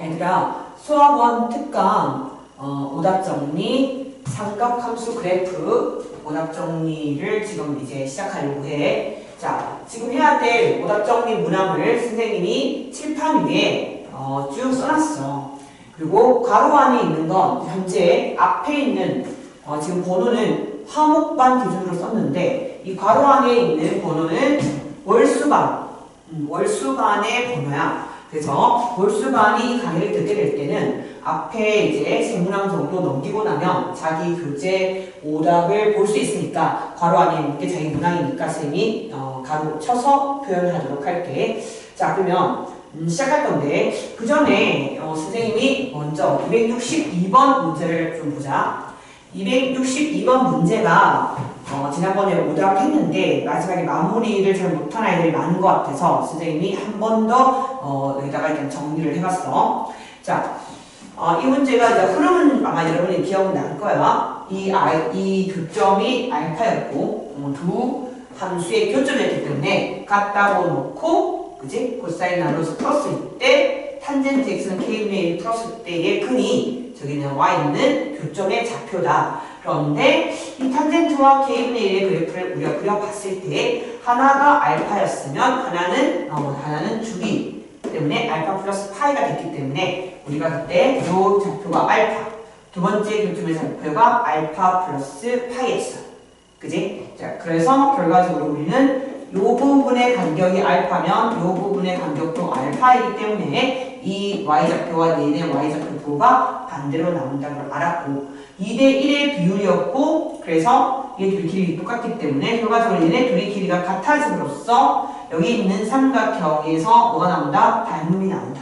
얘들아, 수학원 특강 오답 정리, 삼각함수 그래프 오답 정리를 지금 이제 시작하려고 해. 자, 지금 해야 될 오답 정리 문항을 선생님이 칠판 위에 쭉 써놨어. 그리고 괄호 안에 있는 건 현재 앞에 있는 지금 번호는 화목반 기준으로 썼는데 이 괄호 안에 있는 번호는 월수반의 번호야. 그래서 월수반이 강의를 듣게 될 때는 앞에 이제 세 문항 정도 넘기고 나면 자기 교재 오답을 볼 수 있으니까 괄호 안에 있는 게 자기 문항이니까 선생님이 가로 쳐서 표현하도록 할게. 자, 그러면 시작할 건데 그 전에 선생님이 먼저 262번 문제를 좀 보자. 262번 문제가 지난번에 오답을 했는데 마지막에 마무리를 잘 못한 아이들이 많은 것 같아서 선생님이 한 번 더 여기다가 일단 정리를 해봤어. 자, 이 문제가 이제 흐름은 아마 여러분이 기억은 날 거야. 이 교점이 알파였고 두 함수의 교점이었기 때문에 같다고 놓고 그지? 코사인 나눠서 풀었을 때 탄젠트 x는 k분의 1 풀었을 때의 근이 저기는 y는 교점의 좌표다. 그런데 이 탄젠트와 k분의 1의 그래프를 우리가 그려봤을 때 하나가 알파였으면 하나는 주기 때문에 알파 플러스 파이가 됐기 때문에 우리가 그때 이 좌표가 알파, 두 번째 교점의 좌표가 알파 플러스 파이였어. 그지? 자, 그래서 결과적으로 우리는 이 부분의 간격이 알파면 이 부분의 간격도 알파이기 때문에 이 y좌표와 내내 y좌표가 반대로 나온다는 걸 알았고 2대1의 비율이었고 그래서 얘 둘이 길이 똑같기 때문에 결과적으로 얘네 둘이 길이가 같아짐으로써 여기 있는 삼각형에서 뭐가 나온다? 닮음이 나온다.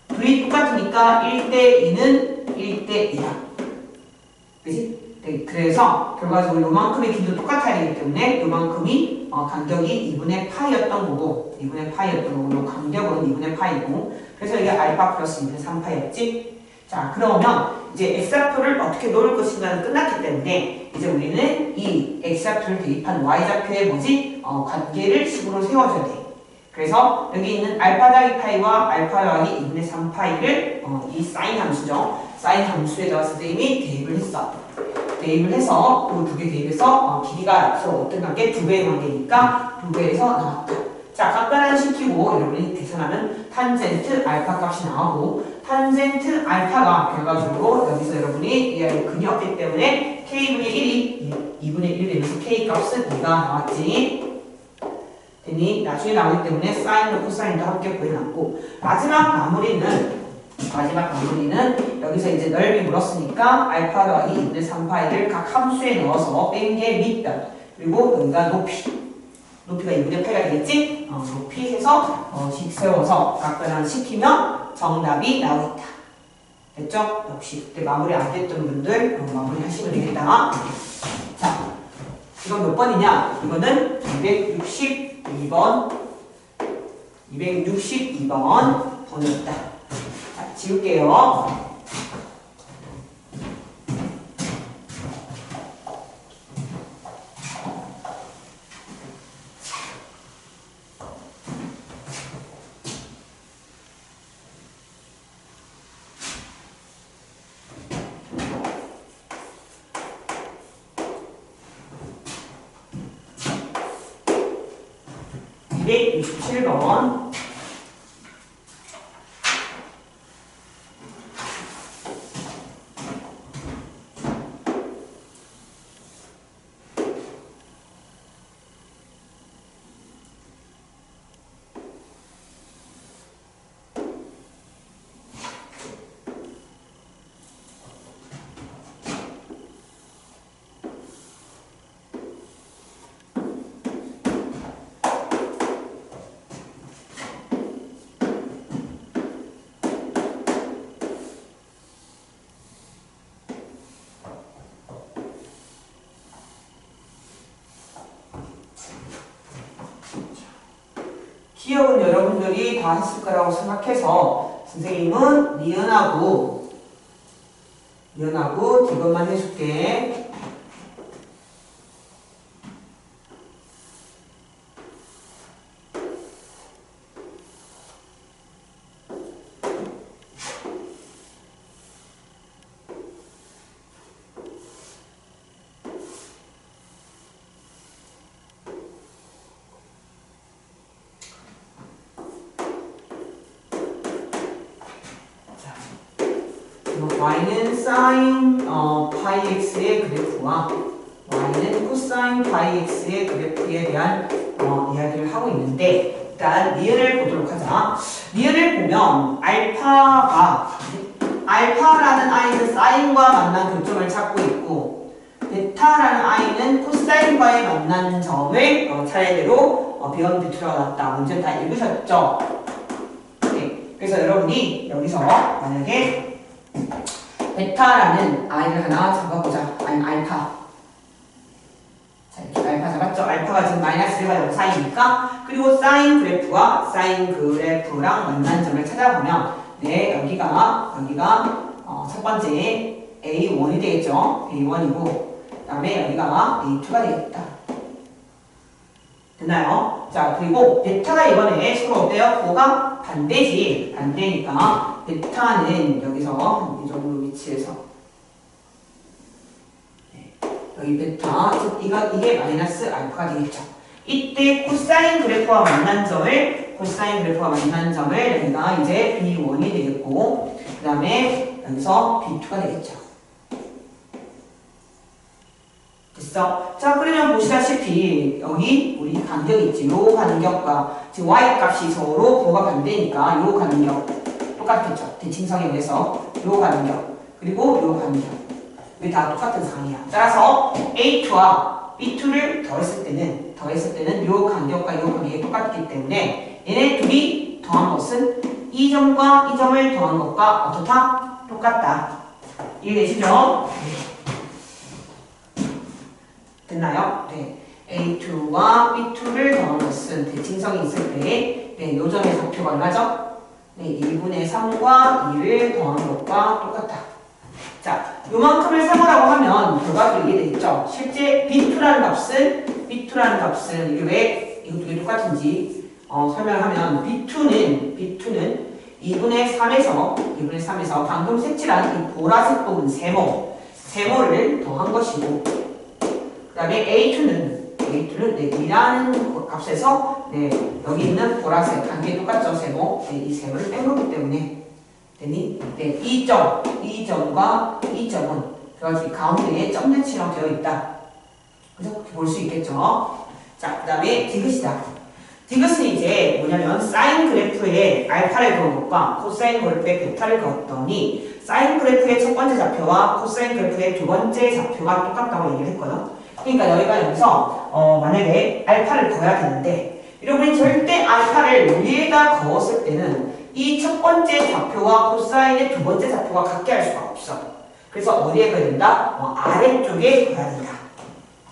둘이 똑같으니까 1대2는 1대2다. 그치? 네, 그래서 결과적으로 요만큼의 길이도 똑같아야 되기 때문에 요만큼이 간격이 2분의 파이였던 거고 2분의 파이였던 거고 간격은 2분의 파이고 그래서 이게 알파 플러스 2분의 3파이였지? 자, 그러면 이제 x좌표를 어떻게 놓을 것인가는 끝났기 때문에 이제 우리는 이 x좌표를 대입한 y좌표의 관계를 식으로 세워줘야 돼. 그래서 여기 있는 알파 더하기 파이와 알파 더하기 2분의 3파이를 이 사인 함수죠. 사인 함수에다가 선생님이 대입을 했어. 대입을 해서 그 두 개 대입해서 길이가 서로 어떤 관계? 두 배의 관계니까 두 배에서 나왔다. 자, 각변환 시키고 여러분이 계산하면 탄젠트 알파 값이 나오고 탄젠트 알파가 결과적으로 여기서 여러분이 이 아이 근이 없기 때문에 k분의 1이 2분의 1 되면서 k 값은 2가 나왔지. 되니 나중에 나오기 때문에 사인과 코사인도 함께 보여놨고 마지막 마무리는 여기서 이제 넓이 물었으니까 알파 더하기 2분의 3파이를 각 함수에 넣어서 뺀 게 밑변 그리고 여기가 높이가 2분의 8가 되겠지? 높이 해서 식 세워서 각변환 시키면 정답이 나오겠다. 됐죠? 역시 그때 마무리 안 됐던 분들 마무리 하시면 되겠다. 자, 이건 몇 번이냐? 이거는 262번 번호였다. 자, 지울게요. 네, 267번. 기억은 여러분들이 다 했을 거라고 생각해서 선생님은 니은하고 이것만 해줄게. y는 sin 파이 x의 그래프와 y는 코사인 파이 x의 그래프에 대한 이야기를 하고 있는데 일단 니은을 보도록 하자. 니은을 보면 알파라는 i는 사인과 만난 교점을 찾고 있고 베타라는 i는 코사인과의 만난 점을 차례대로 B1, B2로 나왔다. 문제 다 읽으셨죠? 네. 그래서 여러분이 여기서 만약에 베타라는 i를 하나 잡아보자. 아니면 알파. 자, 이렇게 알파 잡았죠? 알파가 지금 마이너스 1과 0 사이니까. 그리고 사인 그래프와 사인 그래프랑 만난 점을 찾아보면, 네, 여기가 첫 번째 A1이 되겠죠? A1이고, 그 다음에 여기가 A2가 되겠다. 됐나요? 자, 그리고 베타가 이번에 서로 어때요? 그거가 반대지. 반대니까, 베타는 여기서 이 정도 위치에서 여기 베타, 즉 이게 마이너스 알파가 되겠죠. 이때 코사인 그래프와 만난 점을 여기가 이제 B1이 되겠고, 그 다음에 여기서 B2가 되겠죠. 됐어? 자, 그러면 보시다시피 여기 우리 간격이 있지. 요 간격과 지금 y 값이 서로 부호가 반대니까 요 간격 똑같겠죠. 대칭성에 의해서 요 간격 그리고 요 간격 이게 다 똑같은 상이야. 따라서 A2와 B2를 더했을 때는 요 간격과 요 간격이 똑같기 때문에 얘네 둘이 더한 것은 이 점과 이 점을 더한 것과 어떻다? 똑같다. 이해되시죠? 됐나요? 네. A2와 B2를 더한 것은 대칭성이 있을 때, 네, 요 점의 좌표가 얼마죠? 네, 1분의 3과 2를 더한 것과 똑같다. 자, 요만큼을 세모라고 하면 결과도 이게 되겠죠? 실제 B2라는 값은 이게 왜 이거 두 개 똑같은지 설명하면 B2는 2분의 3에서 방금 색칠한 이 보라색 부분 세모를 더한 것이고 그 다음에 A2는 네, 이라는 값에서 네, 여기 있는 보라색 관계 똑같죠? 세모. 네, 이 세모를 뺀 거기 때문에 됐니? 네, 이 점과 이 점은 그래가지고 가운데에 점대칭으로 되어 있다. 그래서 그렇게 볼 수 있겠죠? 자, 그 다음에 디귿이다. 디귿은 이제 뭐냐면 사인 그래프에 알파를 그은 것과 코사인 그래프에 베타를 그었더니 사인 그래프의 첫 번째 좌표와 코사인 그래프의 두 번째 좌표가 똑같다고 얘기를 했거든. 그러니까 여기서 만약에 알파를 그어야 되는데 여러분이 절대 알파를 위에다 그었을 때는 이 첫 번째 좌표와 코사인의 두 번째 좌표가 같게 할 수가 없어. 그래서 어디에 그어야 된다? 아래쪽에 그어야 된다.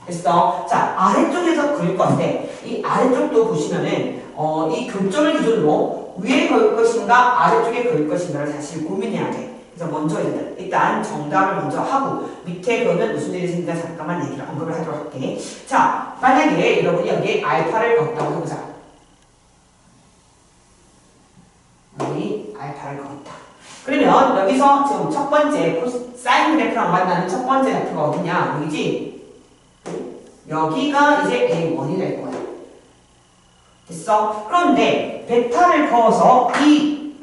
됐어? 자, 아래쪽에서 그릴 건데 이 아래쪽도 보시면은 이 교점을 기준으로 위에 그을 것인가 아래쪽에 그을 것인가를 사실 고민해야 돼. 그래서 먼저 일단 정답을 먼저 하고 밑에 그러면 무슨 일이 생긴가 잠깐만 얘기를 언급을 하도록 할게. 자, 만약에 여러분이 여기에 알파를 그었다고 해보자. 여기 알파를 그었다. 그러면 여기서 지금 첫 번째 사인 그래프랑 만나는 첫 번째 좌표가 어디냐? 여기지? 여기가 이제 A1이 될 거야. 됐어? 그런데 베타를 그어서 이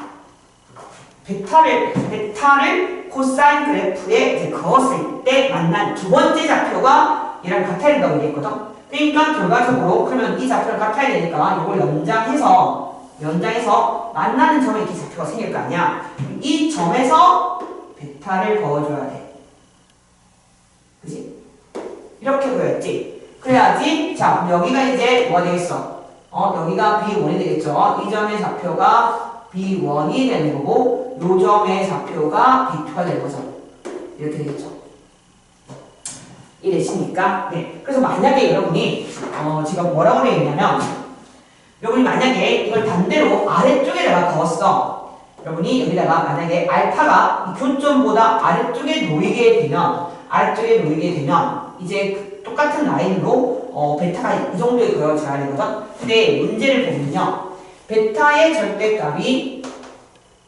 베타를 코사인 그래프에 이제 그었을 때 만난 두 번째 좌표가 얘랑 같아야 된다고 얘기했거든. 그러니까 결과적으로 그러면 이 좌표랑 같아야 되니까 이걸 연장해서 만나는 점에 이렇게 좌표가 생길 거 아니야. 이 점에서 베타를 그어줘야 돼. 그지? 이렇게 그렸지. 그래야지. 자, 여기가 이제 뭐가 되겠어? 여기가 B1이 되겠죠. 이 점의 좌표가 B1이 되는 거고, 요 점의 좌표가 B2가 될 거죠. 이렇게 되겠죠. 이해되십니까? 네. 그래서 만약에 여러분이, 지금 뭐라고 되어 있냐면, 여러분이 만약에 이걸 반대로 아래쪽에다가 그었어. 여러분이 여기다가 만약에 알파가 이 교점보다 아래쪽에 놓이게 되면, 이제 똑같은 라인으로 베타가 이 정도에 그어져야 되거든. 근데 문제를 보면요. 베타의 절대값이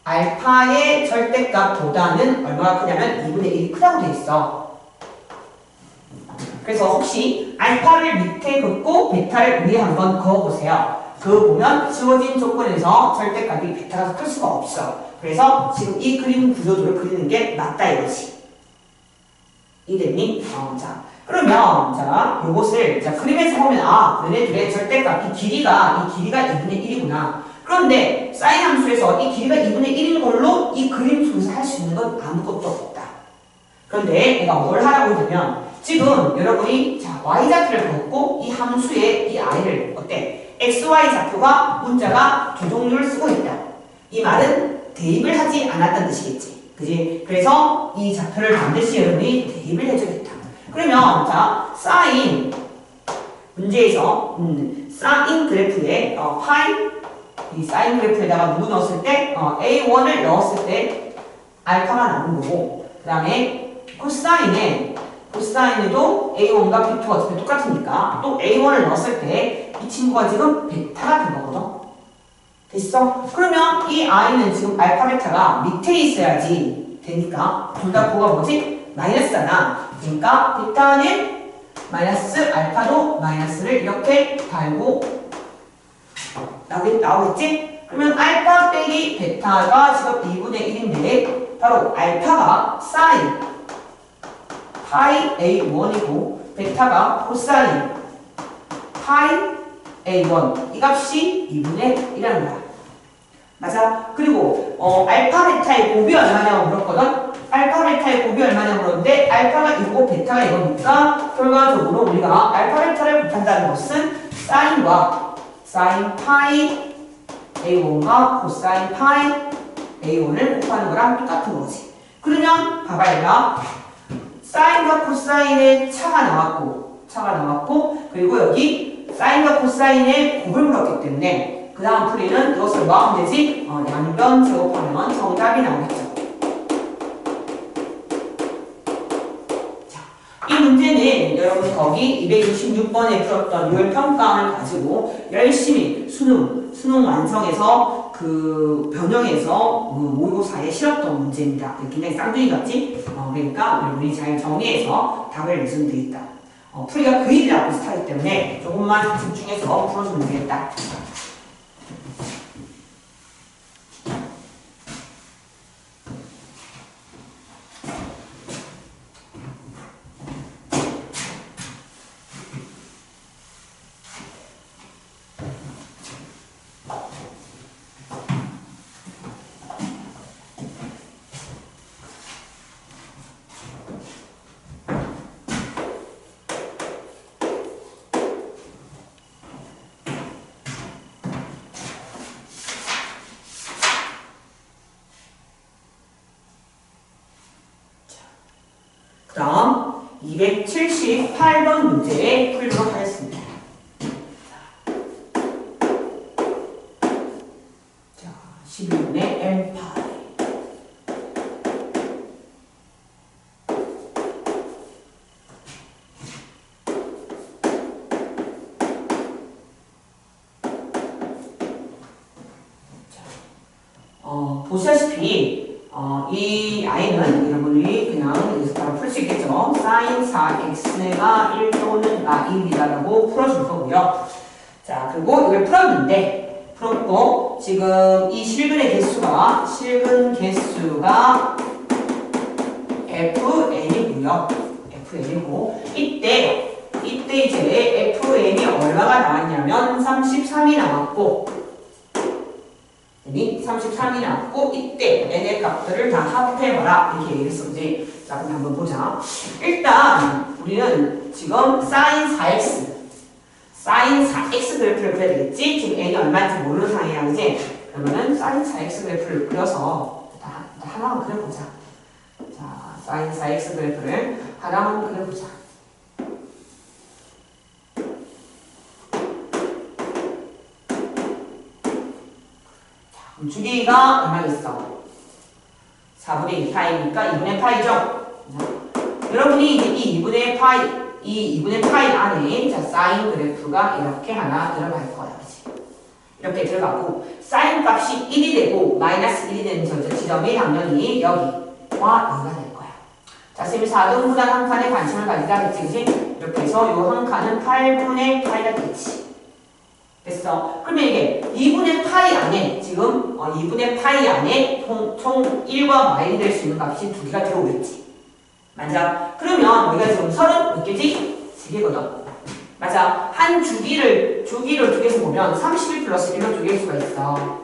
알파의 절대값보다는 얼마나 크냐면 2분의 1이 크다고 돼 있어. 그래서 혹시 알파를 밑에 긋고 베타를 위에 한번 그어보세요. 그거 보면 주어진 조건에서 절대값이 베타가 클 수가 없어. 그래서 지금 이 그림 구조도를 그리는 게 맞다 이거지. 이해됐니? 자, 그러면 자, 요것을 자, 그림에서 보면 너네들의 절대값 이 길이가 2분의 1이구나. 그런데 사인 함수에서 이 길이가 2분의 1인 걸로 이 그림 속에서 할 수 있는 건 아무것도 없다. 그런데 내가 뭘 하라고 했냐면 지금 여러분이 자, y좌표를 그었고 이 함수의 이 i를 어때? xy 좌표가 문자가 두 종류를 쓰고 있다. 이 말은 대입을 하지 않았다는 뜻이겠지. 그지? 그래서 이 좌표를 반드시 여러분이 대입을 해줘야겠다. 그러면 자, 사인 문제에서 사인 그래프에 파이 이 사인 그래프에다가 누구 넣었을 때 A1을 넣었을 때 알파가 나오는 거고 그 다음에 코사인에도 A1과 B2가 어차피 똑같으니까 또 A1을 넣었을 때 이 친구가 지금 베타가 된 거거든. 됐어? 그러면 이 i는 지금 알파 베타가 밑에 있어야지 되니까 둘 다 뭐가 뭐지? 마이너스잖아. 그러니까 베타는 마이너스 알파도 마이너스를 이렇게 달고 나오겠지? 그러면 알파 빼기 베타가 지금 2분의 1인데 바로 알파가 사인 파이 A1이고 베타가 코사인 파이 A1 이 값이 2분의 1이라는 거야. 맞아? 그리고 알파 베타의 곱이 얼마냐고 물었거든? 알파 베타의 곱이 얼마냐고 물었는데 알파가 이거고 베타가 이거니까 결과적으로 우리가 알파 베타를 곱한다는 것은 사인과 사인 파이 A1과 코사인 파이 A1을 곱하는 거랑 똑같은 거지. 그러면 봐봐 얘들아. 사인과 코사인의 차가 나왔고 그리고 여기 사인과 코사인의 곱을 물었기 때문에 그 다음 풀이는 이것을 뭐 하면 되지? 양변 제곱하면 정답이 나오겠죠. 자, 이 문제는 여러분 거기 266번에 풀었던 요일평가를 가지고 열심히 수능 완성해서 그 변형해서 모의고사에 실었던 문제입니다. 굉장히 쌍둥이 같지? 그러니까 여러분이 잘 정리해서 답을 내주면 되겠다. 풀이가 그 일이랑 비슷하기 때문에 조금만 집중해서 풀어주면 되겠다. 그럼 278번 문제 풀도록 하겠습니다. 자, 12분의 L8 보시다시피 이 i는 여러분이 그냥 여기서 바로 풀 수 있겠죠. sin 4x가 1 또는 1이다라고 풀어줄 거고요. 자, 그리고 이걸 풀었고 지금 이 실근의 개수가 fn이고요. fn이고 이때 이제 fn이 얼마가 나왔냐면 33이 나왔고 33이 나왔고 이때 n의 값들을 다 합해봐라 이렇게 얘기했었지. 자, 그럼 한번 보자. 일단 우리는 지금 sin 4x 그래프를 그려야 되겠지. 지금 n이 얼마인지 모르는 상황이야, 그지? 그러면은 sin 4x 그래프를 그려서 하나만 그려보자. 자, sin 4x 그래프를 하나만 그려보자. 주기가 얼마겠어? 4분의 2파이니까 2분의 파이죠? 여러분이 이제 이 2분의 파이 안에 자, 사인 그래프가 이렇게 하나 들어갈 거야. 그치? 이렇게 들어가고 사인 값이 1이 되고 마이너스 1이 되는 저 지점이 당연히 여기와 여기가 될 거야. 자, 쌤이 4등분한 한 칸에 관심을 가지다 했지, 그치? 이렇게 해서 요 한 칸은 8분의 파이가 되지. 됐어. 그러면 이게 2분의 파이 안에 지금 2분의 파이 안에 총 1과 마이너스 될 수 있는 값이 두 개가 들어오겠지. 맞아. 그러면 우리가 지금 30 몇 개지? 3개거든. 맞아. 한 주기를 두 개에서 보면 31 플러스 1로 쪼갤 수가 있어.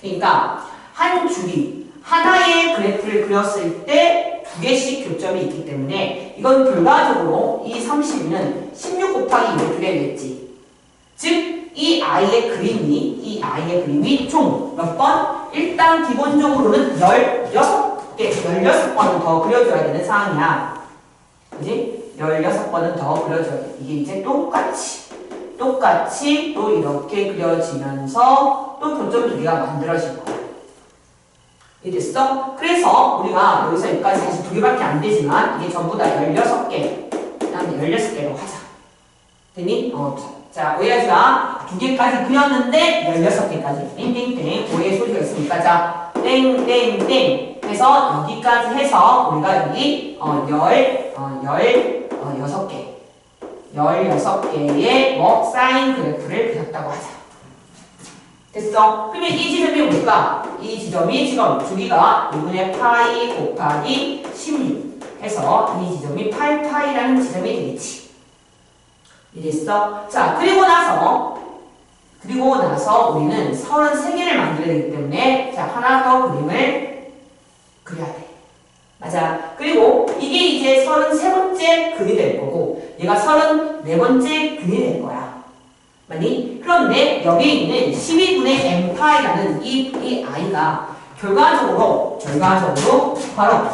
그러니까 한 주기 하나의 그래프를 그렸을 때 두 개씩 교점이 있기 때문에 이건 결과적으로 이 32는 16 곱하기 2로 쪼개겠지. 즉 이 아이의 그림이 총 몇 번? 일단 기본적으로는 16번은 더 그려줘야 되는 상황이야. 그지? 16번은 더 그려줘야 돼. 이게 이제 똑같이 또 이렇게 그려지면서 또 교점 두 개가 만들어질 거야. 이해됐어? 그래서 우리가 여기서 여기까지 사실 두 개밖에 안 되지만 이게 전부 다 16개 그 다음에 16개로 하자. 됐니? 자, 오해하지 마. 두 개까지 그렸는데 16개까지. 땡땡땡. 오해 소리가 있으니까. 자, 땡땡땡. 해서 여기까지 해서 우리가 여기 16개의 사인 그래프를 그렸다고 하자. 됐어? 그러면 이 지점이 뭘까? 이 지점이 지금 주기가 2분의 파이 곱하기 16 해서 이 지점이 8파이라는 지점이 되겠지. 이랬어? 자, 그리고 나서 우리는 33개를 만들어야 되기 때문에 자, 하나 더 그림을 그려야 돼. 맞아. 그리고 이게 이제 33번째 글이 될 거고 얘가 34번째 글이 될 거야. 맞니? 그런데 여기에 있는 12분의 m파이라는 이 아이가 결과적으로 바로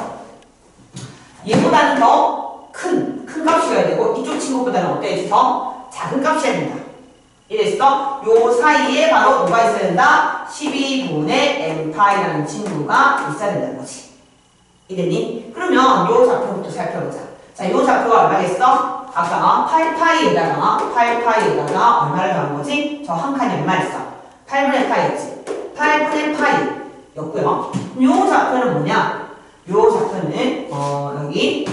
얘보다는 더 큰 값이어야 되고 이쪽 친구보다는 어때야지? 더 작은 값이어야 된다. 이랬어? 요 사이에 바로 뭐가 있어야 된다? 12분의 m파이라는 친구가 있어야 된다는 거지. 이랬니? 그러면 요 좌표부터 살펴보자. 자, 요 좌표가 얼마겠어? 아까 8파이에다가 얼마를 더한 거지? 저 한 칸이 얼마였어? 8분의 파이였지. 8분의 파이였고요. 요 좌표는 뭐냐? 요 좌표는 여기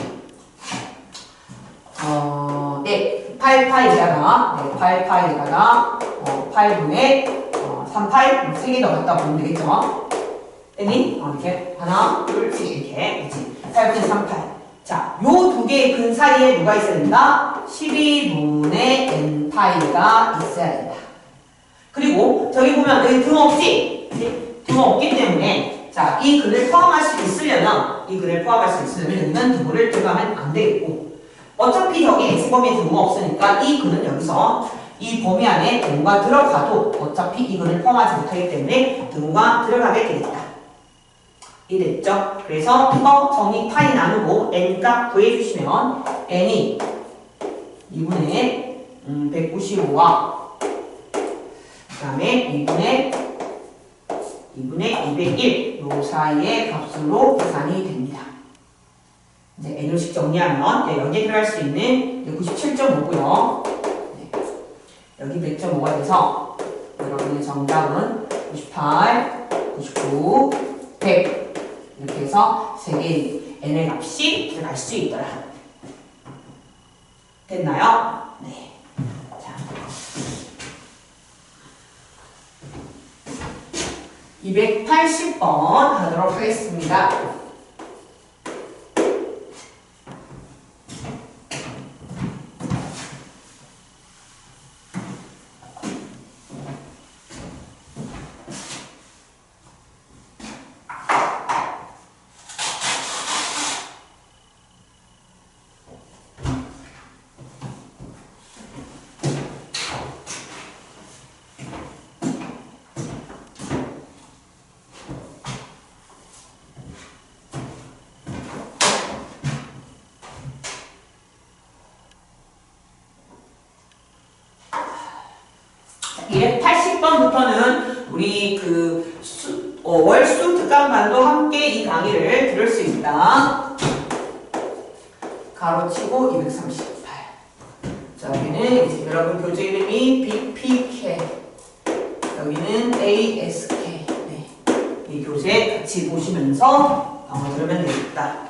8파이에다가 8분의 3파이 3개 더 갖다 보면 되겠죠? 됐니? 이렇게 하나, 둘, 셋 이렇게 그렇지. 8분의 3파이. 자, 요 두 개의 근 사이에 누가 있어야 된다? 12분의 n파이가 있어야 된다. 그리고 저기 보면 여기 등 없지? 등 없기 때문에 자, 이 근을 포함할 수 있으려면 여기는 등호를 들어가면 안 되겠고 어차피 저기 x범위에 등호가 없으니까 이 근은 여기서 이 범위 안에 등호가 들어가도 어차피 이 근을 포함하지 못하기 때문에 등호가 들어가게 되겠다. 이해됐죠? 그래서 이거 정의 파이 나누고 n 값 구해주시면 n이 2분의 195와 그 다음에 2분의 201 요 사이의 값으로 계산이 됩니다. 이제 n으로씩 정리하면 여기에 들어갈 수 있는 97.5고요. 여기 100.5가 돼서 여러분의 정답은 98, 99, 100 이렇게 해서 3개의 n의 값이 들어갈 수 있더라. 됐나요? 네. 자. 280번 하도록 하겠습니다. 예, 80번부터는 우리 월수 특강반도 함께 이 강의를 들을 수 있다. 가로치고 238. 자, 여기는 이제 여러분 교재 이름이 BPK. 여기는 ASK. 네. 이 교재 같이 보시면서 들으면 되겠다.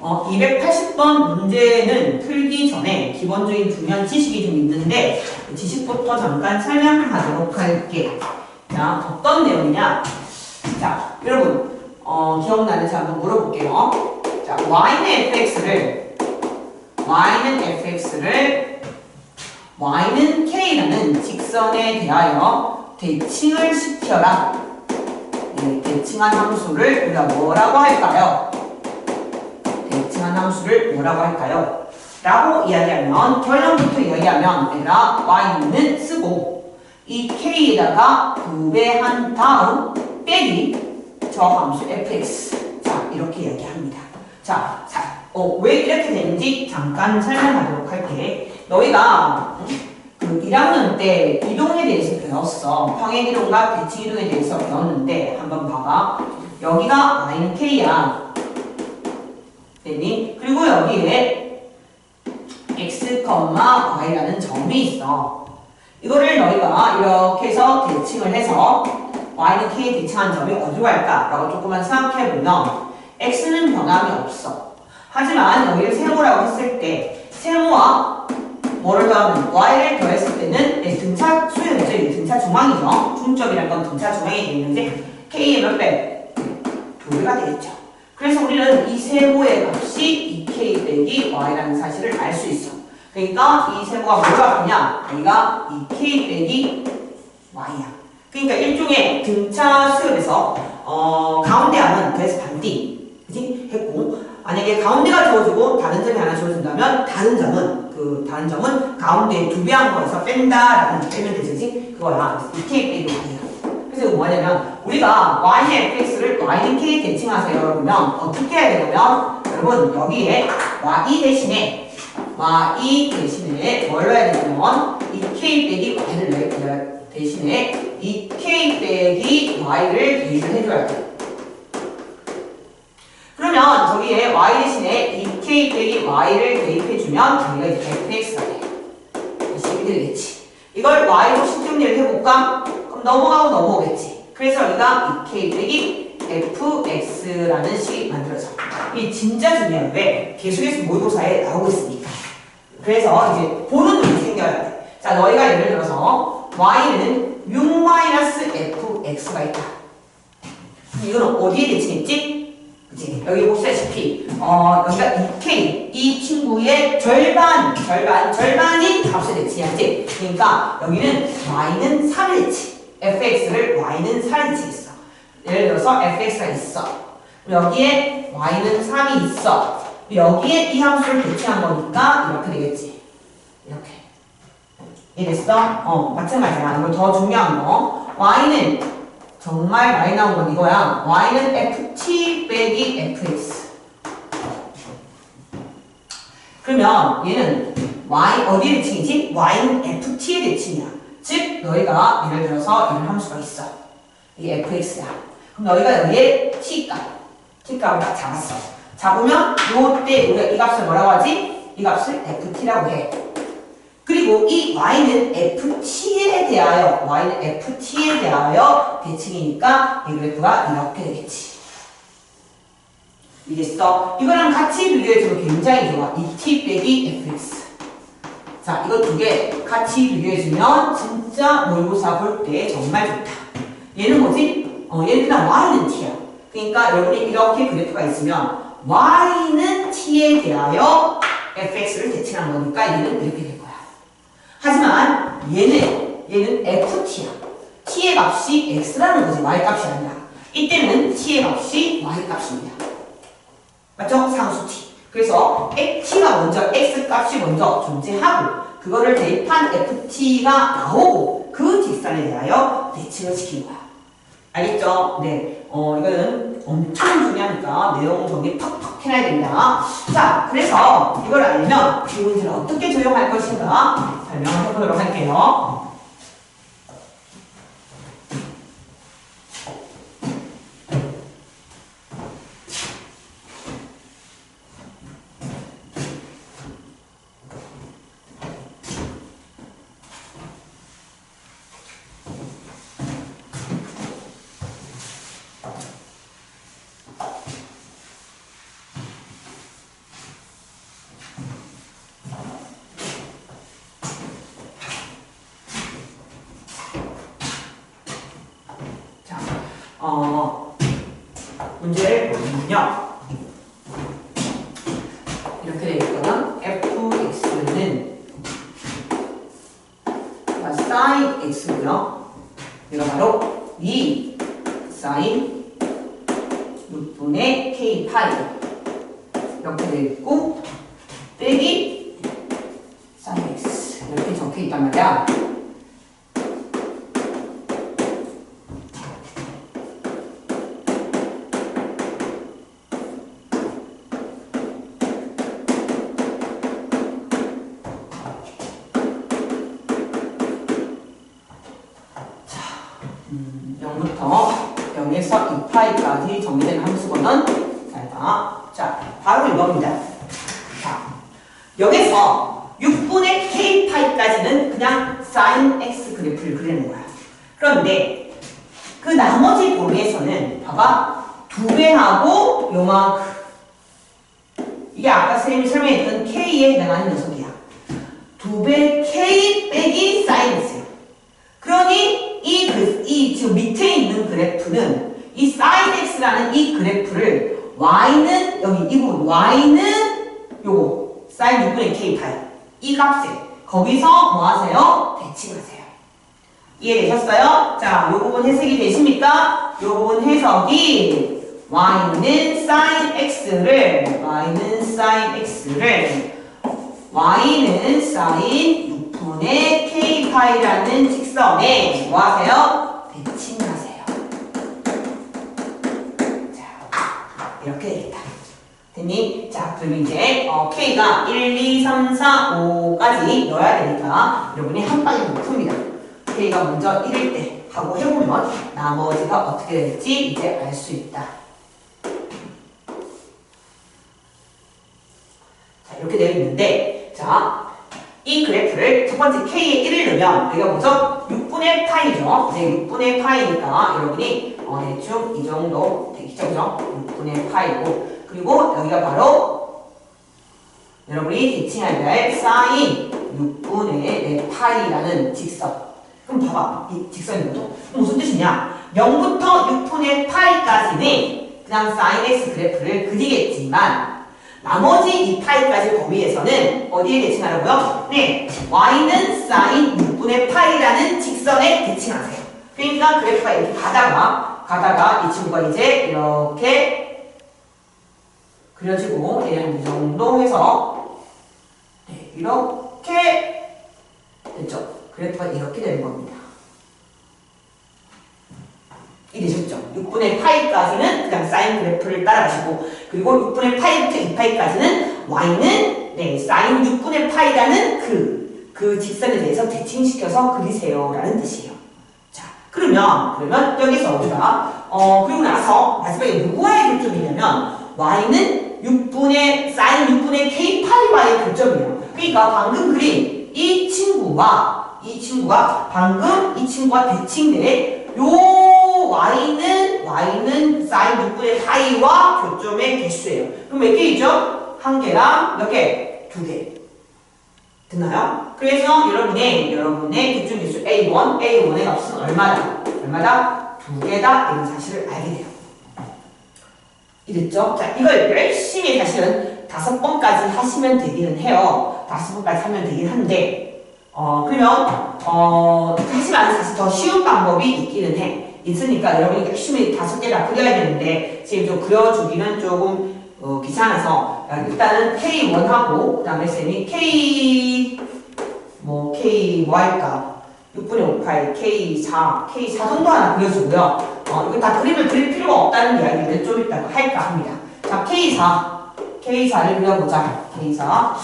280번 문제는 풀기 전에 기본적인 중요한 지식이 좀 있는데 지식부터 잠깐 설명하도록 할게. 자, 어떤 내용이냐? 자, 여러분 기억나는지 한번 물어볼게요. 자, y는 k라는 직선에 대하여 대칭을 시켜라. 네, 대칭한 함수를 우리가 뭐라고 할까요? 대칭한 함수를 뭐라고 할까요? 라고 이야기하면, 결론부터 이야기하면 얘들아 y는 쓰고 이 k에다가 부배한 다음 빼기 저 함수 fx. 자, 이렇게 이야기합니다. 자, 왜 이렇게 되는지 잠깐 설명하도록 할게. 너희가 그 1학년 때 이동에 대해서 배웠어. 평행이동과 대칭이동에 대해서 배웠는데 한번 봐봐. 여기가 y는 k야. 됐니? 그리고 여기에 x, y라는 점이 있어. 이거를 너희가 이렇게 해서 대칭을 해서 y는 k에 대칭한 점이 어디로 갈까? 라고 조금만 생각해보면 x는 변함이 없어. 하지만 여기를 세모라고 했을 때 세모와 뭐를 더하면 y를 더했을 때는 등차 수열이죠. 등차 중앙이죠. 중점이란 건 등차 중앙이 되는데 k의 몇 배? 2배가 되겠죠. 그래서 우리는 이 세모의 값이 2k 빼기 y라는 사실을 알 수 있어. 그러니까 이 세모가 뭐로 바뀌냐? 여기가 2k 빼기 y야. 그러니까 일종의 등차 수열에서 가운데 항은 그래서 반띠, 그지? 했고, 만약에 가운데가 주어지고 다른 점이 하나 주어진다면 다른 점은 가운데 2배 한 거에서 뺀다라고 빼면 되지. 그거야. 2k 빼기 y야. 그래서 이거 뭐냐면 우리가 y의 fx를 y는 k 대칭하세요 그러면 어떻게 해야 되냐면 여러분 여기에 y 대신에 뭘 넣어야 되냐면 2k 빼기 y를 넣어야 대신에 2k 빼기 y를 대입을 해줘야 돼. 그러면 저기에 y 대신에 2k 빼기 y를 대입해주면 저기가 이제 fx가 돼. 다시 되겠지. 이걸 y로 식정리를 해볼까? 그럼 넘어오겠지. 그래서 여기가 2k 빼기 fx라는 식이 만들어져. 이게 진짜 중요해. 왜? 계속해서 모의고사에 나오고 있으니까. 그래서 이제 보는 눈이 생겨야 돼. 자, 너희가 예를 들어서 y는 6-fx가 있다. 이거는 어디에 대칭했지? 그치? 여기 보시다시피 여기가 2k 이 친구의 절반인 값을 대칭하지. 그러니까 여기는 y는 3을 대칭. fx를 y는 4를 대칭했어. 예를 들어서 fx가 있어. 여기에 y는 3이 있어. 여기에 이 함수를 대칭한 거니까 이렇게 되겠지. 이렇게. 이해됐어? 마찬가지야. 이거 더 중요한 거. y는 정말 많이 나온 건 이거야. y는 ft 빼기 fx. 그러면 얘는 y 어디에 대칭이지? y는 ft의 대칭이야. 즉 너희가 예를 들어서 이런 함수가 있어. 이게 fx야. 그럼 너희가 여기에 t값을 딱 잡았어. 잡으면 요때 우리가 이 값을 뭐라고 하지? 이 값을 ft라고 해. 그리고 이 y는 ft에 대하여 대칭이니까 이 그래프가 이렇게 되겠지. 이해됐어? 이거랑 같이 비교해주면 굉장히 좋아. 2t 빼기 fx. 자, 이거 두 개 같이 비교해주면 진짜 모의고사 볼 때 정말 좋다. 얘는 뭐지? 얘는 그냥 y는 t야. 그러니까 여러분이 이렇게 그래프가 있으면 y는 t에 대하여 fx를 대칭한 거니까 얘는 이렇게 될 거야. 하지만 얘는 ft야. t의 값이 x라는 거지. y 값이 아니라. 이때는 t의 값이 y 값입니다. 맞죠? 상수 t. 그래서 t가 먼저 x 값이 먼저 존재하고 그거를 대입한 ft가 나오고 그 뒷산에 대하여 대칭을 시킨 거야. 알겠죠? 네. 이거는 엄청 중요하니까 내용 정리 팍팍 해놔야 됩니다. 자, 그래서 이걸 알면 이 문제를 어떻게 적용할 것인가 설명을 해보도록 할게요. 문제를 보면요. 이렇게 되어 있거든. fx는 sin x고요. 이거 바로 2 sin 6분의 k 파이 이렇게 되어 있고 빼기 sin x 이렇게 적혀 있단 말이야. 파이까지 정리된 함수거는 자, 바로 이겁니다. 자, 여기서 6분의 k 파이까지는 그냥 sin x 그래프를 그리는 거야. 그런데 그 나머지 범위에서는 봐봐 2배하고 요만큼 이게 아까 선생님이 설명했던 k에 해당하는 녀석이야. 2배 k 빼기 sin x야. 그러니 이 지금 밑에 있는 그래프는 이 sin x라는 이 그래프를 y는 여기 이 부분 y는 요거 sin 6분의 k 파이 이 값에 거기서 뭐 하세요? 대칭하세요. 이해되셨어요? 자, 요 부분 해석이 되십니까? 요 부분 해석이 y는 sin x를 y는 sin 6분의 k 파이라는 직선에 뭐 하세요? 대칭하세요. 이렇게 되겠다. 됐니? 자, 그럼 이제 K가 1, 2, 3, 4, 5까지 넣어야 되니까 여러분이 한 방에 못 풉니다. K가 먼저 1일 때 하고 해보면 나머지가 어떻게 될지 이제 알 수 있다. 자, 이렇게 되어 있는데 자, 이 그래프를 첫 번째 K에 1을 넣으면 여기가 뭐죠? 6분의 파이죠. 이제 6분의 파이니까 여러분이 대충 이 정도 되겠죠? 그죠? 6분의 파이고 그리고 여기가 바로 여러분이 대칭할 될 sin 6분의 파이라는 직선. 그럼 봐봐. 이 직선이거든. 무슨 뜻이냐? 0부터 6분의 파이까지는 그냥 sin x 그래프를 그리겠지만 나머지 이 파이까지 범위에서는 어디에 대칭하라고요? 네, y는 sin 6분의 파이라는 직선에 대칭하세요. 그러니까 그래프가 이렇게 가다가 이 친구가 이제 이렇게 그려지고 얘는 이 정도 해서 네, 이렇게 됐죠. 그래프가 이렇게 되는 겁니다. 이해되셨죠? 6분의 파이까지는 그냥 사인 그래프를 따라가시고 그리고 6분의 파이부터 2파이까지는 y는 네, 사인 6분의 파이라는 그 직선에 대해서 대칭시켜서 그리세요 라는 뜻이에요. 자, 그러면 여기서 우리가 그리고 나서 마지막에 누구와의 교점이냐면 y는 사인 6분의 k 파이와의 교점이에요. 그러니까 방금 그린 이 친구가 방금 이 친구와 대칭된 요 y는 사인 6분의 파이와 교점의 개수예요. 그럼 몇 개이죠? 한 개랑 몇 개? 두 개. 됐나요? 그래서 여러분의 교점 개수 A1의 값은 얼마다? 두 개다. 이런 사실을 알게 돼요. 이랬죠? 자, 이걸 열심히 사실은 5번까지 하시면 되기는 해요. 5번까지 하면 되긴 한데, 그러면, 하지만 사실 더 쉬운 방법이 있으니까 여러분이 열심히 5개 다 그려야 되는데, 지금 좀 그려주기는 조금, 귀찮아서, 일단은 K1하고, 그 다음에 쌤이 K 뭐 할까? 6분의 5파이, K4 정도 하나 그려주고요. 이거 다 그림을 그릴 필요가 없다는 이야기를 좀 이따가 할까 합니다. 자, K4를 그려보자. K4.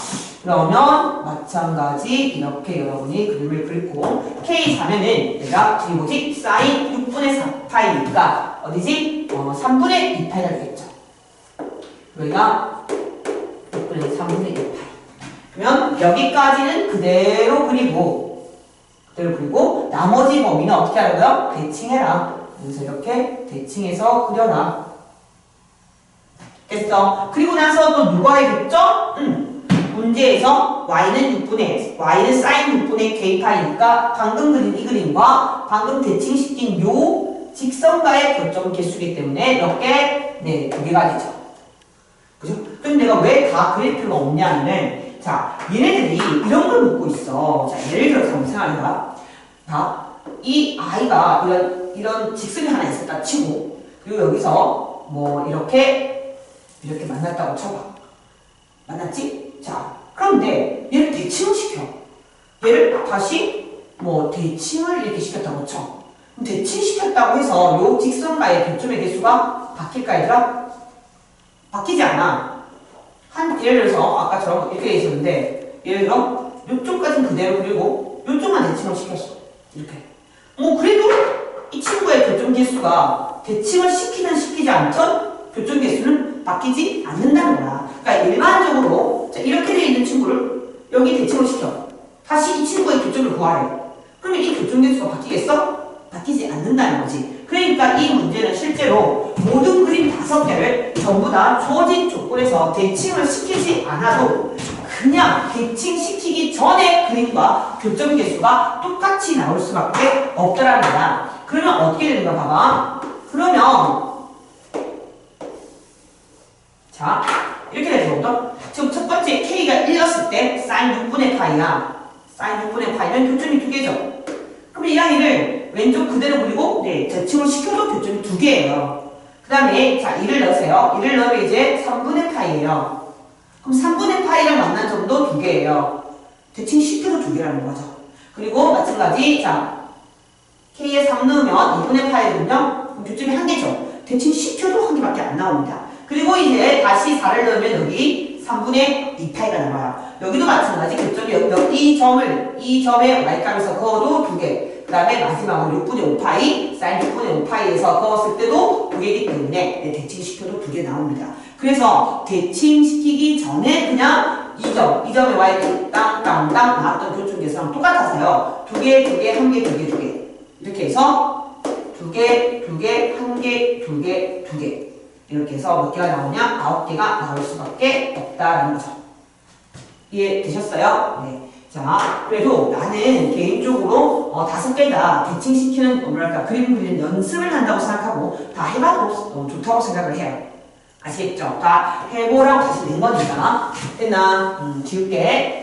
그러면 마찬가지 이렇게 여러분이 그림을 그리고 K4면은 내가 뒤에 뭐지? 사인 6분의 4파이니까 어디지? 3분의 2파이가 되겠죠. 여기가 6분의 3분의 2파이. 그러면 여기까지는 그대로 그리고 나머지 범위는 어떻게 하라고요? 대칭해라. 그래서 이렇게 대칭해서 그려라. 됐어. 그리고 나서 또 누가 해줬죠? 문제에서 y는 sin 6분의 k파이니까 방금 그린 이 그림과 방금 대칭시킨 요 직선과의 교점 개수이기 때문에 몇 개? 네, 2개가 되죠. 그죠? 그럼 내가 왜 다 그릴 필요가 없냐면, 자, 얘네들이 이런 걸 묻고 있어. 자, 예를 들어서 한번 생각해봐. 자, 이 아이가 이런 직선이 하나 있었다 치고, 그리고 여기서 뭐 이렇게 만났다고 쳐봐. 만났지? 자, 그런데 얘를 대칭을 시켜. 얘를 다시 뭐 대칭을 이렇게 시켰다고 쳐. 그럼 대칭시켰다고 해서 요 직선과의 교점의 개수가 바뀔까 얘들아? 바뀌지 않아. 예를 들어서 아까처럼 이렇게 돼 있었는데 예를 들어 요쪽까지는 그대로 그리고 요쪽만 대칭을 시켰어. 이렇게. 뭐 그래도 이 친구의 교점 개수가 대칭을 시키든 시키지 않든 교점 개수는 바뀌지 않는다는 거야. 그러니까 일반적으로 자, 이렇게 돼 있는 친구를 여기 대칭을 시켜. 다시 이 친구의 교점을 구하래. 그러면 이 교점 개수가 바뀌겠어? 바뀌지 않는다는 거지. 그러니까 이 문제는 실제로 모든 그림 5개를 전부 다 주어진 조건에서 대칭을 시키지 않아도 그냥 대칭시키기 전에 그림과 교점 개수가 똑같이 나올 수밖에 없더라는 거야. 그러면 어떻게 되는가 봐봐. 그러면 자 이렇게 되죠. 지금 첫 번째 K가 1였을 때 사인 6분의 파이야. 사인 6분의 파이면 교점이 2개죠. 그럼 이 아이를 왼쪽 그대로 그리고 네, 대칭을 시켜도 교점이 2개예요. 그 다음에 자 1을 넣으세요. 1을 넣으면 이제 3분의 파이예요. 그럼 3분의 파이랑 만난 점도 2개예요. 대칭 시켜도 2개라는 거죠. 그리고 마찬가지 자 K에 3 넣으면 2분의 파이거든요. 그럼 교점이 1개죠. 대칭 시켜도 1개밖에 안 나옵니다. 그리고 이제 다시 4를 넣으면 여기 3분의 2파이가 나와요. 여기도 마찬가지 교점이 이 점의 y값에서 그어도 2개. 그 다음에 마지막으로 6분의 5파이, 사인 6분의 5파이에서 그었을 때도 2개이기 때문에 대칭시켜도 2개 나옵니다. 그래서 대칭시키기 전에 그냥 이 점의 y값 땅땅땅 나왔던 교점 개수랑 똑같아서요. 2개, 2개, 1개, 2개, 2개. 이렇게 해서 2개, 2개, 1개, 2개, 2개. 이렇게 해서 몇 개가 나오냐? 9개가 나올 수밖에 없다라는 거죠. 이해되셨어요? 네. 자, 그래도 나는 개인적으로 5개 다 대칭시키는 뭐랄까 그림 그리는 연습을 한다고 생각하고 다 해봐도 좋다고 생각을 해요. 아시겠죠? 다 해보라고 다시 낸 거니까. 됐나? 지울게.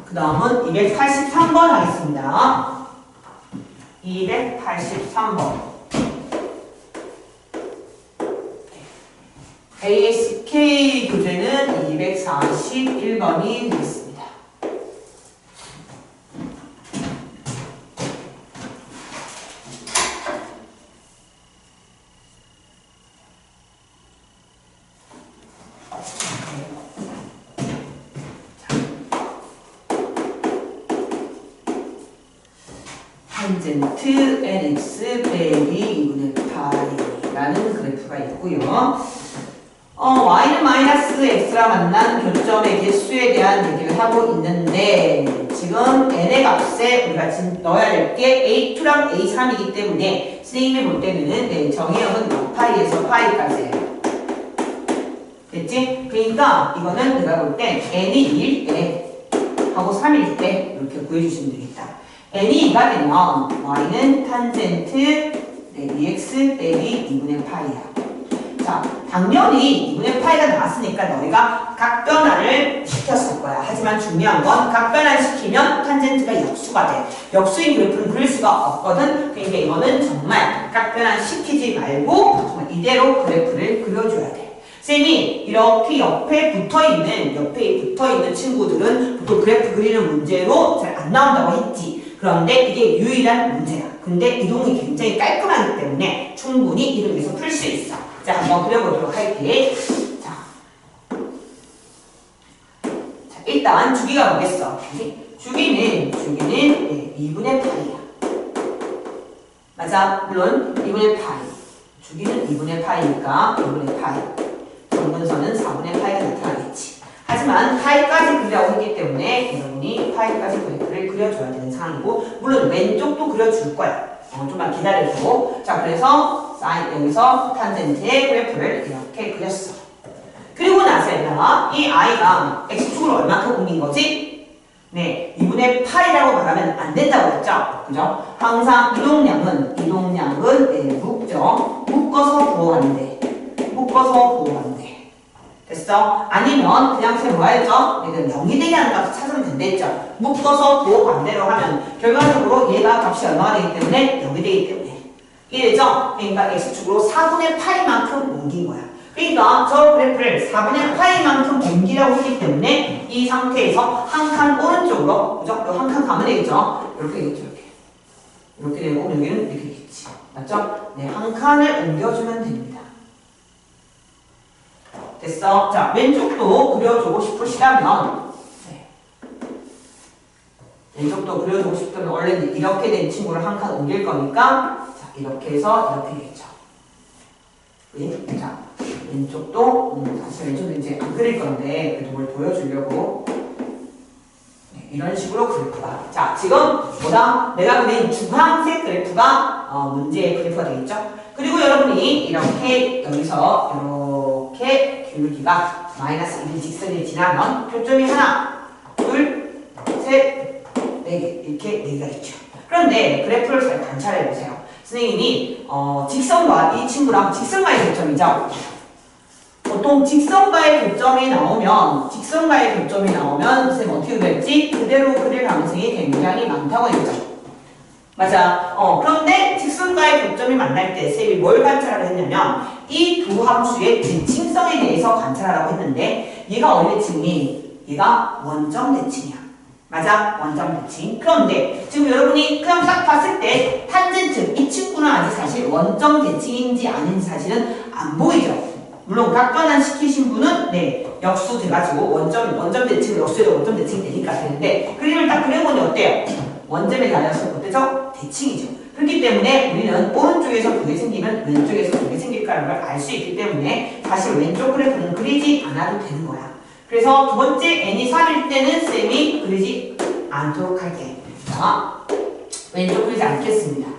그 다음은 283번 하겠습니다. 283번. ASK 교재는 241번이 되겠습니다. 탄젠트 nx 빼기 2분의 파이라는 그래프가 있고요. y는 마이너스 x랑 만난 교점의 개수에 대한 얘기를 하고 있는데 지금 n의 값에 우리가 지금 넣어야 될 게 a2랑 a3이기 때문에 선생님이 볼 때는 정의역은 6파이에서 파이까지예요. 됐지? 그러니까 이거는 내가 볼 때 n이 2일 때 하고 3일 때 이렇게 구해주시면 되겠다. n이 2가 되면 y는 탄젠트 2x 빼기 2분의 파이야. 자, 당연히 2분의 파이가 나왔으니까 너희가 각변화를 시켰을 거야. 하지만 중요한 건 각변화를 시키면 탄젠트가 역수가 돼. 역수인 그래프는 그릴 수가 없거든. 그러니까 이거는 정말 각변화 시키지 말고 정말 이대로 그래프를 그려줘야 돼. 쌤이 이렇게 옆에 붙어있는 친구들은 보통 그래프 그리는 문제로 잘 안 나온다고 했지. 그런데 이게 유일한 문제야. 근데 이동이 굉장히 깔끔하기 때문에 충분히 이동에서 풀 수 있어. 자, 한번 그려보도록 할게. 자, 일단 주기가 뭐겠어? 주기는 2분의 파이야. 맞아? 물론 2분의 파이. 주기는 2분의 파이니까 2분의 파이. 정분선은 4분의 파이가 나타나겠지. 하지만 파이까지 그리라고 했기 때문에 여러분이 파이까지 그래프를 그려줘야 되는 상황이고, 물론 왼쪽도 그려줄 거야. 좀만 기다려줘. 자, 그래서 사인 여기서 탄젠트의 그래프를 이렇게 그렸어. 그리고 나서 얘가 이 i가 x축으로 얼마큼 옮긴 거지? 네, 2분의 8이라고 말하면 안 된다고 했죠? 그죠? 항상 이동량은 네, 묶어서 부호하는데. 됐어? 아니면 그냥 쌤 뭐 했죠? 얘는 0이 되게 하는 값을 찾으면 된댔죠? 묶어서 부호 반대로 하면 결과적으로 얘가 값이 얼마가 되기 때문에 0이 되기 때문에. 이해되죠? 그러니까 x축으로 4분의 8만큼 옮긴 거야. 그러니까 저 그래프를 4분의 8만큼 옮기라고 했기 때문에 이 상태에서 한 칸 오른쪽으로, 그죠? 한 칸 가면 되겠죠? 이렇게 되겠죠, 이렇게 되고 여기는 이렇게 되겠지. 맞죠? 네, 한 칸을 옮겨주면 됩니다. 됐어? 자, 왼쪽도 그려주고 싶으시다면, 네. 왼쪽도 그려주고 싶다면 원래는 이렇게 된 친구를 한 칸 옮길 거니까, 자, 이렇게 해서 이렇게 되겠죠. 네? 자, 왼쪽도, 사실 왼쪽도 이제 안 그릴 건데, 그래도 뭘 보여주려고. 네, 이런 식으로 그래프가. 자, 지금 보다 내가 그린 주황색 그래프가 문제의 그래프가 되겠죠? 그리고 여러분이 이렇게 여기서 이렇게 기울기가 마이너스 1 직선이 지나면 교점이 하나, 둘, 셋, 네 개, 이렇게 4개가 있죠. 그런데 그래프를 잘 관찰해 보세요. 선생님이 직선과 이 친구랑 직선과의 교점이죠. 보통 직선과의 교점이 나오면 선생님 어떻게 그렸지? 그대로 그릴 가능성이 굉장히 많다고 했죠. 맞아. 그런데 직선과의 교점이 만날 때 쌤이 뭘 관찰하려 했냐면 이 두 함수의 대칭성에 대해서 관찰하라고 했는데 얘가 어디 대칭이? 얘가 원점 대칭이야. 맞아? 원점 대칭. 그런데 지금 여러분이 그냥 딱 봤을 때 탄젠트 이 친구는 아직 사실 원점 대칭인지 아닌지 사실은 안 보이죠. 물론 각변환 시키신 분은 네 역수 돼가지고 원점 대칭 역수에도 원점 대칭이 되니까 되는데 그림을 딱 그려보니 어때요? 원점에 달려서 어때죠? 대칭이죠. 그렇기 때문에 우리는 오른쪽에서 두 개 생기면 왼쪽에서 두 개 생길까라는 걸 알 수 있기 때문에 사실 왼쪽 그래프는 그리지 않아도 되는 거야. 그래서 두 번째 n이 3일 때는 쌤이 그리지 않도록 할게. 자, 왼쪽 그리지 않겠습니다.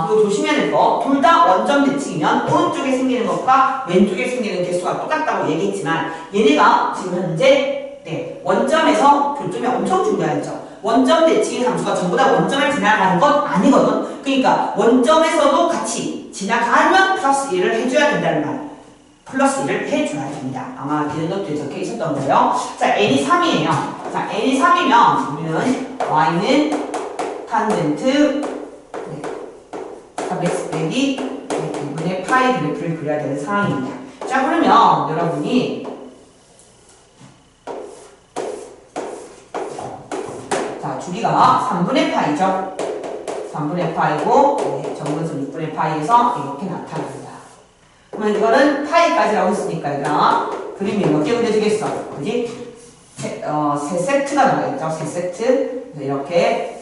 그리고 조심해야 될 거, 둘 다 원점 대칭이면 오른쪽에 생기는 것과 왼쪽에 생기는 개수가 똑같다고 얘기했지만 얘네가 지금 현재 네, 원점에서 교점이 엄청 중요하죠. 원점 대칭의 함수가 전부 다 원점을 지나가는 건 아니거든. 그러니까 원점에서도 같이 지나가면 플러스 1을 해줘야 된다는 말. 플러스 1을 해줘야 됩니다. 아마 이런 것도 적혀 있었던 거예요. 자, n이 3이에요. 자, n이 3이면 우리는 y는 탄젠트 3x 빼기 2분의 파이 그래프를 그려야 되는 상황입니다. 자, 그러면 여러분이 자, 주기가 3분의 파이죠. 3분의 파이고 네, 정근선 6분의 파이에서 이렇게 나타납니다. 그러면 이거는 파이까지라고 했으니까 얘들아 그림이 몇 개 그려지겠어? 그지? 세 세트가 나와있죠. 세 세트. 이렇게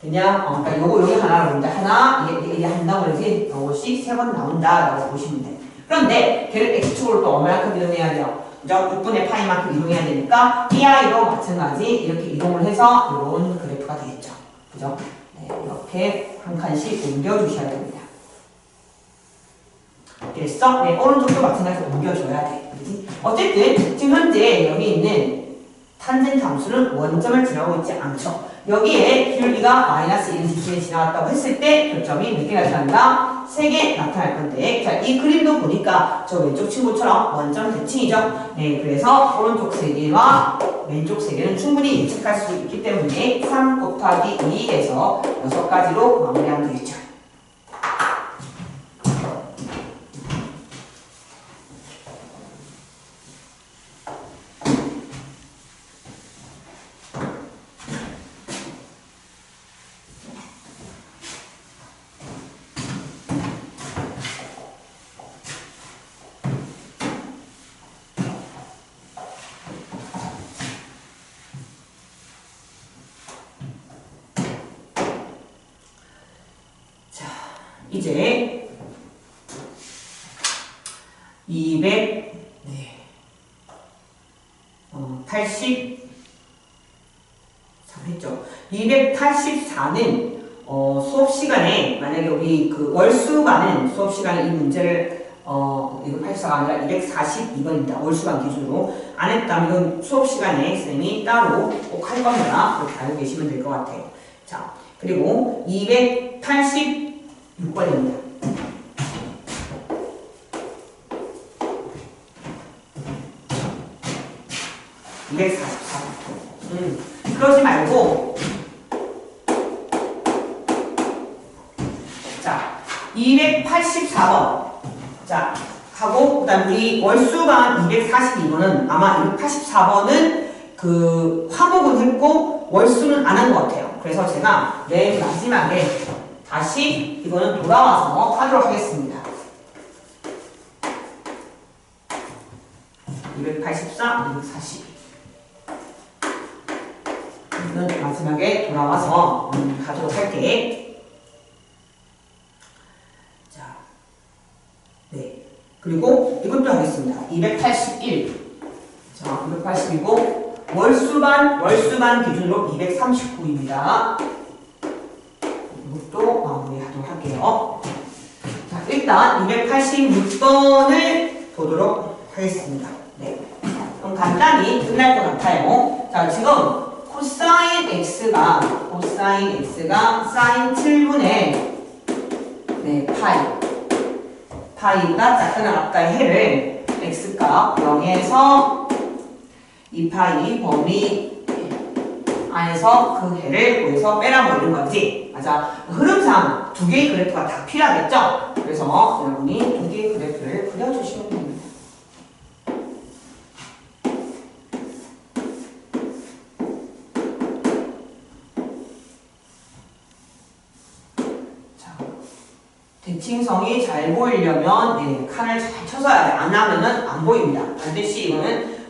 그냥 그러니까 요거 여기 하나로 본다. 하나 이게 한 덩어리지 요것이 3번 나온다라고 보시면 돼. 그런데 걔를 x축으로 또 얼마만큼 이동해야 돼요? 그죠? 6분의 파이만큼 이동해야 되니까 이 아이도 마찬가지 이렇게 이동을 해서 이런 그래프가 되겠죠. 그죠? 네, 이렇게 한 칸씩 옮겨주셔야 됩니다. 됐어? 네, 오른쪽도 마찬가지로 옮겨줘야 돼. 그렇지? 어쨌든 지금 현재 여기 있는 탄젠트 함수는 원점을 지나고 있지 않죠. 여기에 기울기가 마이너스 1 직선이 지나갔다고 했을 때 교점이 몇 개 나타난다? 3개 나타날 건데 자, 이 그림도 보니까 저 왼쪽 친구처럼 원점 대칭이죠. 네, 그래서 오른쪽 3개와 왼쪽 3개는 충분히 예측할 수 있기 때문에 3 곱하기 2에서 6가지로 마무리하면 되겠죠. 이제 282 했죠. 284는 수업 시간에 만약에 우리 그 월수반은 수업 시간에 이 문제를 이거 84가 아니라 242번입니다. 월수반 기준으로 안 했다면 수업 시간에 선생님이 따로 꼭 할 겁니다. 그렇게 알고 계시면 될 것 같아요. 자, 그리고 286번입니다. 244번. 그러지 말고 자 284번 자 하고 그다음 우리 월수반 242번은 아마 284번은 그 화목은 했고 월수는 안 한 것 같아요. 그래서 제가 맨 마지막에 다시 이거는 돌아와서 하도록 하겠습니다. 284, 242 이거는 마지막에 돌아와서 하도록 할게. 자, 네. 그리고 이것도 하겠습니다. 281. 자, 281이고 월수반 기준으로 239입니다. 이것도 마무리하도록 할게요. 자, 일단 286번을 보도록 하겠습니다. 네. 그럼 간단히 끝날 것 같아요. 자, 지금 코사인 x가 사인 7분의 네, 파이가 작거나 같다의 해를 x값 0에서 2파이 범위 안에서 그 해를 구해서 빼라 뭐 이런 거지. 맞아. 흐름상 두 개의 그래프가 다 필요하겠죠? 그래서 여러분이 두 개의 그래프를 그려주시면 됩니다. 대칭성이 잘 보이려면 네, 칸을 잘 쳐서야 돼. 안 하면은 안 보입니다. 반드시 이거는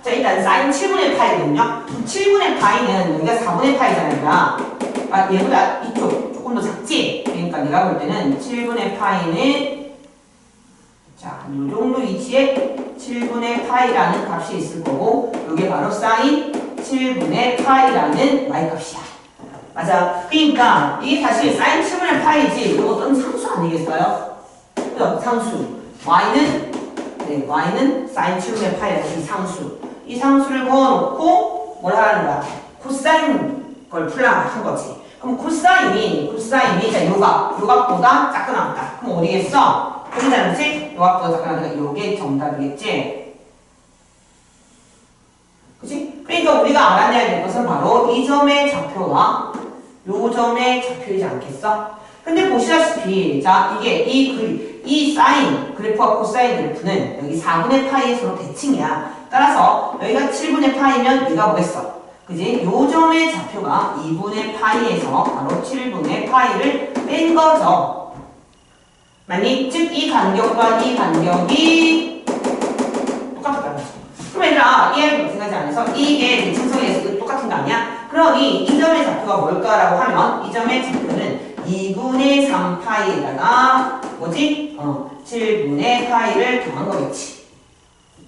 자 일단 사인 7분의 파이거든요. 7분의 파이는 여기가 4분의 파이잖아요. 얘보다 이쪽 조금 더 작지? 그러니까 내가 볼 때는 7분의 파이는 자, 이 정도 위치에 7분의 파이라는 값이 있을 거고 이게 바로 사인 7분의 파이라는 y값이야. 맞아. 그러니까 이게 사실 사인 7분의 파이지 이거 어떤 상수 아니겠어요? 그죠? 상수. y는 사인 7분의 파이라는 이 상수. 이 상수를 그어놓고 뭘 하라는 거야? 코사인 걸 풀라고 한 거지. 그럼 코사인이 자 요각보다 작거나 같다. 그럼 어디겠어? 여기잖아, 요각보다 작거나 같다. 요게 정답이겠지? 그치? 그러니까 우리가 알아내야 될 것은 바로 이 점의 좌표와 요 점의 좌표이지 않겠어? 근데 보시다시피 자 이게 이 사인 그래프와 코사인 그래프는 여기 4분의 파이의 서로 대칭이야. 따라서 여기가 7분의 파이면 얘가 뭐겠어? 그지? 요 점의 좌표가 2분의 파이에서 바로 7분의 파이를 뺀 거죠. 만약 즉 이 간격과 이 간격이 똑같다는 거죠. 그럼 얘들아 이해를 마찬가지 안에서 이게 대칭성에서 똑같은 거 아니야? 그러니 이 점의 좌표가 뭘까라고 하면 이 점의 좌표는 2분의 3파이에다가 뭐지? 7분의 파이를 더한 거겠지.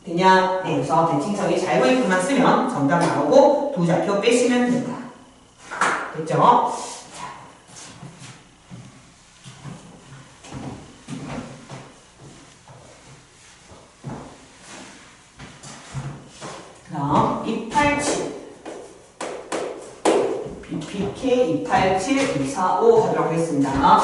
되냐? 네, 그래서 대칭성이 잘 보일 것만 쓰면 정답 나오고 두 좌표 빼시면 된다. 됐죠? 그럼 287 BPK 287 245 하도록 하겠습니다.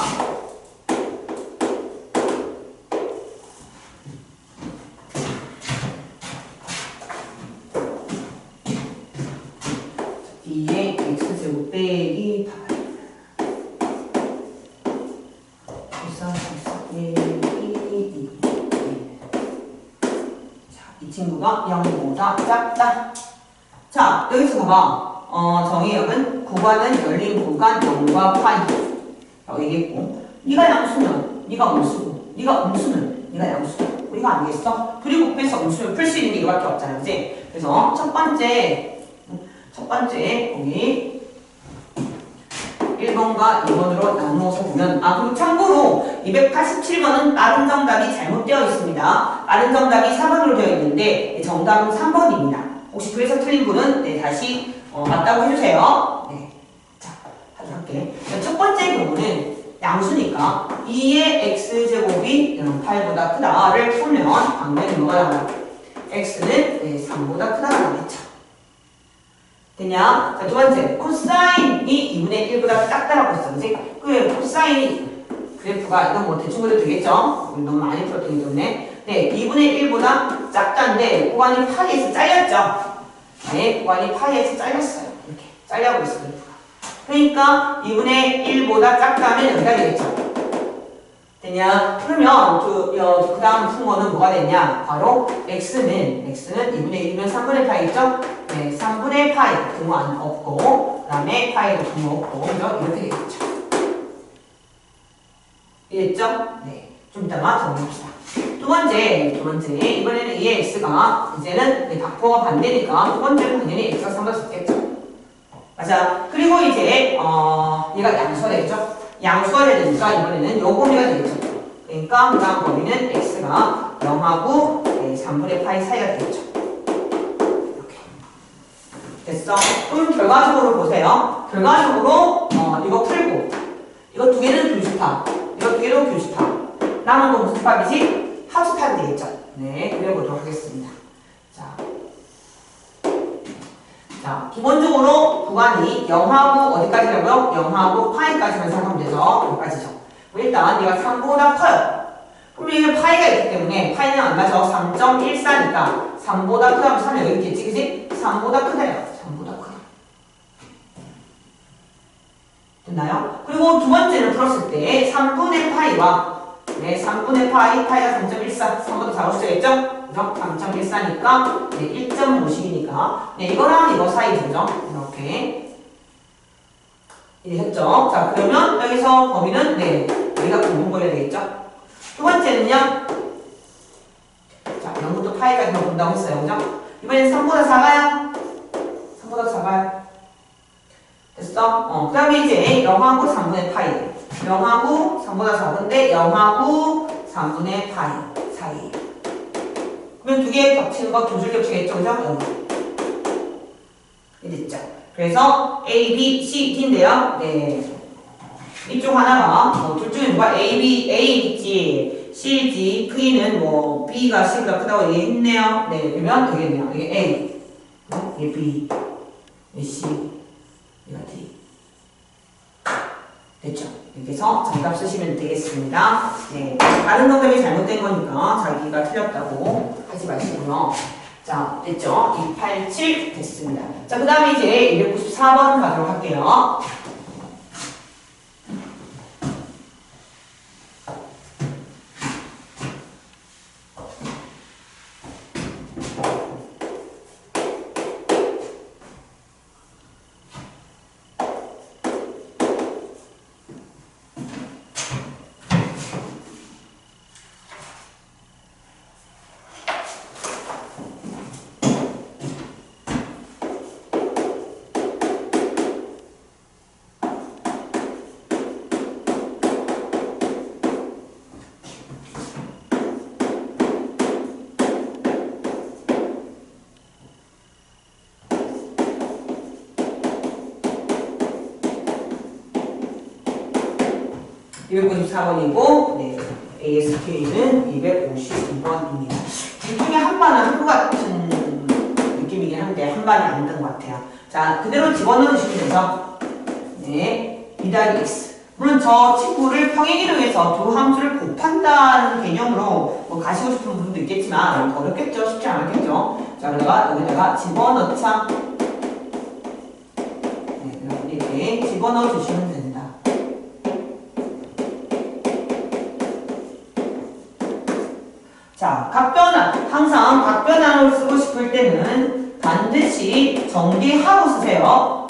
D의 x제곱 빼기 8 빼기 2 이 친구가 0보다 작다. 자, 여기서 봐봐. 정의역은 구간은 열린 공간 0과 파이. 라고 얘기했고, 네가 양수면 네가 음수고, 네가 음수면 네가 양수고, 우리가 아니겠어? 그리고 곱해서 음수면 풀 수 있는 게 이거밖에 없잖아, 그지? 그래서 첫 번째 거기 1번과 2번으로 나누어서 보면 그리고 참고로 287번은 다른 정답이 잘못되어 있습니다. 다른 정답이 4번으로 되어 있는데 정답은 3번입니다. 혹시 그래서 틀린 분은 네, 다시 맞다고 해주세요. 네. 자, 하도록 할게. 첫 번째 경우는 양수니까 2의 x제곱이 8보다 크다를 풀면 당연히 뭐가 나와요? x는 네, 3보다 크다가 나오겠죠. 됐냐? 자, 두 번째, 코사인이 2분의 1보다 작다라고 했어. 그치? 그 코사인이 그래프가 이건 뭐 대충 그려도 되겠죠? 너무 많이 풀었기 때문에. 네, 2분의 1보다 작다인데 구간이 파이에서 잘렸죠? 네, 구간이 파이에서 잘렸어요. 이렇게 잘려버렸어, 그래프가. 그러니까 2분의 1보다 작다면 여기가 되겠죠? 되냐? 그러면 그 다음 fun어는 뭐가 되냐? 바로 x는 2분의 1이면 3분의 파이 있죠? 네, 3분의 파이 등호 안 없고, 그 다음에 파이도 등호 없고, 이렇게 되겠죠. 이해했죠? 네. 좀 이따가 정리합시다. 두 번째, 이번에는 이 x가 이제는 네, 바코가 반대니까 두 번째는 당연히 x가 3보다 적겠죠. 맞아. 그리고 이제, 얘가 양수가 되겠죠? 양수가 되니까 이번에는 요 범위가 되겠죠. 그러니까 그 다음 범위는 x가 0하고 네, 3분의 파이 사이가 되겠죠. 이렇게. 됐어? 그럼 결과적으로 보세요. 결과적으로 이거 풀고 이거 두 개는 교집합, 이거 두 개는 교집합. 남은 건 무슨 집합이지? 합집합이 되겠죠. 네, 그려보도록 하겠습니다. 자, 기본적으로 구간이 0하고 어디까지라고요? 0하고 파이까지만 생각하면 되죠. 여기까지죠. 일단 얘가 3보다 커요. 그럼 얘는 파이가 있기 때문에 파이는 안 맞아. 3.14니까 3보다 크다면 3이 여기 있겠지, 그지? 3보다 크다요. 3보다 크다. 됐나요? 그리고 두 번째는 풀었을 때 3분의 파이와 네, 3분의 파이가 3.14, 3보다 작을 수 있겠죠? 3.14니까 네, 1.5씩이니까 네, 이거랑 이거 사이 되죠? 이렇게 이해했죠? 자, 그러면 여기서 범위는 네, 여기가 공분거려야 되겠죠? 두 번째는요. 자, 0부터 파이까지만 본다고 했어요. 그죠? 이번엔 3보다 작아요? 3보다 작아요? 됐어? 그 다음에 이제 0하고 3분의 파이 0하고 3보다 작은데 0하고 3분의 파이 사이. 그러면 두 개 겹치는 거 두 줄 겹치겠죠? 그죠? 여기. 됐죠? 그래서 A, B, C, D인데요. 네. 이쪽 하나가 둘 중에 누가 A일지 C일지 V는 뭐 B가 C보다 크다고 얘기했네요. 네. 그러면 되겠네요. 이게 A, 이게 B, 이게 C, 이게 D. 됐죠? 이렇게 해서 정답 쓰시면 되겠습니다. 네. 다른 정답이 잘못된 거니까 자기가 틀렸다고 하지 마시고요. 자, 됐죠? 287 됐습니다. 자, 그 다음에 이제 294번 가도록 할게요. (294번이고) 네, ASK는 252번입니다. 이 중에 한 반은 한 것 같은 느낌이긴 한데 한 반이 아닌 것 같아요. 자, 그대로 집어넣으시면 되죠. 네, b 더하기 x. 물론 저 친구를 평행이동해서 두 함수를 곱한다는 개념으로 뭐 가시고 싶은 분도 있겠지만 어렵겠죠? 쉽지 않겠죠? 자, 그러다가 여기다가 집어넣자. 네, 이렇게 집어넣어 주시면 됩니다. 자, 각변환. 항상 각변환을 쓰고 싶을 때는 반드시 정비하고 쓰세요.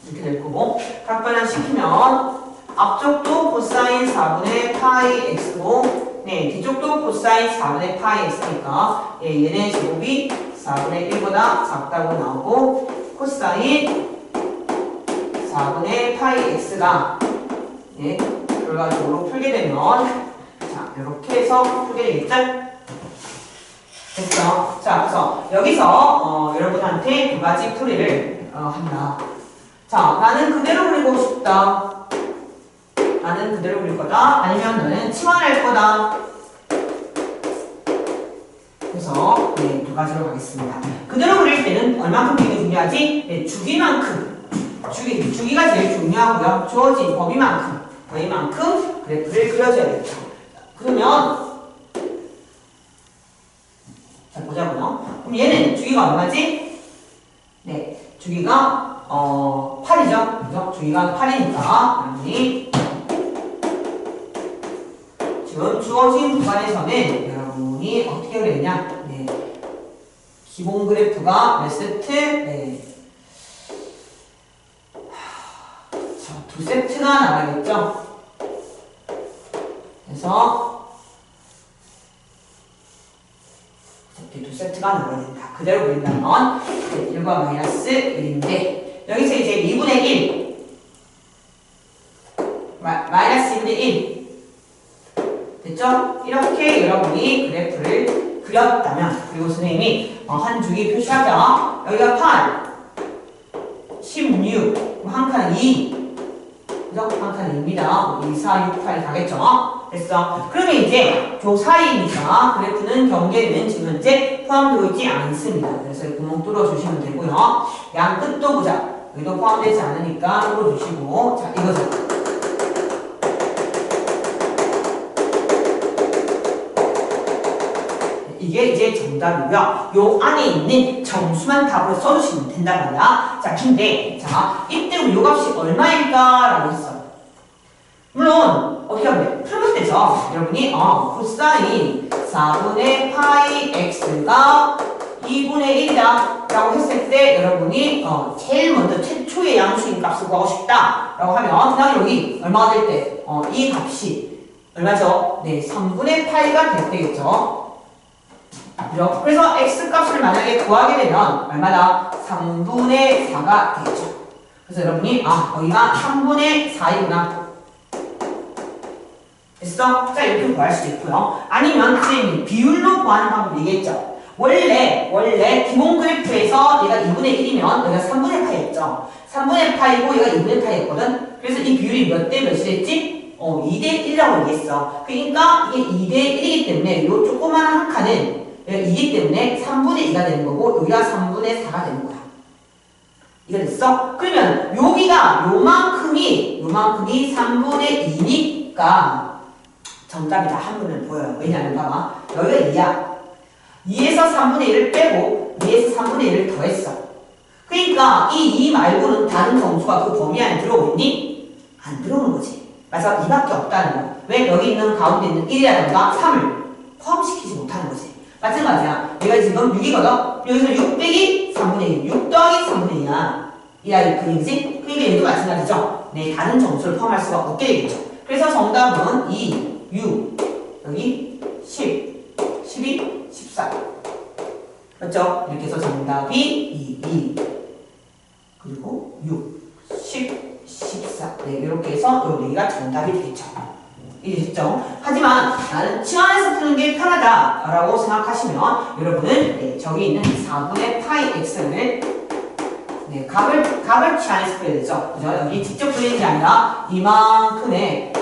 이렇게 될 거고, 각변환 시키면 앞쪽도 코사인 4분의 파이 x고 네, 뒤쪽도 코사인 4분의 파이 x니까 예, 얘네 제곱이 4분의 1보다 작다고 나오고 코사인 4분의 파이 x가 예, 결과적으로 풀게 되면 자 이렇게 해서 풀게 되겠죠? 됐죠? 자 그래서 여기서 여러분한테 두 가지 풀이를 한다. 자 나는 그대로 그리고 싶다. 나는 그대로 그릴 거다. 아니면 너는 치환할 거다. 그래서 네, 두 가지로 가겠습니다. 그대로 그릴 때는 얼만큼 되게 중요하지? 네, 주기만큼. 주기가 제일 중요하고요. 주어진 범위만큼 그래프를 그려줘야겠죠. 그러면 자 보자고요. 그럼 얘는 주기가 얼마지? 네, 주기가 8이죠. 그죠? 주기가 8이니까 여러분이 지금 주어진 구간에서는 여러분이 어떻게 그렸냐? 네, 기본 그래프가 몇 세트? 네. 두 세트가 나가겠죠? 그래서 두 세트가 나가야 된다. 그대로 그린다면 1과 마이너스 1인데 여기서 이제 2분의 1 마이너스 2분의 1 됐죠? 이렇게 여러분이 그래프를 그렸다면 그리고 선생님이 한 주기 표시하자. 여기가 8 16 한 칸은 2 한 칸은 2입니다. 2, 4, 6, 8 가겠죠? 됐어. 그러면 이제 조 사이니까 그래프는 경계는 지금 현재 포함되고 있지 않습니다. 그래서 구멍 뚫어주시면 되고요. 양 끝도 보자. 여기도 포함되지 않으니까 뚫어주시고 자 이거죠. 이게 이제 정답이고요. 요 안에 있는 정수만 답으로 써주시면 된단 말이야. 자, 근데, 자, 이때 요 값이 얼마일까라고 했어. 물론, 어떻게 하면 돼? 풀면 되죠. 여러분이, 코사인 4분의 파이 x가 2분의 1이다. 라고 했을 때, 여러분이, 제일 먼저 최초의 양수인 값을 구하고 싶다. 라고 하면, 그냥 여기 얼마가 될 때, 이 값이, 얼마죠? 네, 3분의 파이가 될 때겠죠. 그죠? 그래서 x값을 만약에 구하게 되면 얼마나? 3분의 4가 되겠죠. 그래서 여러분이 여기가 3분의 4이구나. 됐어? 자 이렇게 구할 수도 있고요. 아니면 선생님이 비율로 구하는 방법이 얘기했죠. 원래 기본 그래프에서 얘가 2분의 1이면 여기가 3분의 파이였죠. 3분의 파이고 얘가 2분의 파이였거든. 그래서 이 비율이 몇 대 몇이 됐지? 2대 1이라고 얘기했어. 그러니까 이게 2대 1이기 때문에 이 조그마한 한 칸은 2기 때문에 3분의 2가 되는 거고 여기가 3분의 4가 되는 거야. 이거 됐어? 그러면 여기가 요만큼이 3분의 2니까 정답이다 한문은 보여요. 왜냐면 봐봐. 여기가 2야. 2에서 3분의 1을 빼고 2에서 3분의 1을 더했어. 그러니까 이 2 말고는 다른 정수가 그 범위 안에 들어오겠니? 안 들어오는 거지. 맞아? 2밖에 없다는 거야. 왜? 여기 있는 가운데 있는 1이라든가 3을 포함시키지 못하는 거지. 마찬가지야. 얘가 지금 6이거든? 여기서 6 빼기 3분의 1. 6 더하기 3분의 2야. 이 아이 그림이지? 그러니까 얘도 마찬가지죠? 네, 다른 정수를 포함할 수가 없게 되겠죠. 그래서 정답은 2, 6, 여기 10, 12, 14. 맞죠? 이렇게 해서 정답이 2, 그리고 6, 10, 14. 네, 이렇게 해서 요 4개가 정답이 되겠죠. 이해되셨죠? 하지만 나는 치환해서 푸는 게 편하다라고 생각하시면 여러분은 네, 저기 있는 4분의 파이 x를 네, 값을 치환해서 풀어야 되죠. 그죠? 여기 직접 풀리는 게 아니라 이만큼의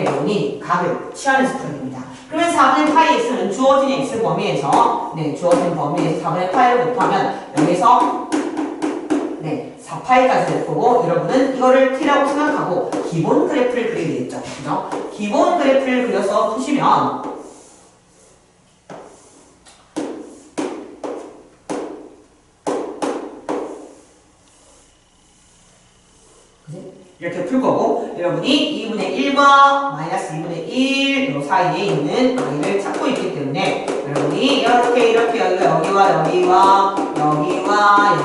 여러분이 값을 치환해서 풀어야 됩니다. 그러면 4분의 파이 x는 주어진 x 범위에서 네, 주어진 범위에서 4분의 파이를 곱하면 여기서 네, 4파이까지 될 거고 여러분은 이거를 t라고 생각하고 기본 그래프를 그리게 되겠죠. 그죠? 기본 그래프를 그려서 푸시면 이렇게 풀 거고 여러분이 2분의 1과 마이너스 2분의 1 사이에 있는 y를 찾고 있기 때문에 여러분이 이렇게 여기와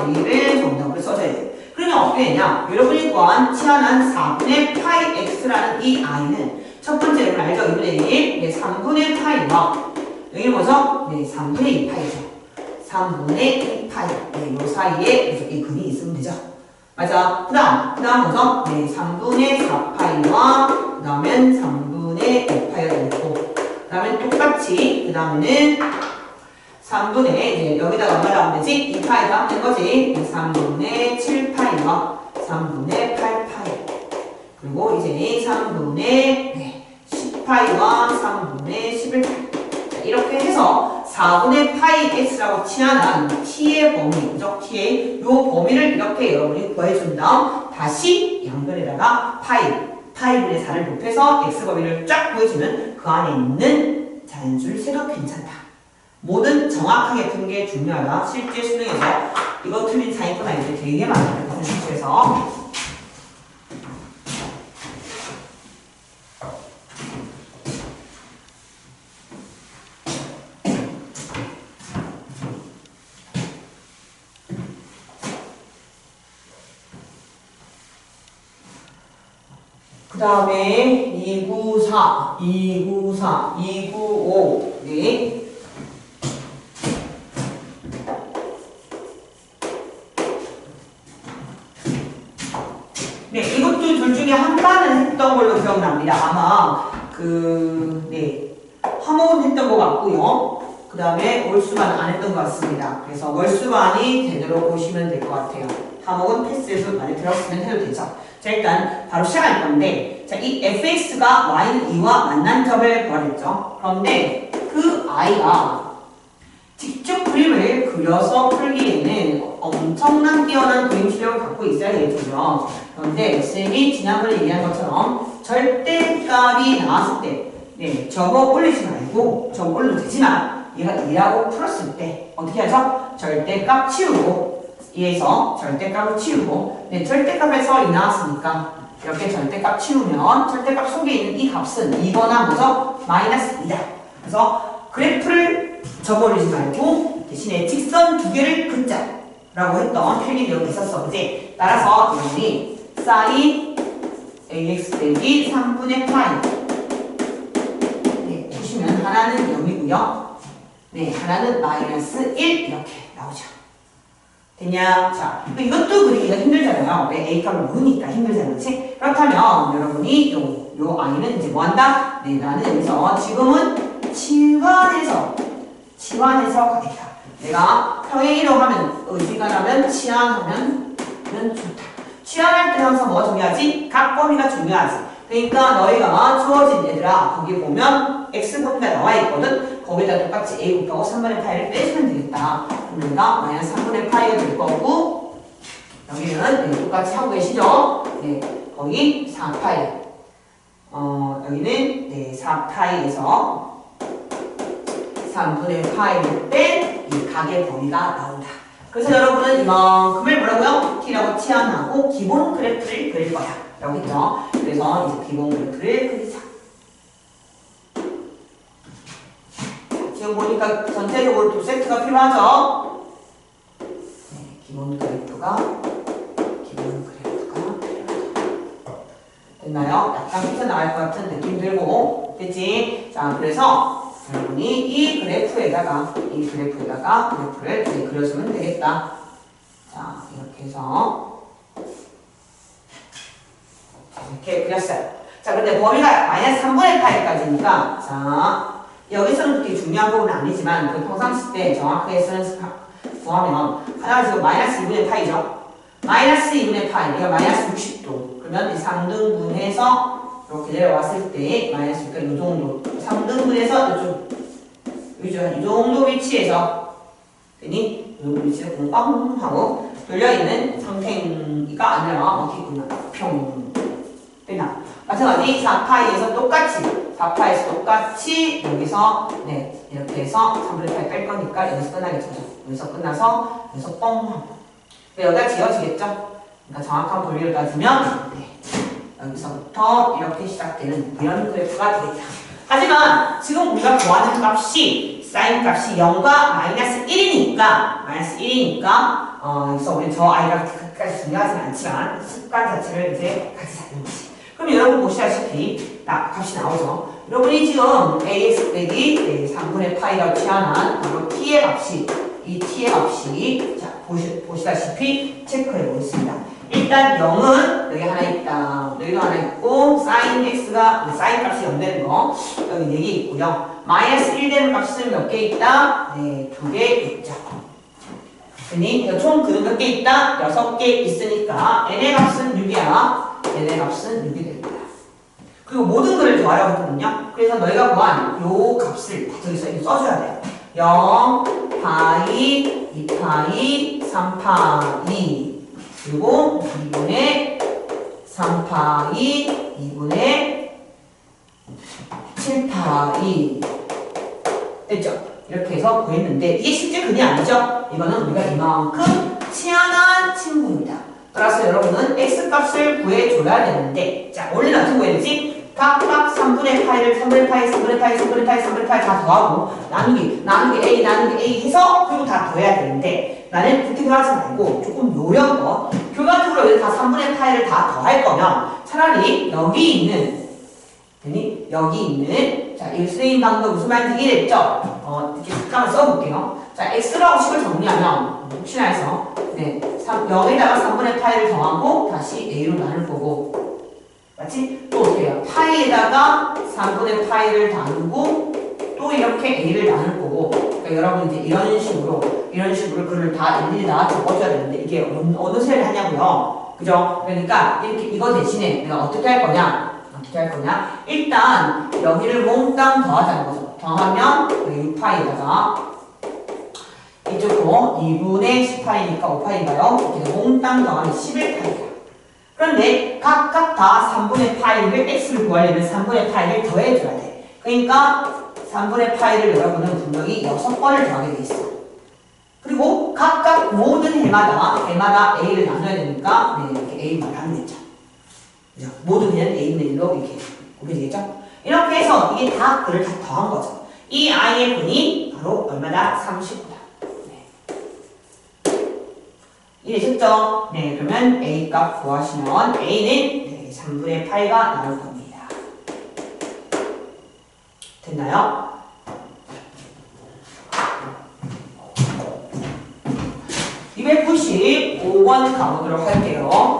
여기를 정답을 써줘야 돼요. 그러면 어떻게 되냐? 여러분이 구한 치환한 4분의 파이 x라는 이 i는 첫 번째 여러분 알죠? 2분의 1, 네, 3분의 파이와 여기는 뭐죠? 네, 3분의 2파이죠. 3분의 2파이. 네, 요 사이에 이 근이 있으면 되죠. 맞아. 그 다음 뭐죠? 네, 3분의 4파이와 그 다음엔 3분의 5파이가 되고 그 다음에 똑같이 그 다음에는 3분의 네, 여기다가 얼마를 하면 되지? 2파이가 된 거지. 3분의 7파이와 3분의 8파이 그리고 이제 3분의 10파이와 3분의 11파이 자, 이렇게 해서 4분의 파이 x라고 치환한 t의 범위, 그죠? t의 요 범위를 이렇게 여러분이 구해준 다음 다시 양변에다가 파이분의 4를 곱해서 x 범위를 쫙 구해주면 그 안에 있는 자연수를 세도 괜찮다. 뭐든 정확하게 푸는 게 중요하다. 실제 수능에서 이거 틀린 사인권 아이들 되게 많아요. 실수에서. 그 다음에 294, 294, 295, 네. 네, 이것도 둘 중에 한 반은 했던 걸로 기억납니다. 아마 화목은 했던 것 같고요. 그 다음에 월수만 안 했던 것 같습니다. 그래서 월수만이 제대로 보시면 될 것 같아요. 화목은 패스해서 많이 들었으면 해도 되죠. 자, 일단 바로 시작할 건데, 자, 이 fx가 y는 2와 만난 점을 구하랬죠. 그런데 그 i가 직접 그림을 그려서 풀기에는 엄청난 뛰어난 그림 실력을 갖고 있어야 되겠죠. 그런데 쌤이 지난번에 얘기한 것처럼 절대값이 나왔을 때, 네, 저거 올리지 말고 저거 올려도 되지만 얘가 2라고 풀었을 때 어떻게 하죠? 절대값 치우고 2에서 절대값을 치우고 네, 절대값에서 2 나왔으니까 이렇게 절대값 치우면 절대값 속에 있는 이 값은 2거나 뭐죠? 마이너스 2다. 그래서 그래프를 접어버리지 말고 대신에 직선 두 개를 긋자라고 했던 필기 내용이 있었어. 그지? 따라서 여러분이 sin ax 빼기 3분의 파이 네, 보시면 하나는 0이고요. 네, 하나는 마이너스 1 이렇게 나오죠. 됐냐? 자, 이것도 그리기가 힘들잖아요. 왜? A값을 모르니까 힘들잖아요. 그렇지? 그렇다면 여러분이 요 i는 이제 뭐 한다? 네, 나는 여기서 지금은 치환해서 가겠다. 내가 평행이라고 하면 의지가 나면 치환하면 좋다. 치환할 때 항상 뭐가 중요하지? 각 범위가 중요하지. 그러니까 너희가 주어진 얘들아 거기 보면 x 범위가 나와 있거든. 거기다 똑같이 a 곱하고 3분의 파이를 빼주면 되겠다. 그럼 내가 마이너스 3분의 파이가 될 거고 여기는 네, 똑같이 하고 계시죠? 네, 거기 4파이 여기는 네, 4파이에서 3분의 파이를 뺀 이 각의 범위가 나온다. 그래서 여러분은 이만큼을 뭐라고요? t라고 치환하고 기본 그래프를 그릴 거야. 라고 했죠. 그래서 이제 기본 그래프를 그리자. 지금 보니까 전체적으로 두 세트가 필요하죠? 네, 기본 그래프가 됐나요? 약간 휘쳐나갈 것 같은 느낌 들고 됐지? 자, 그래서 여러분이 이 그래프에다가 그래프를 이제 그려주면 되겠다. 자, 이렇게 해서 이렇게 그렸어요. 자, 근데 범위가 마이너스 3분의 파이까지니까 자, 여기서는 그렇게 중요한 부분은 아니지만 그 평상시 때 정확하게 쓰는 구하면 하나가 지금 마이너스 2분의 파이죠. 마이너스 2분의 파이, 이거 마이너스 60도. 그러면 3등분해서 이렇게 내려왔을 때 마이너스 이 정도 3등분해서 이 정도 위치에서 되니 이 정도 위치에서 뻥 하고 돌려있는 상태가 아니라 어떻게 끝나? 평 됐나? 마찬가지 4파이에서 똑같이 여기서 네 이렇게 해서 3분의 8 뺄 거니까 여기서 끝나겠죠. 여기서 끝나서 여기서 뻥 하고 여기가 지워지겠죠? 그러니까 정확한 분리를 따지면 네, 여기서부터 이렇게 시작되는 이런 그래프가 되겠다. 하지만 지금 우리가 구하는 값이 사인 값이 0과 마이너스 1이니까 여기서 우리 저 i가 그렇게까지 중요하진 않지만 습관 자체를 이제 같이 잡는 거지. 그럼 여러분 보시다시피 값이 나오죠. 여러분이 지금 ax 빼기 3분의 파이라고 치환한 바로 t의 값이 이 t의 값이 자 보시다시피 체크해 보겠습니다. 일단 0은 여기 하나 있다. 여기도 하나 있고 sin x가 sin 값이 0 되는 거 여기 4개 있고요. 마이너스 1 되는 값은 몇 개 있다? 네, 2개 있죠. 그러니 총 그는 몇 개 있다? 6개 있으니까 n의 값은 6이야. n의 값은 6이 됩니다. 그리고 모든 거를 더하라고 했거든요. 그래서 너희가 구한 요 값을 저기서 이렇게 써줘야 돼요. 0, 파이, 2파이, 3파이 그리고 2분의 3파이, 2분의 7파이 됐죠? 이렇게 해서 구했는데 이게 실제 근이 아니죠? 이거는 우리가 이만큼 치환한 친구입니다. 따라서 여러분은 x값을 구해줘야 되는데 자 원래는 어떻게 구해야 되지? 각각 3분의 파이를 3분의 파이, 3분의 파이, 3분의 파이, 3분의 파이 다 더하고 나누기 A, 나누기 A 해서 그리고 다 더해야 되는데 나는 그렇게 더하지 말고 조금 요령껏 교과적으로 여기 다 3분의 파이를 다 더할 거면 차라리 여기 있는 자, 이 쓰인 방법 무슨 말인지 이해됐죠? 이렇게 잠깐만 써볼게요. 자, x라고 식을 정리하면 혹시나 해서 0에다가 3분의 파이를 더하고 다시 a로 나눌 거고 맞지? 또 어떻게 해요? 파이에다가 3분의 파이를 나누고 또 이렇게 a를 나눌 거고 그러니까 여러분 이제 이런 식으로 글을 다 일일이 다 적어줘야 되는데 이게 어느 세를 하냐고요? 그죠? 그러니까 이렇게 이거 대신에 내가 어떻게 할 거냐? 일단 여기를 몽땅 더하자는 거죠. 더하면 여기 6파이에다가 이쪽으로 2분의 10파이니까 5파이인가요? 이렇게 몽땅 더하면 11파이야. 그런데 각각 다 3분의 파이를 x를 구하려면 3분의 파이를 더해줘야 돼. 그러니까 3분의 파이를 여러분은 분명히 6번을 더하게 돼 있어. 그리고 각각 모든 해마다 a를 나눠야 되니까 이렇게 a만 하면 되죠. 그죠? 모든 해는 a분의 1로 이렇게 오게 되겠죠? 이렇게 해서 이게 다 그를 다 더한 거죠. 이 i의 분이 바로 얼마다? 39다. 이해되셨죠? 네, 그러면 a 값 구하시면 a는 3분의 8가 나올 겁니다. 됐나요? 295번 가보도록 할게요.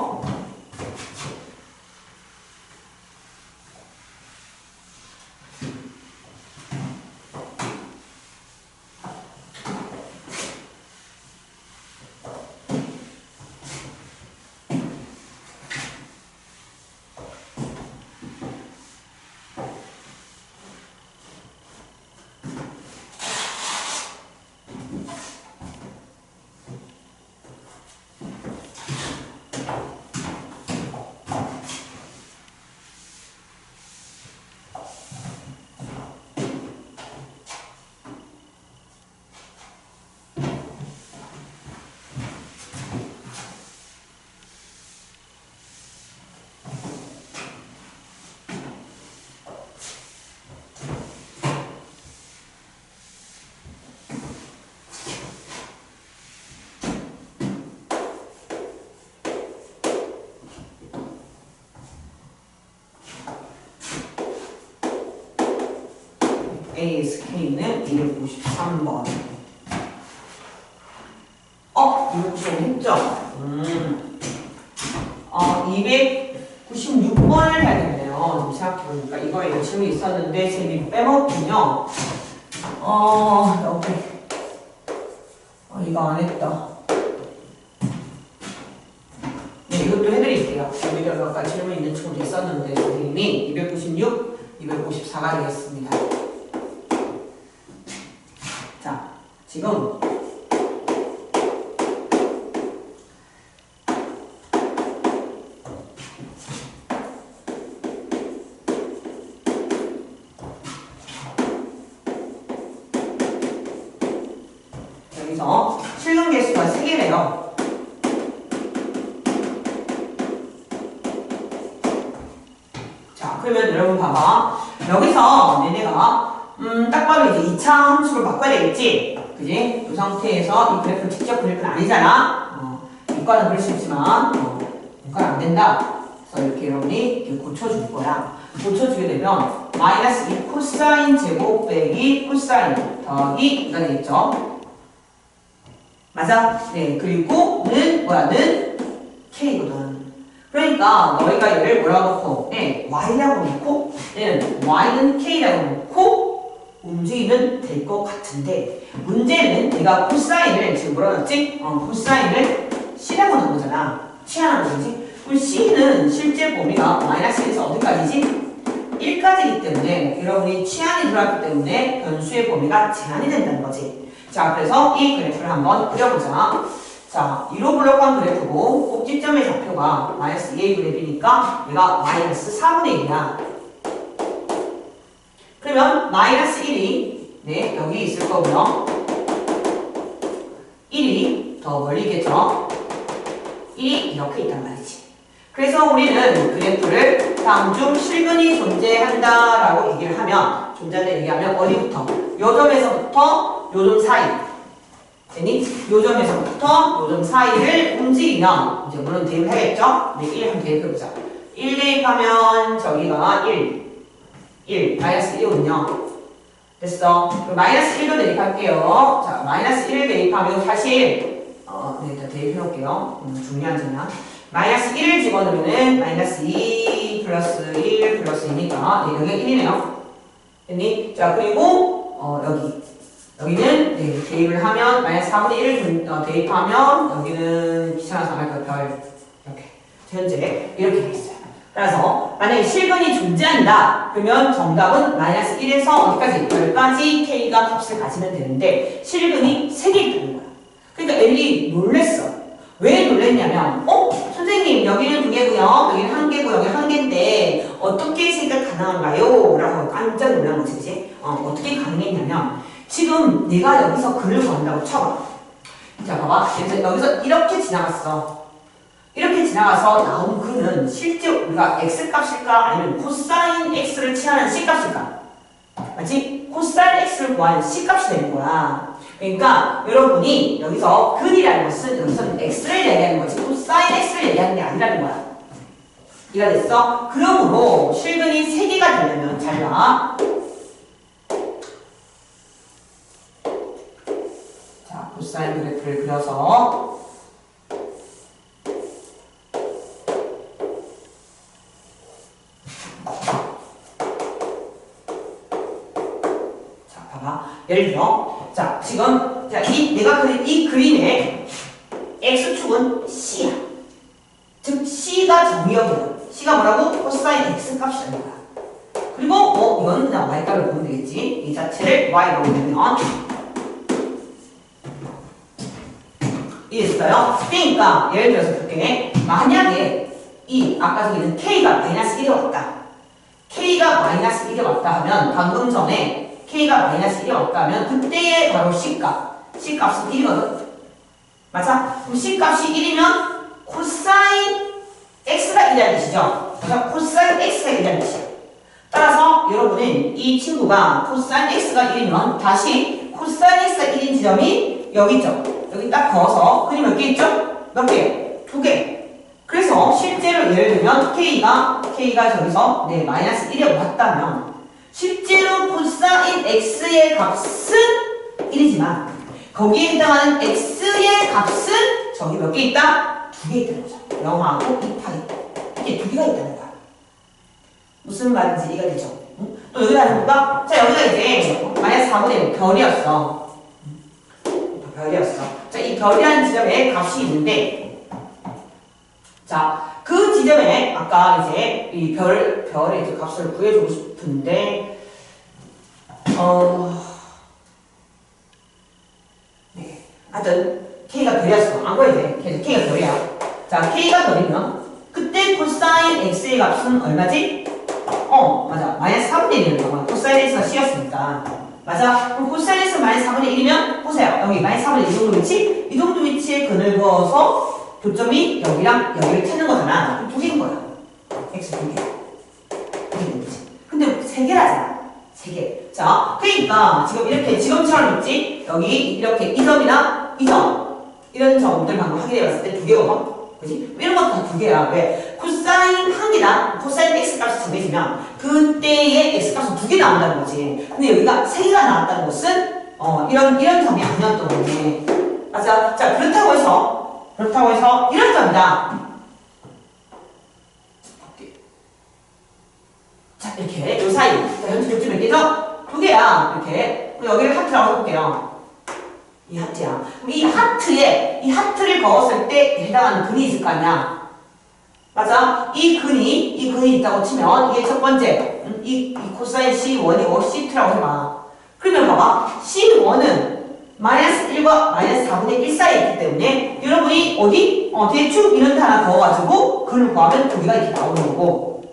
ASK는 253번. 이거 좀 했죠? 296번을 해야겠네요. 생각해보니까 이거에 열심히 있었는데 재미 빼먹군요. 오케이. 이거 안 했다. 네, 이것도 해드릴게요. 여기가 몇 가지 질문 있는 친구도 있었는데 선생님이 296, 254가 되겠습니다. 자, 지금 여기서 실근 개수가 3개래요. 자, 그러면 여러분 봐봐. 여기서 얘네가 딱 봐도 이제 2차 함수로 바꿔야 되겠지? 그지? 이 상태에서 이 그래프를 직접 그릴 건 아니잖아? 이과는 그릴 수 있지만, 이과는 안 된다. 그래서 이렇게 여러분이 이렇게 고쳐줄 거야. 고쳐주게 되면, 마이너스 2 코사인 제곱 빼기 코사인 더하기 이가 되겠죠? 맞아? 네, 그리고 는 뭐야? 는 k거든. 그러니까 너희가 얘를 뭐라고 놓고 네, y라고 놓고 얘는 y는 k라고 놓고 움직이면 될 것 같은데 문제는 내가 코사인을 지금 뭐라 그랬지? 코사인을 c라고 넣은 거잖아. 취하는 거지? 그럼 c는 실제 범위가 마이너스 1에서 어디까지지? 1까지이기 때문에 여러분이 취한이 들어왔기 때문에 변수의 범위가 제한이 된다는 거지. 자, 그래서 이 그래프를 한번 그려보자. 자, 위로 블록한 그래프고 꼭지점의 좌표가 마이너스 2의 그래프니까 얘가 마이너스 4분의 1이야. 그러면 마이너스 1이 네, 여기 있을 거고요. 1이 더 멀리 있겠죠. 1이 이렇게 있단 말이지. 그래서 우리는 그래프를 다음 중 실근이 존재한다라고 얘기를 하면 존재한다 얘기하면 어디부터? 요 점에서부터 요 점 사이 되니? 요 점에서부터 요 점 사이를 움직이면 이제 물론 대입을 해야겠죠? 네, 1 한번 대입해보자. 1 대입하면 저기가 1 마이너스 1이거든요. 됐어. 그럼 마이너스 1도 대입할게요. 자, 마이너스 1을 대입하면 사실 네, 일단 대입해볼게요. 중요한 점이야. 마이너스 1을 집어넣으면은 마이너스 2 플러스 1 플러스 2니까 네, 여기가 1이네요. 됐니? 자, 그리고 여기는 네, 대입을 하면 마이너스 4분의 1을 대입하면 여기는 귀찮아서 안 할까요? 별 이렇게 현재 이렇게 돼 있어요. 그래서 만약에 실근이 존재한다 그러면 정답은 마이너스 1에서 어디까지? 10까지 k가 값을 가지면 되는데 실근이 3개 있다는 거야. 그러니까 엘리 놀랬어. 왜 놀랬냐면 선생님 여기는 2개고요 여기는 1개고 여기 1개인데 어떻게 생각 가능한가요? 라고 깜짝 놀란 거지. 그치? 어떻게 가능했냐면 지금 내가 여기서 글을 구한다고 쳐봐. 자 봐봐. 여기서 이렇게 지나갔어. 이렇게 지나가서 나온 글은 실제 우리가 x값일까 아니면 코사인 x를 취하는 c값일까? 맞지? 코사인 x를 구하는 c값이 되는 거야. 그러니까 여러분이 여기서 글이라는 것은 여기서는 x를 얘기하는 거지 코사인 x를 얘기하는 게 아니라는 거야. 이해가 됐어? 그러므로 실근이 3개가 되려면 잘 봐. 자, 코사인 그래프를 그려서 자, 봐봐. 예를 들어 자, 지금 내가 그린 이 그림의 x축은 c야. 즉 c가 정의역이야. c가 뭐라고? 코사인 x 값이라는 거야. 그리고 이건 그냥 y값을 보면 되겠지. 이 자체를 y라고 보면 이해됐어요? 그러니까 예를 들어서 그렇게 만약에 아까 저기는 k가 마이너스 1에 왔다. k가 마이너스 1에 왔다 하면 방금 전에 k가 마이너스 1이 왔다 하면 그때의 바로 c값은 1이거든. 맞아? 그럼 c값이 1이면 코사인 x가 1이라는 뜻이죠. 그래서 코사인 x가 1이라는 뜻이야. 따라서 여러분은 이 친구가 코사인 x가 1이면 다시 코사인 x가 1인 지점이 여기 있죠. 여기 딱 그어서 그림 몇 개 있죠? 몇 개? 2개. 그래서 실제로 예를 들면 k가 저기서 네, 마이너스 1에 왔다면 실제로 코사인 x의 값은 1이지만 거기에 해당하는 x의 값은 저기 몇 개 있다? 2개 있다는 거죠. 0하고 2파이 이게 2개가 있다는 거야. 무슨 말인지 이해가 되죠? 응? 또 여기다 해볼까? 자, 여기가 이제 마이너스 4분의 1 별이었어. 별이었어. 자, 이 별이라는 지점에 값이 있는데 자, 그 지점에 아까 이제 이 별의 이제 값을 구해주고 싶은데 네. 하여튼 k가 별이었어. 안 구해도 돼. 그래서 k가 별이야. 자, k가 별이면 그때 코사인 x의 값은 얼마지? 맞아. 마이너스 4분의 1이라는 거야. 코사인 x가 c였으니까. 맞아. 그럼 코사인 x가 마이너스 4분의 1이면 보세요. 여기 마이너스 4분의 1 정도 위치? 이 정도 위치에 근을 그어서 교점이 여기랑 여기를 찾는 거잖아. 그럼 2개인 거야. x 2개. 2개 되지. 근데 3개라잖아. 3개. 자, 그러니까 지금 이렇게 지금처럼 있지? 여기 이렇게 이 점이나 이 점. 이런 점들 방금 확인해봤을 때 2개거든? 그지? 이런 것도 다 2개야. 왜? 코사인 1이랑 코사인 x값이 2개지면 그때의 x값은 2개 나온다는 거지. 근데 여기가 3개가 나왔다는 것은 이런 점이 아니었던 거지. 맞아. 자, 그렇다고 해서 이런 점이다. 자, 이렇게 요 사이. 자, 현재 몇 개죠? 2개야. 이렇게. 그럼 여기를 하트라고 해볼게요. 이 하트야. 그럼 이 하트를 그었을 때 해당하는 근이 있을 거 아니야. 맞아? 이 근이 있다고 치면 이게 첫 번째. 이 코사인 C1이고 C2라고 해봐. 그러면 봐봐. C1은 마이너스 1과 마이너스 4분의 1 사이에 있기 때문에 여러분이 어디? 대충 이런 데 하나 그어가지고 근을 구하면 2개가 이렇게 나오는 거고.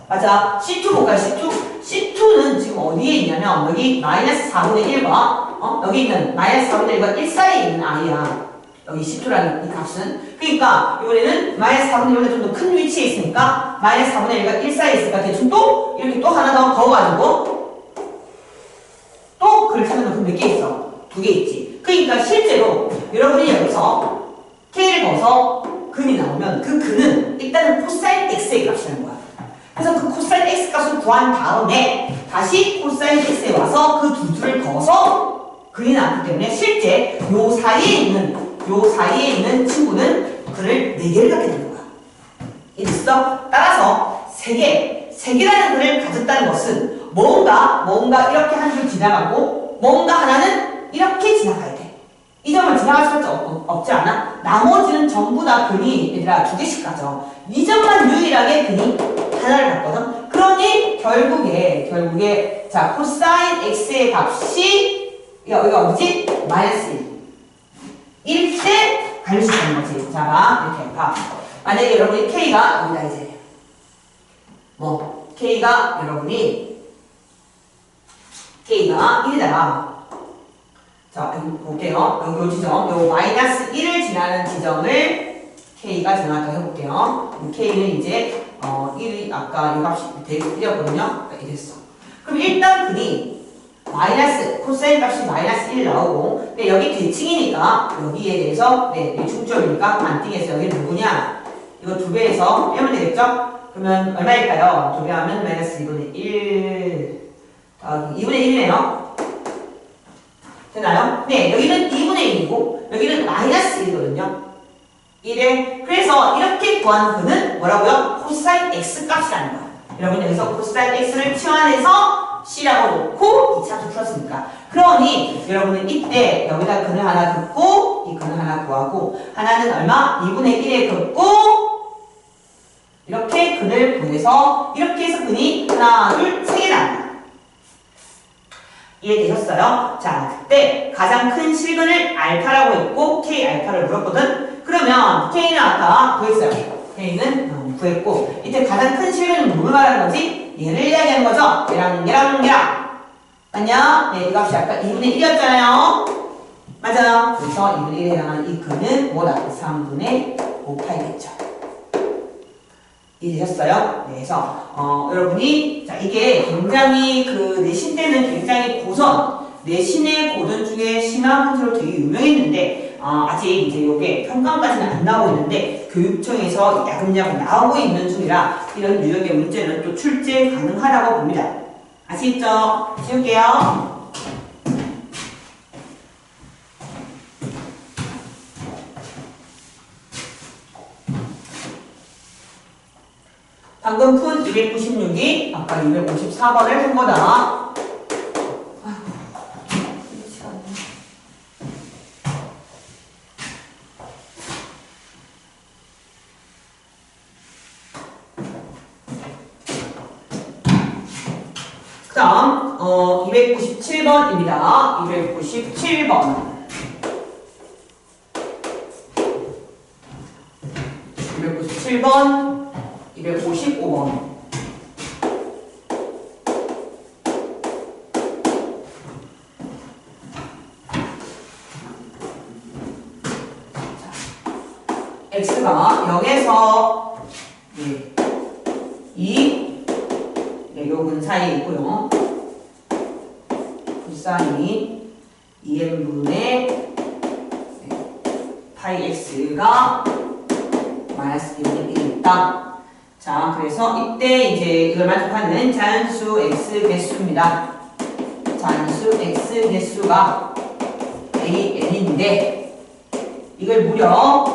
맞아. C2 볼까요? C2는 지금 어디에 있냐면 여기 마이너스 4분의 1과 여기 있는 마이너스 4분의 1과 1 사이에 있는 아이야. 여기 C2라는 이 값은. 그러니까 이번에는 마이너스 4분의 1보다 좀 더 큰 위치에 있으니까 마이너스 4분의 1과 1 사이에 있으니까 대충 또 이렇게 또 하나 더 그어가지고 또 그걸 찾으면 몇 개 있어? 2개 있지. 그러니까 실제로 여러분이 여기서 K를 넣어서 근이 나오면 그 근은 일단은 코사인 X의 값이라는 거야. 그래서 그 코사인 X 값을 구한 다음에 다시 코사인 X에 와서 그 두 줄을 그어서 근이 나왔기 때문에 실제 요 사이에 있는 친구는 근을 4개를 갖게 되는 거야. 이해됐어? 따라서 3개라는 근을 가졌다는 것은 뭔가 이렇게 한 줄 지나가고 뭔가 하나는 이렇게 지나가야 돼. 이 점을 지나갈 수밖에 없지 않아? 나머지는 전부 다 근이 얘들아 2개씩 가져. 이 점만 유일하게 근이 하나를 갖거든. 그러니 결국에 자 코사인 x의 값이 여기가 어디지? 마이너스 1. 1때 갈릴 수 있는 거지. 자 봐. 이렇게 봐. 만약에 여러분이 k가 여기다 이제 k가 1이다. 자, 여기 볼게요. 여기 요 지점, 요 마이너스 1을 지나는 지점을 K가 지나갔다고 해볼게요. K는 이제, 1이 아까 이 값이 되게 1이었거든요. 이렇게 됐어. 그럼 일단 근이 마이너스, 코사인 값이 마이너스 1 나오고, 근데 여기 대칭이니까, 여기에 대해서, 이 중점이니까 안 띵해서 여기 누구냐? 이거 2배에서 빼면 되겠죠? 그러면 얼마일까요? 2배 하면 마이너스 2분의 1, 2분의 1이네요. 되나요? 네, 여기는 2분의 1이고 여기는 마이너스 1이거든요. 1에 그래서 이렇게 구한 근은 뭐라고요? 코사인 x 값이라는 거야. 여러분 여기서 코사인 x를 치환해서 c라고 놓고 이 차수 풀었으니까. 그러니 여러분은 이때 여기다 근을 하나 긋고 이 근을 하나 구하고 하나는 얼마? 2분의 1에 긋고 이렇게 근을 구해서 이렇게 해서 근이 하나, 둘, 3개 나옵니다. 이해되셨어요? 자, 그때 가장 큰 실근을 알파라고 했고 K 알파를 물었거든? 그러면 K는 아까 구했어요. K는 구했고 이때 가장 큰 실근은 뭘 말하는 거지? 얘를 이야기하는 거죠? 얘랑 맞냐? 네, 이 값이 아까 2분의 1이었잖아요. 맞아요. 그래서 2분의 1에 해당하는 이 근은 뭐다? 3분의 5파이겠죠. 이해되셨어요? 네, 그래서 여러분이 자 이게 굉장히 그 내신 때는 굉장히 내신의 고전 중에 심화 문제로 되게 유명했는데 아직 이제 요게 평가까지는 안 나오고 있는데 교육청에서 야금야금 나오고 있는 중이라 이런 유형의 문제는 또 출제 가능하다고 봅니다. 아시겠죠? 지울게요. 방금 푼 296이 아까 254번을 한 거다. 그 다음 297번입니다. 297번 297번 255번 x가 0에서 2 요근 사이에 있고요. 불쌍히 2n분의 파이 x가 마이너스 2분의 1이 있다. 자, 그래서 이때 이제 이걸 만족하는 자연수 x 개수입니다. 자연수 x 개수가 an인데 이걸 무려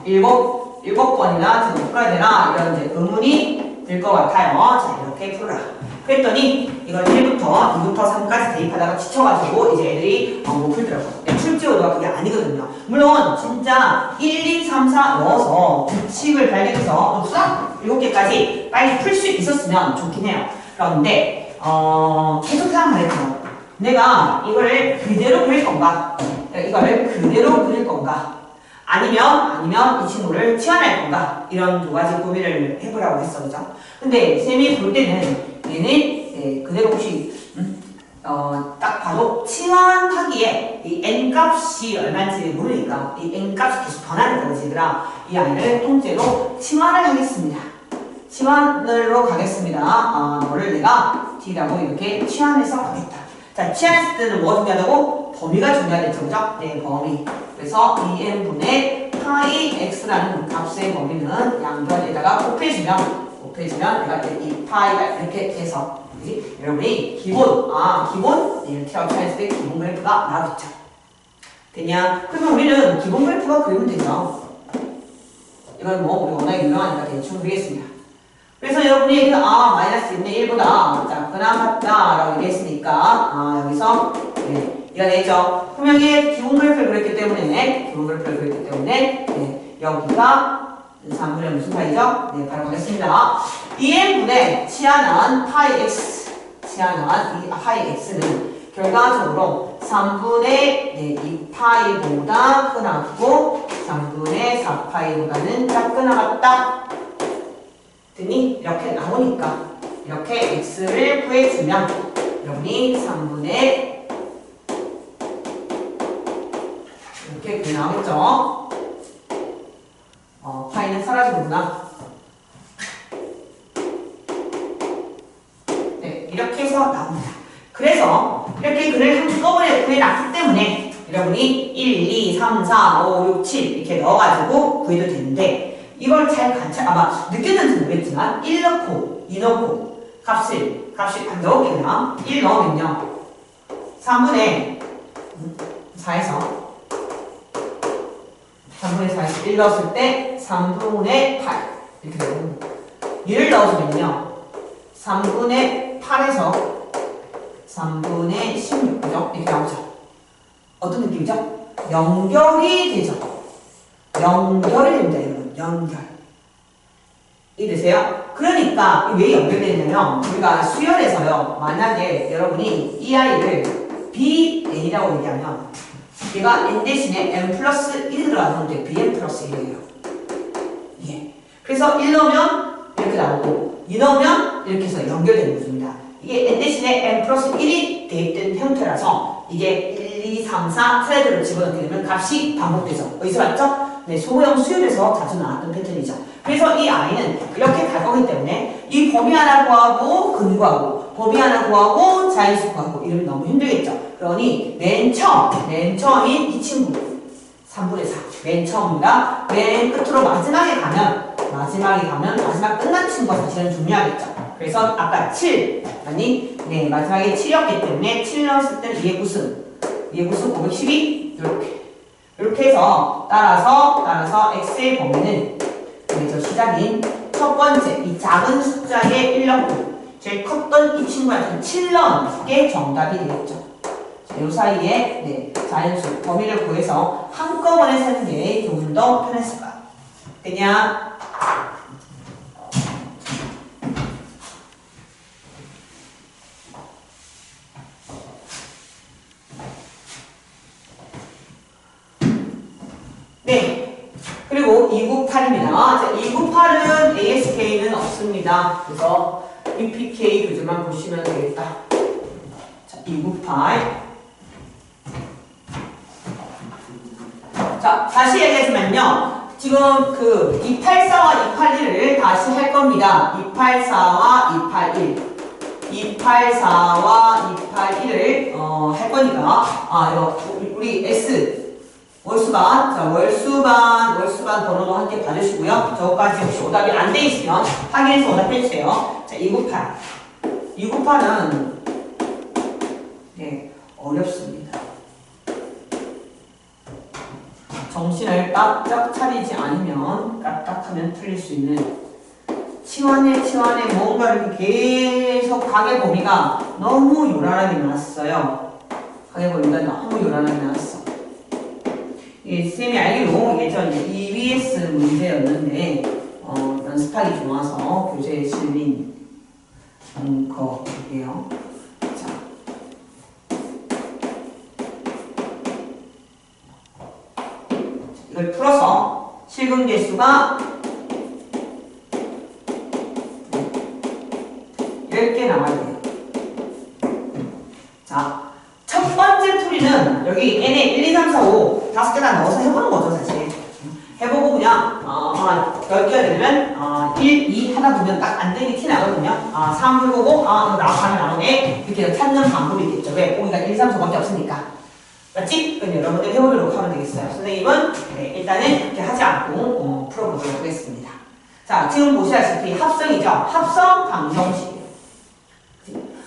일곱 번이나 지금 풀어야 되나 이런 이제 의문이 들 것 같아요. 자, 이렇게 풀어라. 그랬더니 이걸 1부터 2부터 3까지 대입하다가 지쳐가지고 이제 애들이 못 풀더라고요. 출제 오도가 그게 아니거든요. 물론 진짜 1, 2, 3, 4 넣어서 규칙을 발견해서 수학 7개까지 빨리 풀 수 있었으면 좋긴 해요. 그런데 계속 생각하랬죠. 내가 이거를 그대로 그릴 건가? 아니면 이 친구를 치환할 건가? 이런 두 가지 고민을 해보라고 했어, 그죠? 근데 쌤이 볼 때는 얘는 그대로 혹시 딱 봐도 치환하기에 이 n값이 얼마인지 모르니까 이 n값이 계속 변하는 거지, 얘들아. 이 아이를 통째로 치환을 하겠습니다. 치환으로 가겠습니다. 너를 내가 D라고 이렇게 치환해서 가겠다. 자, 치환했을 때는 뭐가 중요하다고? 범위가 중요하겠죠, 그죠? 네, 범위. 그래서 2n분의 파이 x라는 값의 범위는 양변에다가 곱해주면 내가 이 파이가 이렇게 돼서, 그치? 여러분이 기본 이렇게 치환했을 때 기본 그래프가 나오겠죠. 되냐? 그러면 우리는 기본 그래프가 그리면 되죠. 이건 뭐 우리 워낙 유명하니까 대충 그리겠습니다. 그래서 여러분이 마이너스 2분의 1보다 작거나 같다라고 얘기했으니까 여기서 이가 되죠. 분명히 기본 그래프를 그렸기 때문에 여기가 3분의 무슨 파이죠? 네, 바로 가겠습니다. 2n분의 치환한 파이 x 이 파이 x는 결과적으로 3분의 2파이보다 크나고 3분의 4파이보다는 작거나 같다. 이렇게 나오니까 이렇게 x를 구해주면 여러분이 3분의 이렇게 나오겠죠. 파이는 사라지는구나. 네, 이렇게 해서 나옵니다. 그래서 이렇게 글을 한꺼번에 구해놨기 때문에 여러분이 1, 2, 3, 4, 5, 6, 7 이렇게 넣어가지고 구해도 되는데 이걸 잘 아마 느꼈는지 모르겠지만 1 넣고 2 넣고 값을 안 넣었겠나? 1 넣으면요 3분의 4에서 1 넣었을 때 3분의 8 이렇게 되고 1을 넣어주면요 3분의 8에서 3분의 16 그죠? 이렇게 나오죠. 어떤 느낌이죠? 연결이 되죠. 연결이 됩니다, 여러분. 연결. 이해되세요? 그러니까 왜 연결되냐면 우리가 수열에서요. 만약에 여러분이 이 아이를 BN이라고 얘기하면 얘가 N 대신에 N 플러스 1이 들어가는데 BN 플러스 1이에요. 예. 그래서 1 넣으면 이렇게 나오고 2 넣으면 이렇게 해서 연결되는 것입니다. 이게 N 대신에 N 플러스 1이 대입된 형태라서 이게 1, 2, 3, 4 슬라이드를 집어넣게 되면 값이 반복되죠. 어디서 봤죠? 네, 소모형 수열에서 자주 나왔던 패턴이죠. 그래서 이 아이는 이렇게 갈 거기 때문에 이 범위 하나 구하고 근 구하고 범위 하나 구하고 자연수 구하고 이러면 너무 힘들겠죠. 그러니 맨 처음인 이 친구 3분의 4 맨 처음입니다. 맨 끝으로 마지막에 가면 마지막 끝난 친구가 사실은 중요하겠죠. 그래서 아까 7 아니 네 마지막에 7이었기 때문에 7 넣었을 때는 얘 구순 512 이렇게 해서 따라서 x의 범위는 저 시작인 첫 번째 이 작은 숫자에 1 넣고 제일 컸던 이 친구한테는 7 넣은 게 정답이 되겠죠. 이 사이에 자연수 범위를 구해서 한꺼번에 세는 게 조금 더 편했을 거야. 되냐? 네. 그리고 298입니다. 298은 ASK는 없습니다. 그래서 BPK 교재만 보시면 되겠다. 자, 298. 자, 다시 얘기하지만요. 지금 그 284와 281을 다시 할 겁니다. 284와 281을 할 거니까 이거 우리 S 월수반, 자, 월수반 번호도 함께 봐주시고요. 저거까지 혹시 오답이 안 돼 있으면 확인해서 오답해주세요. 자, 298은 네, 어렵습니다. 정신을 바짝 차리지 않으면 까딱하면 틀릴 수 있는 치환에 뭔가를 계속 가계 범위가 너무 요란하게 나왔어요. 가계 범위가 너무 요란하게 나왔어. 쌤이 알기로 예전 EBS 문제였는데 연습하기 좋아서 교재에 실린 거예요. 자, 이걸 풀어서 실근 개수가 10개 나와야 돼요. 자, 첫 번째 풀이는 여기 n에 1, 2, 3, 4, 5 5개 다 넣어서 해보는 거죠, 사실. 해보고 그냥 10개가 되면 1, 2 하다 보면 딱 안 되게 티 나거든요. 3 해보고 나가면 나오네. 이렇게 찾는 방법이 있겠죠. 왜? 보기가 1, 3, 4밖에 없으니까. 맞지? 그럼 여러분들 해보도록 하면 되겠어요. 선생님은 일단은 그렇게 하지 않고 풀어보도록 하겠습니다. 자, 지금 보시다시피 합성이죠. 합성 방정식이에요.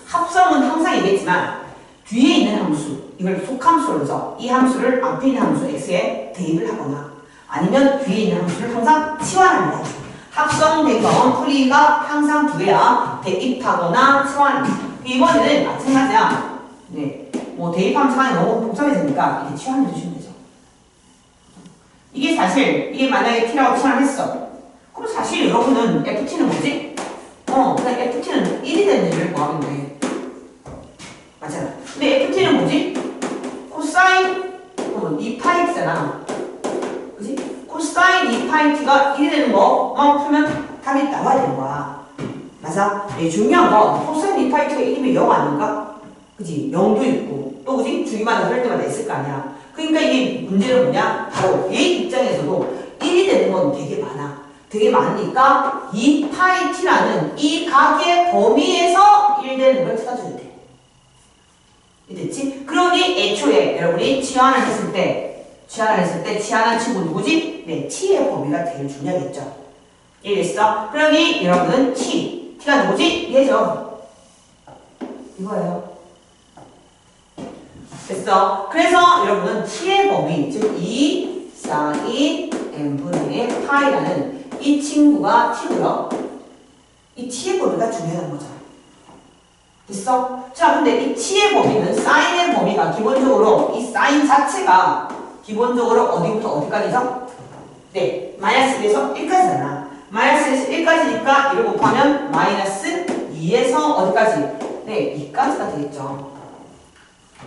합성은 항상 얘기했지만 뒤에 있는 함수, 이걸 속함수로 그러죠. 이 함수를 앞에 있는 함수 x에 대입을 하거나 아니면 뒤에 있는 함수를 항상 치환합니다. 합성된 건 풀이가 항상 두 개야. 대입하거나 치환합니다. 이번에는 마찬가지야. 네, 뭐 대입하면 치환이 너무 복잡해지니까 이렇게 치환해 주시면 되죠. 이게 사실 이게 만약에 t라고 치환했어. 그럼 사실 여러분은 ft는 뭐지? 그냥 ft는 1이 되는 일을 구하면 돼. 맞잖아. 근데 ft는 뭐지? 코사인 2파이잖아. 그치? 코사인 2파이가 1이 되는 거만 풀면 답이 나와야 되는 거야. 맞아? 중요한 건 코사인 2파이가 1이면 0 아닌가? 그치? 0도 있고 또 그치? 주기마다 할 때마다 있을 거 아니야. 그러니까 이게 문제는 뭐냐? 바로 얘 입장에서도 1이 되는 건 되게 많아. 되게 많으니까 2파이t라는 이 각의 범위에서 1 되는 걸 찾아줘야 돼. 됐지? 그러니 애초에 여러분이 치환을 했을 때 치환한 친구 누구지? 네, t의 범위가 제일 중요하겠죠. 이해됐어? 그러니 여러분은 t가 누구지? 얘죠. 이거예요. 됐어? 그래서 여러분은 t의 범위, 즉 2 사인 n분의 파이라는 이 친구가 t고요. 이 t의 범위가 중요한 거죠. 됐어? 자, 근데 이 t의 범위는 사인의 범위가 기본적으로 이 사인 자체가 기본적으로 어디부터 어디까지죠? 네, 마이너스 1에서 1까지잖아. 마이너스 1에서 1까지니까 이걸 곱하면 마이너스 2에서 어디까지? 네, 2까지가 되겠죠.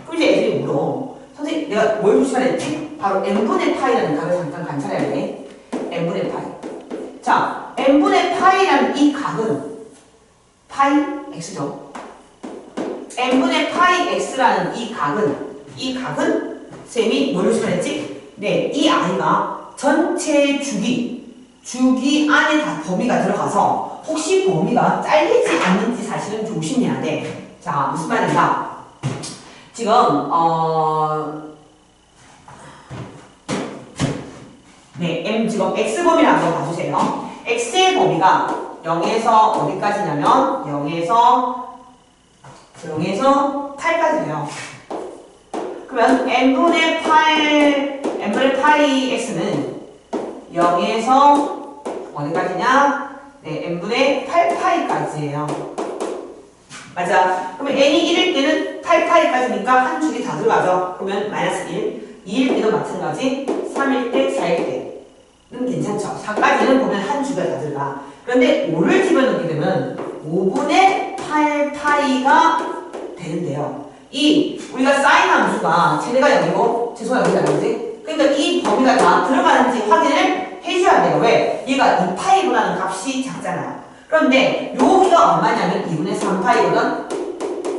그럼 이제 애들이 물어. 선생님, 내가 뭘 조심하랬지? 바로 n분의 파이라는 각을 잠깐 관찰해야 돼. n분의 파이. 자, n분의 파이라는 이 각은 파이 x죠. n분의 파이 x라는 이 각은 쌤이 뭘 조심하랬지? 네, 이 아이가 전체 주기 안에 다 범위가 들어가서 혹시 범위가 잘리지 않는지 사실은 조심해야 돼. 자, 무슨 말인가? 지금 지금 x 범위를 한번 봐주세요. x의 범위가 0에서 어디까지냐면 0에서 8까지예요. 그러면 n분의 파이 x는 0에서 어디까지냐? 네, n분의 8파이까지예요. 맞아. 그러면 n이 1일 때는 8파이까지니까 한 줄이 다 들어가죠. 그러면 마이너스 1, 2일 때도 마찬가지, 3일 때, 4일 때는 괜찮죠. 4까지는 보면 한 줄이 다 들어가. 그런데 5를 집어넣게 되면 5분의 8파이가 되는데요. 우리가 사인 함수가 쟤네가 0이고 쟤소가 여기가 0이지? 그러니까 이 범위가 다 들어가는지 확인을 해줘야 돼요. 왜? 얘가 2파이보다는 값이 작잖아요. 그런데 여기가 얼마냐면 2분의 3파이거든?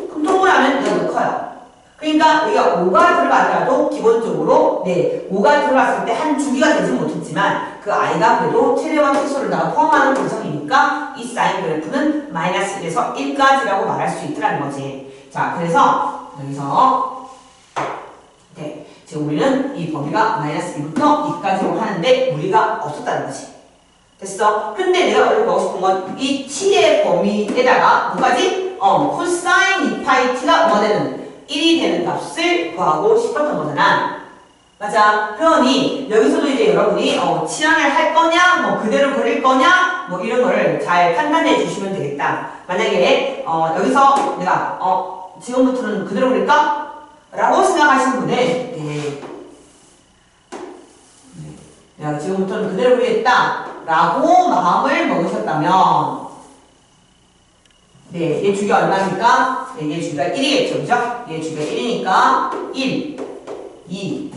그럼 통분하면 얘가 더 커요. 그러니까 여기가 5가 들어가더라도 기본적으로 5가 들어갔을 때 한 주기가 되지 못했지만 그 아이가 그래도 최대와 최소를 다 포함하는 구성이니까 이 사인 그래프는 마이너스 1에서 1까지라고 말할 수 있더라는 거지. 자, 그래서 여기서 지금 우리는 이 범위가 마이너스 2부터 2까지로 하는데 무리가 없었다는 거지. 됐어? 근데 내가 여기 보고 싶은 건 이 t의 범위에다가 뭐까지? 코사인 2파이 t가 뭐 되는? 1이 되는 값을 구하고 싶었던 거잖아. 맞아. 그러니 여기서도 이제 여러분이 치환을 할 거냐, 뭐 그대로 그릴 거냐, 뭐 이런 거를 잘 판단해 주시면 되겠다. 만약에 여기서 내가 지금부터는 그대로 그릴까? 라고 생각하시는 분은 내가 지금부터는 그대로 그리겠다 라고 마음을 먹으셨다면 얘 주기가 얼마입니까? 얘 주기가 1이겠죠, 그죠? 얘 주기가 1이니까 1, 2,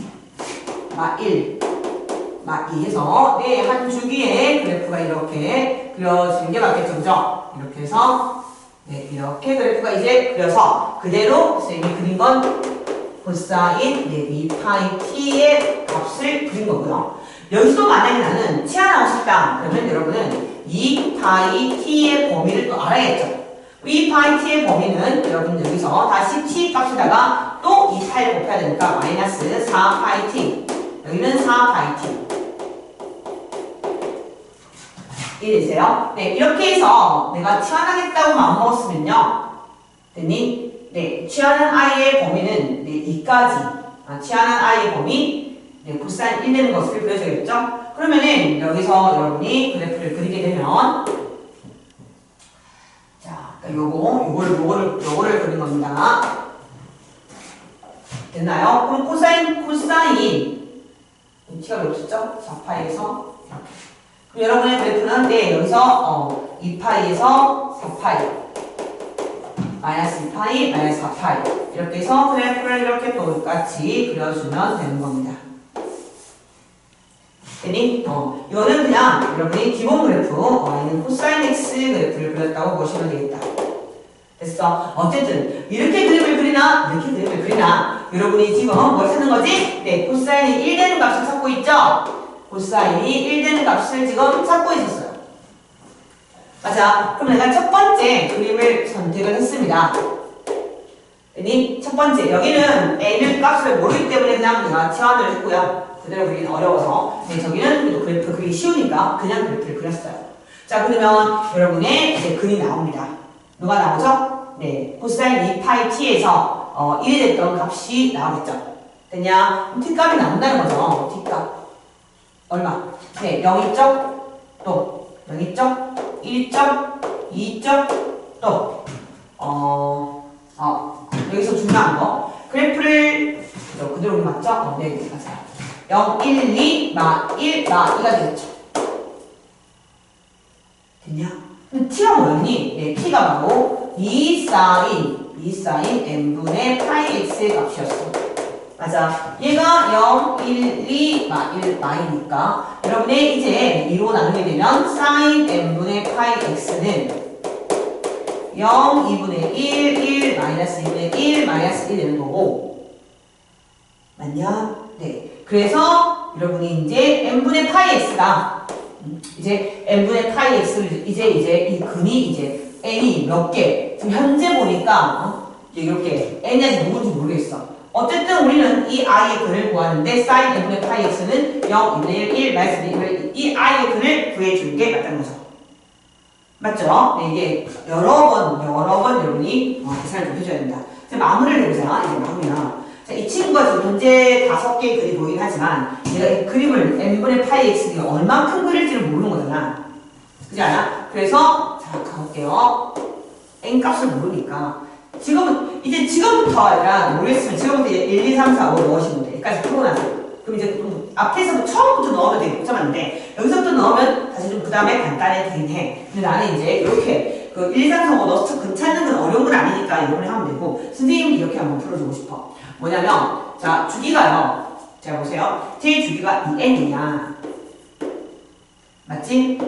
마 1, 마 2 해서 한 주기에 그래프가 이렇게 그려지는 게 맞겠죠, 그죠? 이렇게 해서 이렇게 그래프가 이제 그려서 그대로 선생님이 그린 건 코사인 2파이 t의 값을 그린 거고요. 여기서 만약에 나는 치환하고 싶다. 그러면 여러분은 2파이 t의 범위를 또 알아야겠죠. 2파이 t의 범위는 여러분 여기서 다시 t 값에다가 또 2파이를 곱해야 되니까 마이너스 4파이 t. 여기는 4파이 t. 이해되세요? 네, 이렇게 해서 내가 치환하겠다고 마음먹었으면요. 됐니? 치환한 i의 범위는 2까지. 치환한 i의 범위 코사인 1 되는 것을 그려줘야겠죠? 그러면은 여기서 여러분이 그래프를 그리게 되면 자, 요거를 그린 겁니다. 됐나요? 그럼 코사인 t가 몇 없었죠? 4파이에서 이렇게. 그럼 여러분의 그래프는 여기서 2파이에서 4파이 마이너스 2파이, 마이너스 4파이 이렇게 해서 그래프를 이렇게 똑같이 그려주면 되는 겁니다. 됐니? 이거는 그냥 여러분이 기본 그래프 y는 코사인 x 그래프를 그렸다고 보시면 되겠다. 됐어? 어쨌든 이렇게 그림을 그리나 이렇게 그림을 그리나 여러분이 지금 뭘 찾는 거지? 코사인이 1 되는 값을 찾고 있죠? 코사인이 1 되는 값을 지금 찾고 있었어요. 맞아. 그럼 내가 첫 번째 그림을 선택을 했습니다. 됐니? 첫 번째 여기는 n의 값을 모르기 때문에 그냥 내가 치환을 했고요. 그대로 그리기는 어려워서 저기는 그래도 그래프 그리기 쉬우니까 그냥 그래프를 그렸어요. 자, 그러면 여러분의 이제 글이 나옵니다. 누가 나오죠? 코사인 2파이 t에서 1이 됐던 값이 나오겠죠. 됐냐? 그럼 t값이 나온다는 거죠. t값 얼마? 0.2점 또 0.2점 1점 2점 또 여기서 중요한 거 그래프를 그대로 맞죠? 네, 맞아요. 0, 1, 2, 마 1, 마 2가 되겠죠. 됐냐? 근데 t가 뭐였니? t가 바로 2 사인 n분의 파이 x의 값이었어. 맞아. 얘가 0, 1, 2, 마 1, 마이니까 여러분의 이제 2로 나누게 되면 사인 n분의 파이 x는 0, 2분의 1, 1, 마이너스 2분의 1, 마이너스 1 되는 거고 맞냐? 네. 그래서 여러분이 이제 n분의 파이 x가 이제 n분의 파이 x를 이제 이 근이 이제 n이 몇 개? 지금 현재 보니까 이렇게 n이 누군지 모르겠어. 어쨌든 우리는 이 i의 근을 구하는데 sin n분의 파이 x는 0, 2분의 1, 1, 마이너스 2분의 이 i의 근을 구해주는 게 맞다는 거죠. 맞죠? 네, 이게 여러 번 여러분이 계산을 좀 해줘야 된다. 이제 마무리를 해보자. 이제 마무리야. 자, 이 친구가 지금 현재 5개의 글이 보이긴 하지만 얘가 이 그림을 n분의 파이 x가 얼만큼 그릴지를 모르는 거잖아. 그렇지 않아? 그래서 자, 가볼게요. n 값을 모르니까 지금부터 아니라 모르겠으면 지금부터 1, 2, 3, 4, 5 넣으시면 돼. 여기까지 풀고 나세요. 그럼 이제 앞에서 처음부터 넣으면 되게 복잡한데 여기서부터 넣으면 사실 좀 그 다음에 간단해지긴 해. 근데 나는 이제 이렇게 1, 2, 3, 4, 5 넣어서 괜찮은 건 어려운 건 아니니까 이번에 하면 되고 선생님이 이렇게 한번 풀어주고 싶어. 뭐냐면 자 주기가요. 자 보세요. 제 주기가 2n이냐 맞지?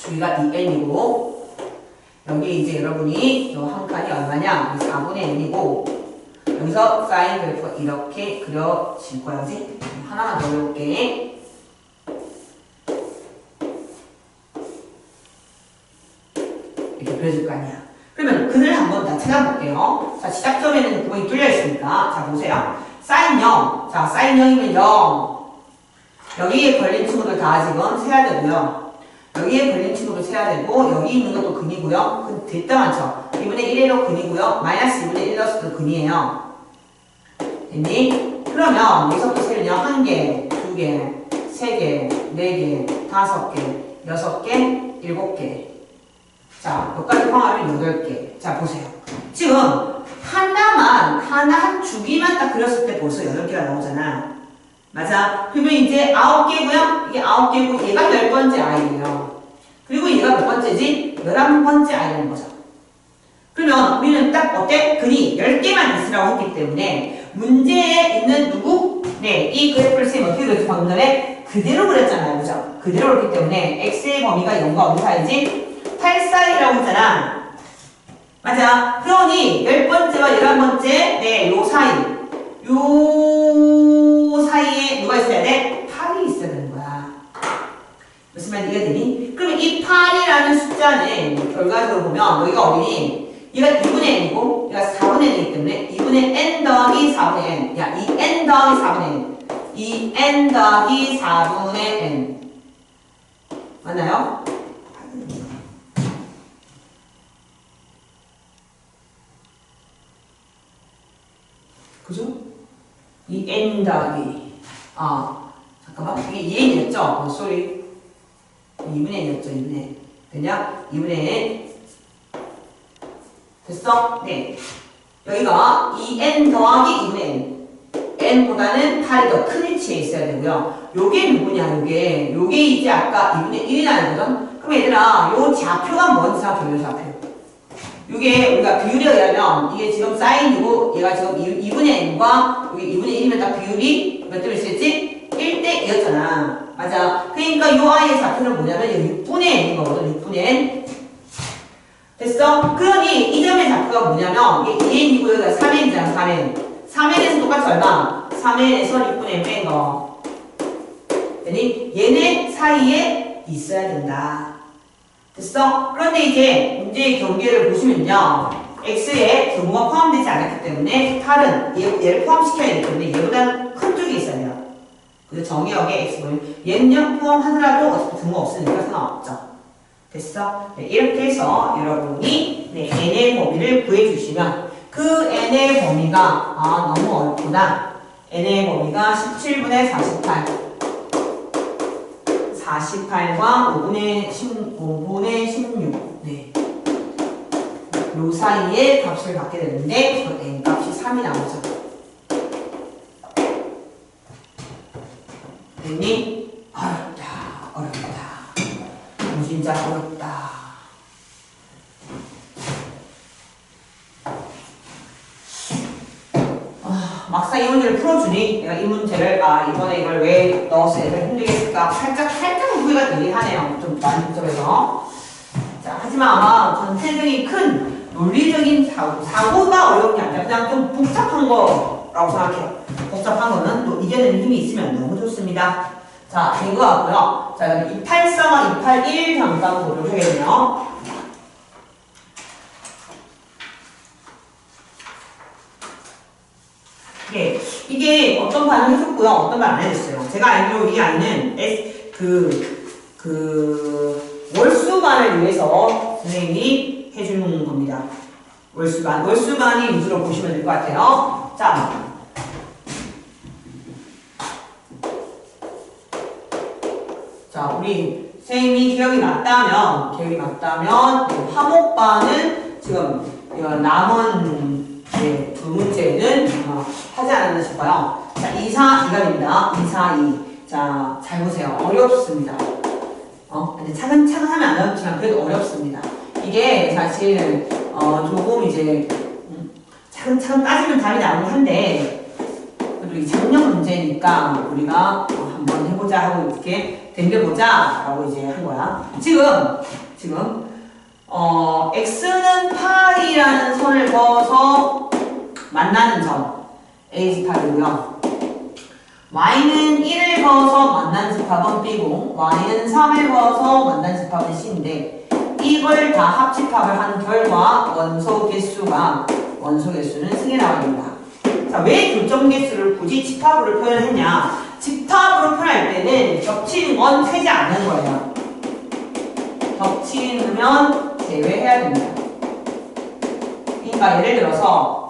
주기가 2n이고 여기 이제 여러분이 요 한 칸이 얼마냐? 4분의 n이고 여기서 사인 그래프가 이렇게 그려질 거야. 그지? 하나만 더 해볼게. 이렇게 그려질 거 아니야. 그러면 근을 한번 다 찾아볼게요. 자, 시작점에는 구멍이 뚫려 있으니까. 자, 보세요. 사인 0. 자, 사인 0이면 0. 여기에 걸린 친구들 다 지금 세야 되고요. 여기에 걸린 친구도 세야 되고, 여기 있는 것도 근이고요. 근 됐다 많죠? 2분의 1에도 근이고요. 마이너스 2분의 1 넣었을 때 근이에요. 됐니? 그러면 여기서 보세요. 1개, 2개, 3개, 4개, 5개, 6개, 7개. 자, 여기까지 포함하면 8개. 자, 보세요. 지금 하나 한 주기만 딱 그렸을 때 벌써 8개가 나오잖아. 맞아? 그러면 이제 9개고요. 이게 9개고 얘가 10번째 아이예요. 그리고 얘가 몇 번째지? 11번째 아이라는 거죠. 그러면 우리는 딱 어때? 근이 10개만 있으라고 했기 때문에 문제에 있는 누구? 네, 이 그래프를 쌤 어떻게 그렸지? 방금 전에 그대로 그렸잖아요. 그죠? 그대로 그렸기 때문에 x의 범위가 0과 어느 사이지? 8사이라고 했잖아. 맞아. 그러니 10번째와 11번째 네, 요 사이에 누가 있어야 돼? 8이 있어야 되는 거야. 무슨 말인지 이해되니? 그러면 이 8이라는 숫자는 결과적으로 보면 여기가 어디니? 얘가 2분의 n이고 얘가 4분의 n이기 때문에 2분의 n 더하기 4분의 n. 야, 이 n 더하기 4분의 n. 이 n 더하기 4분의 n. 맞나요? 그죠? 이 n 더하기 잠깐만 이게 2n이었죠? 쏘리 2분의 n이었죠? 2분의 n 됐냐? 2분의 n 됐어? 네 여기가 2n 더하기 2분의 n n보다는 8이 더 큰 위치에 있어야 되고요 요게 누구냐 요게 이제 아까 2분의 1이 나거든? 그럼 얘들아 요 좌표가 뭔지 생각해요 좌표 이게 우리가 비율에 의하면 이게 지금 사인이고 얘가 지금 2분의 n과 여기 2분의 1이면 딱 비율이 몇 대로 있었지? 1대 2였잖아. 맞아. 그러니까 이 아이의 좌표는 뭐냐면 6분의 n인 거거든. 6분의 n. 됐어? 그러니 이 점의 좌표가 뭐냐면 이게 2n이고 여기가 3n이잖아. 3n. 3n에서 똑같이 얼마? 3n에서 6분의 n 뺀 거. 그러니 얘네 사이에 있어야 된다. 됐어? 그런데 이제 문제의 경계를 보시면요. x에 규모가 포함되지 않았기 때문에 8은 얘를 포함시켜야 되기 때문에 얘보다 큰 쪽에 있어야 돼요. 그래서 정의역에 x 보면 얘는 포함하더라도 어차피 규모 없으니까 상관없죠. 됐어? 네, 이렇게 해서 여러분이 네, n의 범위를 구해주시면 그 n의 범위가 너무 어렵구나. n의 범위가 17분의 48 48과 5분의 16 네. 요 사이에 값을 갖게 되는데 그 n 값이 3이 나오죠. 됐니? 어렵다. 진짜 어렵다. 막상 이 문제를 풀어주니 내가 이 문제를 이번에 이걸 왜 넣어서 얘를 힘들겠을까 살짝 후회가 되긴 하네요. 좀 많은 점에서. 자, 하지만 아마 전체적인 큰 논리적인 사고가 어려운 게 아니라 그냥 좀 복잡한 거라고 생각해요. 복잡한 거는 또 이겨내는 힘이 있으면 너무 좋습니다. 자, 된 거 같고요. 자, 284와 281 잠깐 보도록 하겠네요. 네, 이게 어떤 반응 해줬고요. 어떤 반응 안 해줬어요. 제가 알기로 이 아이는 월수반을 위해서 선생님이 해주는 겁니다. 월수반이 위주로 보시면 될 것 같아요. 자, 우리 선생님이 기억이 맞다면 화목반은 지금 남은 두 문제는 하지 않았나 싶어요. 자, 2, 4, 2가 됩니다. 2, 4, 2. 자, 잘 보세요. 어렵습니다. 근데 차근차근 하면 안 어렵지만 그래도 어렵습니다. 이게 사실 조금 이제 차근차근 따지면 답이 나오긴 한데 그래도 이 작년 문제니까 우리가 한번 해보자 하고 이렇게 덤벼보자 라고 이제 한 거야. 지금 x는 파이라는 선을 그어서 만나는 점 a-이고요. y는 1을 그어서 만나는 집합은 b고 y는 3을 그어서 만나는 집합은 c인데 이걸 다 합집합을 한 결과 원소 개수는 승에 나옵니다. 자, 왜 교점 개수를 굳이 집합으로 표현했냐? 집합으로 표현할 때는 겹치는 건 세지 않는 거예요. 겹치면 제외해야 됩니다. 그러니까 예를 들어서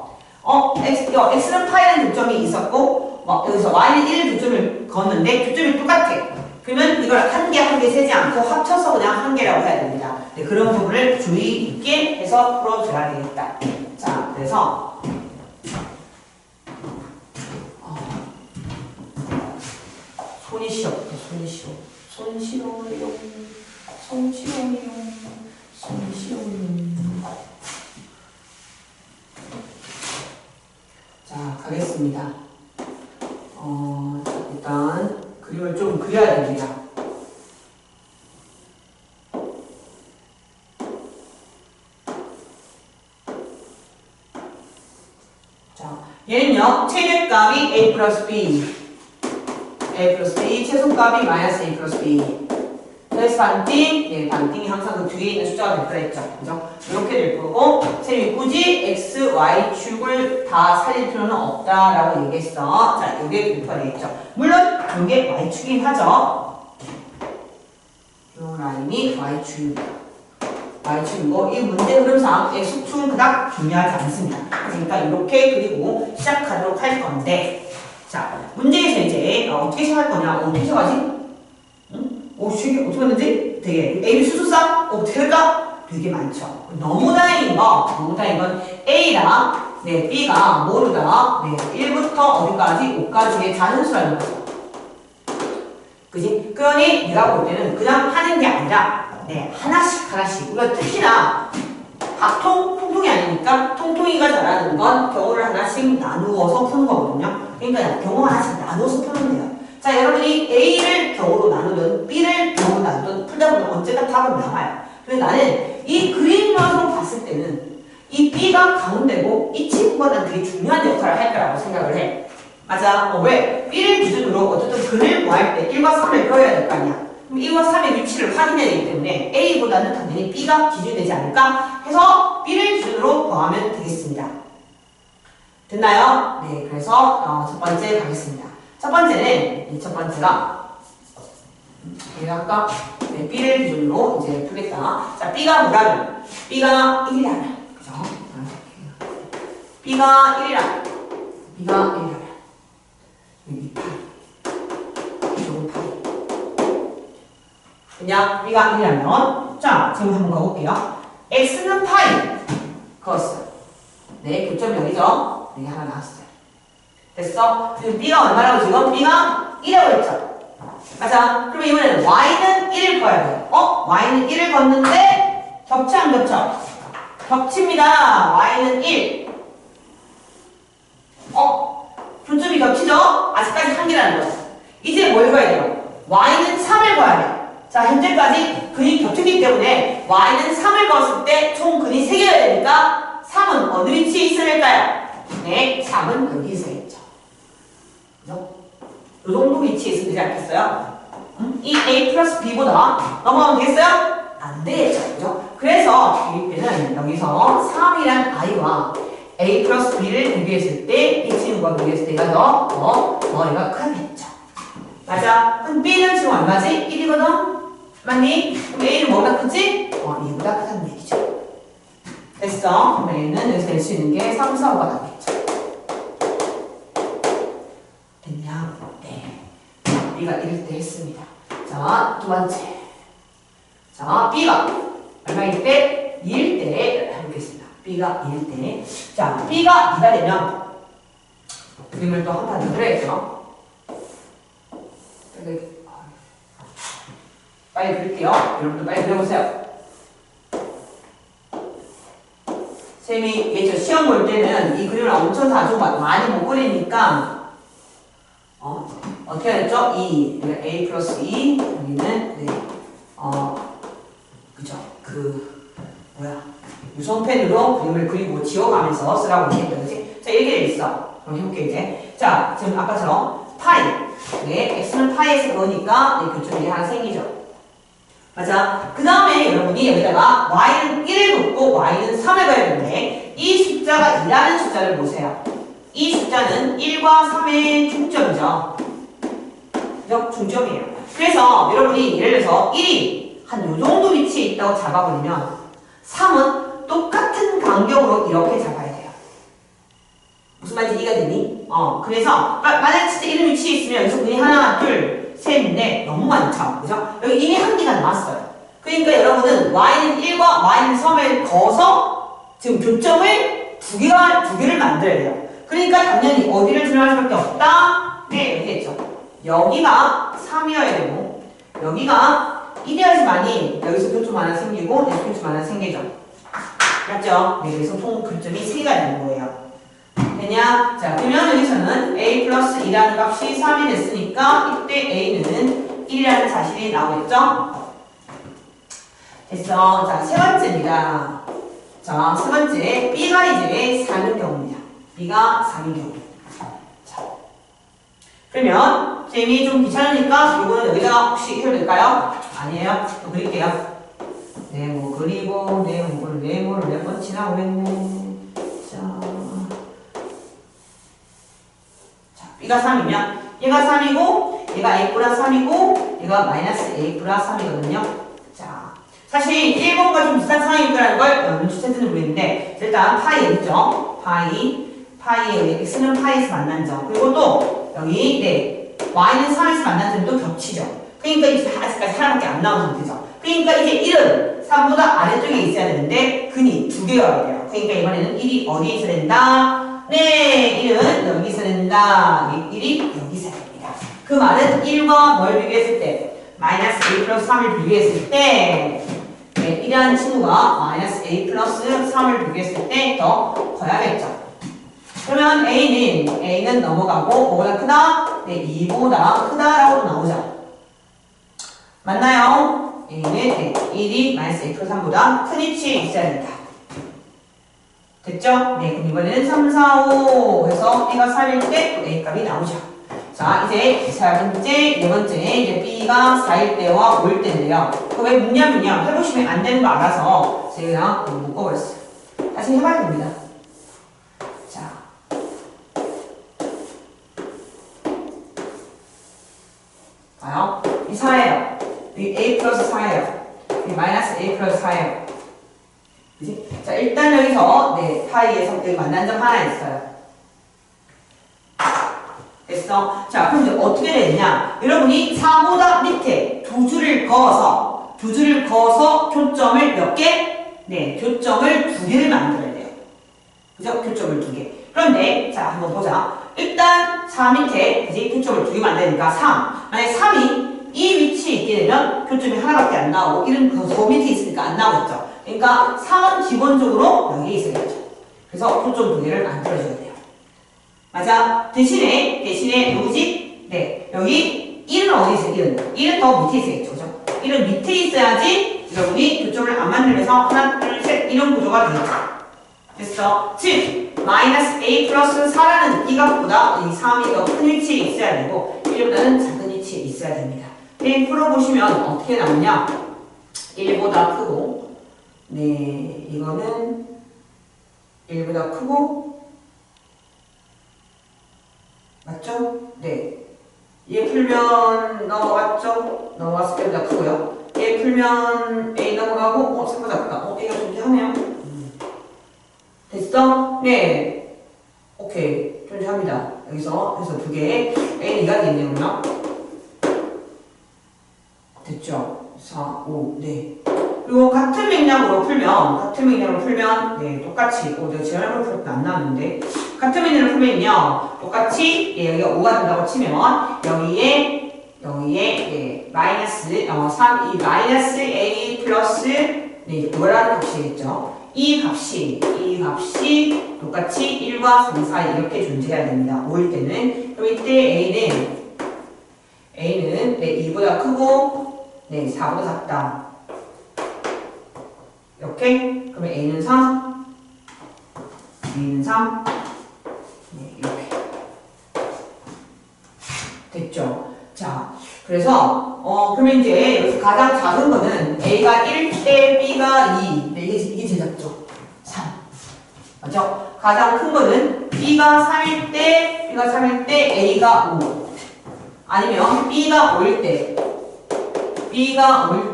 x는 파이라는 교점이 있었고 여기서 y는 1 교점을 걷는데 교점이 똑같아. 그러면 이걸 한 개 세지 않고 합쳐서 그냥 한 개라고 해야 됩니다. 네, 그런 부분을 주의 있게 해서 풀어줘야 되겠다. 자, 그래서 손이 시렵다. 손이 시려. 손 시려요. 손 시려요. 손 시려요. 자, 가겠습니다. 일단 그림을 좀 그려야 됩니다. 자, 얘는요, 최대값이 a 플러스 b, a 플러스 b, 최소값이 마이너스 a 플러스 b. 그래서 반띵, 네, 반띵이 항상 그 뒤에 있는 숫자가 될 거라 했죠. 그죠? 이렇게 될 거고, 쌤이 굳이 x, y 축을 다 살릴 필요는 없다라고 얘기했어. 자, 요게 그래프가 되겠죠. 물론, 요게 y축이긴 하죠. 요 라인이 y축입니다. y축이고, 이 문제 흐름상 x축은 그닥 중요하지 않습니다. 그러니까 이렇게 그리고 시작하도록 할 건데, 자, 문제에서 이제 어떻게 시작할 거냐? 어떻게 시작하지? 어떻게 했는지? 되게 A를 수수쌍? 어떻게 할까? 되게 많죠. 너무 다행인 건 A랑 네, B가 모두 다 네, 1부터 어디까지? 5까지의 자연수라는 거죠. 그지? 그러니 내가 볼 때는 그냥 하는 게 아니라 네, 하나씩 우리가 특히나 통통이 아니니까 통통이가 잘하는 건 경우를 하나씩 나누어서 푸는 거거든요. 그러니까 경우 하나씩 나눠서 푸는 돼요. 자, 여러분이 A를 경우로 나누든 B를 경우로 나누든 풀다 보면 언제나 답은 나와요. 그래서 나는 이 그림만으로 봤을 때는 이 B가 가운데고 이 친구가 난 되게 중요한 역할을 할 거라고 생각을 해. 맞아. 왜? B를 기준으로 어쨌든 근을 구할 때 1과 3을 그려야 될 거 아니야. 그럼 1과 3의 위치를 확인해야 되기 때문에 A보다는 당연히 B가 기준이 되지 않을까 해서 B를 기준으로 구하면 되겠습니다. 됐나요? 네, 그래서 첫 번째 가겠습니다. 첫 번째가 내가 아까 네, B를 기준으로 이제 풀겠다. 자, B가 뭐라면? B가 1이라면. 그죠? B가 1이라면. 여기 8. 이쪽은 8. 그냥 B가 1이라면. 자, 지금 한번 가볼게요. X는 파이. 그었어요. 네, 교점이 여기죠? 네, 하나 나왔어요. 됐어? 지금 B가 얼마라고 지금? B가 1이라고 했죠? 맞아. 그러면 이번에는 Y는 1을 꺼야 돼요. Y는 1을 걷는데 겹쳐 안 겹쳐? 겹칩니다. Y는 1. 교점이 겹치죠? 아직까지 한 개라는 거죠. 이제 뭘 꺼야 돼요? Y는 3을 꺼야 돼요. 자, 현재까지 근이 겹치기 때문에 Y는 3을 그었을 때 총 근이 3개여야 되니까 3은 어느 위치에 있어야 될까요? 네, 3은 여기 있어야겠죠. 그죠? 이 정도 위치에 있으면 되지 않겠어요? 이 A 플러스 B보다 넘어가면 되겠어요? 안 되겠죠. 그죠? 그래서 대입배는 여기서 3이란 I와 A 플러스 B를 비교했을 때 이 친구가 비교했을 때가 얘가 크겠죠. 맞아. 그럼 B는 지금 얼마지? 1이거든? 맞니? 그럼 A는 뭐보다 크지? 2보다 크다는 얘기죠. 됐어. 그럼 A는 여기서 낼 수 있는 게 3, 4, 5가 나겠죠. 됐냐? 네. B가 1일 때 했습니다. 자, 두 번째. 자, B가 얼마일 때? 2일 때 해보겠습니다. B가 2일 때. 자, B가 2가 되면 그림을 또 한 판 더 그려야죠. 빨리 그릴게요. 여러분들 빨리 그려보세요. 쌤이 예전 시험 볼 때는 이 그림을 엄청 자주 많이 못 그리니까 어떻게 해야 됐죠? 2 A 플러스 2 여기는 네. 그죠? 유성펜으로 그림을 그리고 지워가면서 쓰라고 했겠다. 그치? 자, 이렇게 돼 있어. 그럼 해볼게 이제. 자, 지금 아까처럼 파이. 네, x는 파이에서 그으니까 네, 교점이 하나 생기죠. 맞아. 그 다음에 여러분이 여기다가 y는 1을 긋고 y는 3을 가야 되는데 이 숫자가 2라는 숫자를 보세요. 이 숫자는 1과 3의 중점이죠. 그죠? 중점이에요. 그래서 여러분이 예를 들어서 1이 한 요 정도 위치에 있다고 잡아버리면 3은 똑같은 간격으로 이렇게 잡아야 돼요. 무슨 말인지 이해가 되니? 그래서 만약 진짜 이런 위치에 있으면 여기서 분이 하나, 둘, 셋, 넷 너무 많죠. 그죠? 여기 이미 한 개가 나왔어요. 그러니까 여러분은 y는 1과 y는 3을 거서 지금 교점을 두 개를 만들어야 돼요. 그러니까 당연히 어디를 들어갈 수밖에 없다? 네, 이렇게 했죠. 여기가 3이어야 되고 여기가 1이어야지만이 여기서 교점 하나 생기고 여기서 교점 하나 생기죠. 맞죠? 네, 그래서 총 교점이 3개가 되는 거예요. 되냐? 자, 그러면 여기서는 a 플러스 2라는 값이 3이 됐으니까 이때 a는 1이라는 사실이 나오겠죠? 됐어. 자, 세 번째입니다. 자, 세 번째. B가 이제 4인 경우입니다. B가 4인 경우. 자. 그러면, 쌤이 좀 귀찮으니까 이거는 여기다가 혹시 해도 될까요? 아니에요. 또 그릴게요. 네모 그리고, 네모를 몇 번 지나고 했네. 자, B가 3이면, 얘가 3이고, 얘가 A 플러스 3이고, 얘가 마이너스 A 플러스 3이거든요. 사실 1번과 좀 비슷한 상황이라는 걸 눈치챘는지 모르겠는데 일단 파이 있죠? 파이에 x는 파이에서 만난 점 그리고 또 여기 네 y는 3에서 만난 점도 겹치죠. 그러니까 이제 아직까지 하나밖에 안 나온 상태죠. 그러니까 이제 1은 3보다 아래쪽에 있어야 되는데 근이 2개여야 돼요. 그러니까 이번에는 1이 어디에 있어야 된다? 네 1은 여기 있어야 된다. 1이 여기 있어야 됩니다. 그 말은 1과 뭘 비교했을 때 마이너스 a 플러스 3을 비교했을 때 네, 1이라는 친구가 마이너스 a 플러스 3을 비교했을 때 더 커야겠죠. 그러면 a는 넘어가고 뭐보다 크다? 네, 2보다 크다라고 나오죠. 맞나요? a는 네, 1이 마이너스 a 플러스 3보다 큰 위치에 있어야 된다. 됐죠? 네, 그럼 이번에는 3, 4, 5 해서 b가 3일 때 a 값이 나오죠. 자, 이제 네 번째, 이제 B가 4일 때와 5일 때인데요. 그거 왜 묻냐면요. 해보시면 안 되는 거 알아서 제가 그냥 묶어버렸어요. 다시 해봐야 됩니다. 자. 봐요. 이 4예요. 이 A 플러스 4예요. 이 마이너스 A 플러스 4예요. 그치? 자, 일단 여기서, 네, 파이에서 여기 만난 점 하나 있어요. 됐어? 자, 그럼 이제 어떻게 되느냐? 여러분이 4보다 밑에 두 줄을 그어서 교점을 몇 개? 네, 교점을 2개를 만들어야 돼요. 그죠? 교점을 2개. 그런데, 자, 한번 보자. 일단 4 밑에, 그지? 교점을 2개 만드니까 3. 만약에 3이 이 위치에 있게 되면 교점이 하나밖에 안 나오고, 1은 그 밑에 있으니까 안 나오겠죠? 그러니까 3은 기본적으로 여기에 있어야죠. 그래서 교점 2개를 만들어줘야 돼요. 맞아. 대신에 누구지? 네. 여기 1은 어디 있어요? 1은 더 밑에 있어야겠죠. 그죠? 1은 밑에 있어야지 여러분이 교점을 안 만들면서 하나, 둘, 셋 이런 구조가 되겠죠. 됐어? 즉, 마이너스 a 플러스 4라는 이 값보다 이 3이 더 큰 위치에 있어야 되고 1보다는 작은 위치에 있어야 됩니다. 네, 풀어보시면 어떻게 나오냐? 1보다 크고 네, 이거는 1보다 크고 맞죠? 네. 얘 풀면 넘어갔죠? 넘어갔을 때보다 크고요. 얘 풀면 A 넘어가고, 생각보다 크다. A가 존재하네요. 됐어? 네. 오케이. 존재합니다. 여기서, 그래서 2개. A는 2가 되겠네요, 그러면. 됐죠? 4, 5, 네. 그리고 같은 맥락으로 풀면, 네, 똑같이, 내가 제한으로 풀 때 안 나왔는데, 같은 맥락으로 풀면요, 똑같이, 예, 여기가 5가 된다고 치면, 여기에, 예, 마이너스, 3, 이 마이너스 A 플러스, 네, 뭐라는 값이겠죠? 이 값이 똑같이 1과 3 사이 이렇게 존재해야 됩니다. 5일 때는. 그럼 이때 A는, 네, 2보다 크고, 네, 4보다 작다. 이렇게. 그러면 A는 3, B는 3, 네, 이렇게. 됐죠? 자, 그래서, 그러면 이제 여기서 가장 작은 거는 A가 1 때 B가 2. 네, 이게 제일 작죠? 3. 맞죠? 가장 큰 거는 B가 3일 때 A가 5. 아니면 B가 5일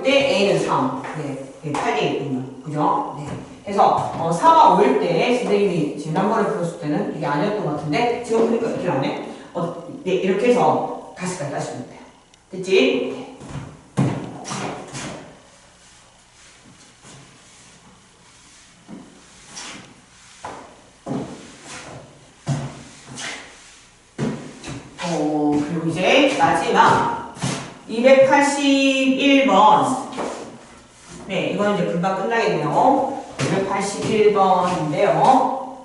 때 A는 3. 네. 8개겠군요. 그죠? 네. 그래서 4와 5일 때 선생님이 지난번에 풀었을 때는 이게 아니었던 것 같은데 지금 보니까 이렇게 나오네. 네, 이렇게 해서 다시까지 따시면 돼요. 됐지? 그리고 이제 마지막 281번. 네, 이건 이제 금방 끝나겠네요. 281번인데요.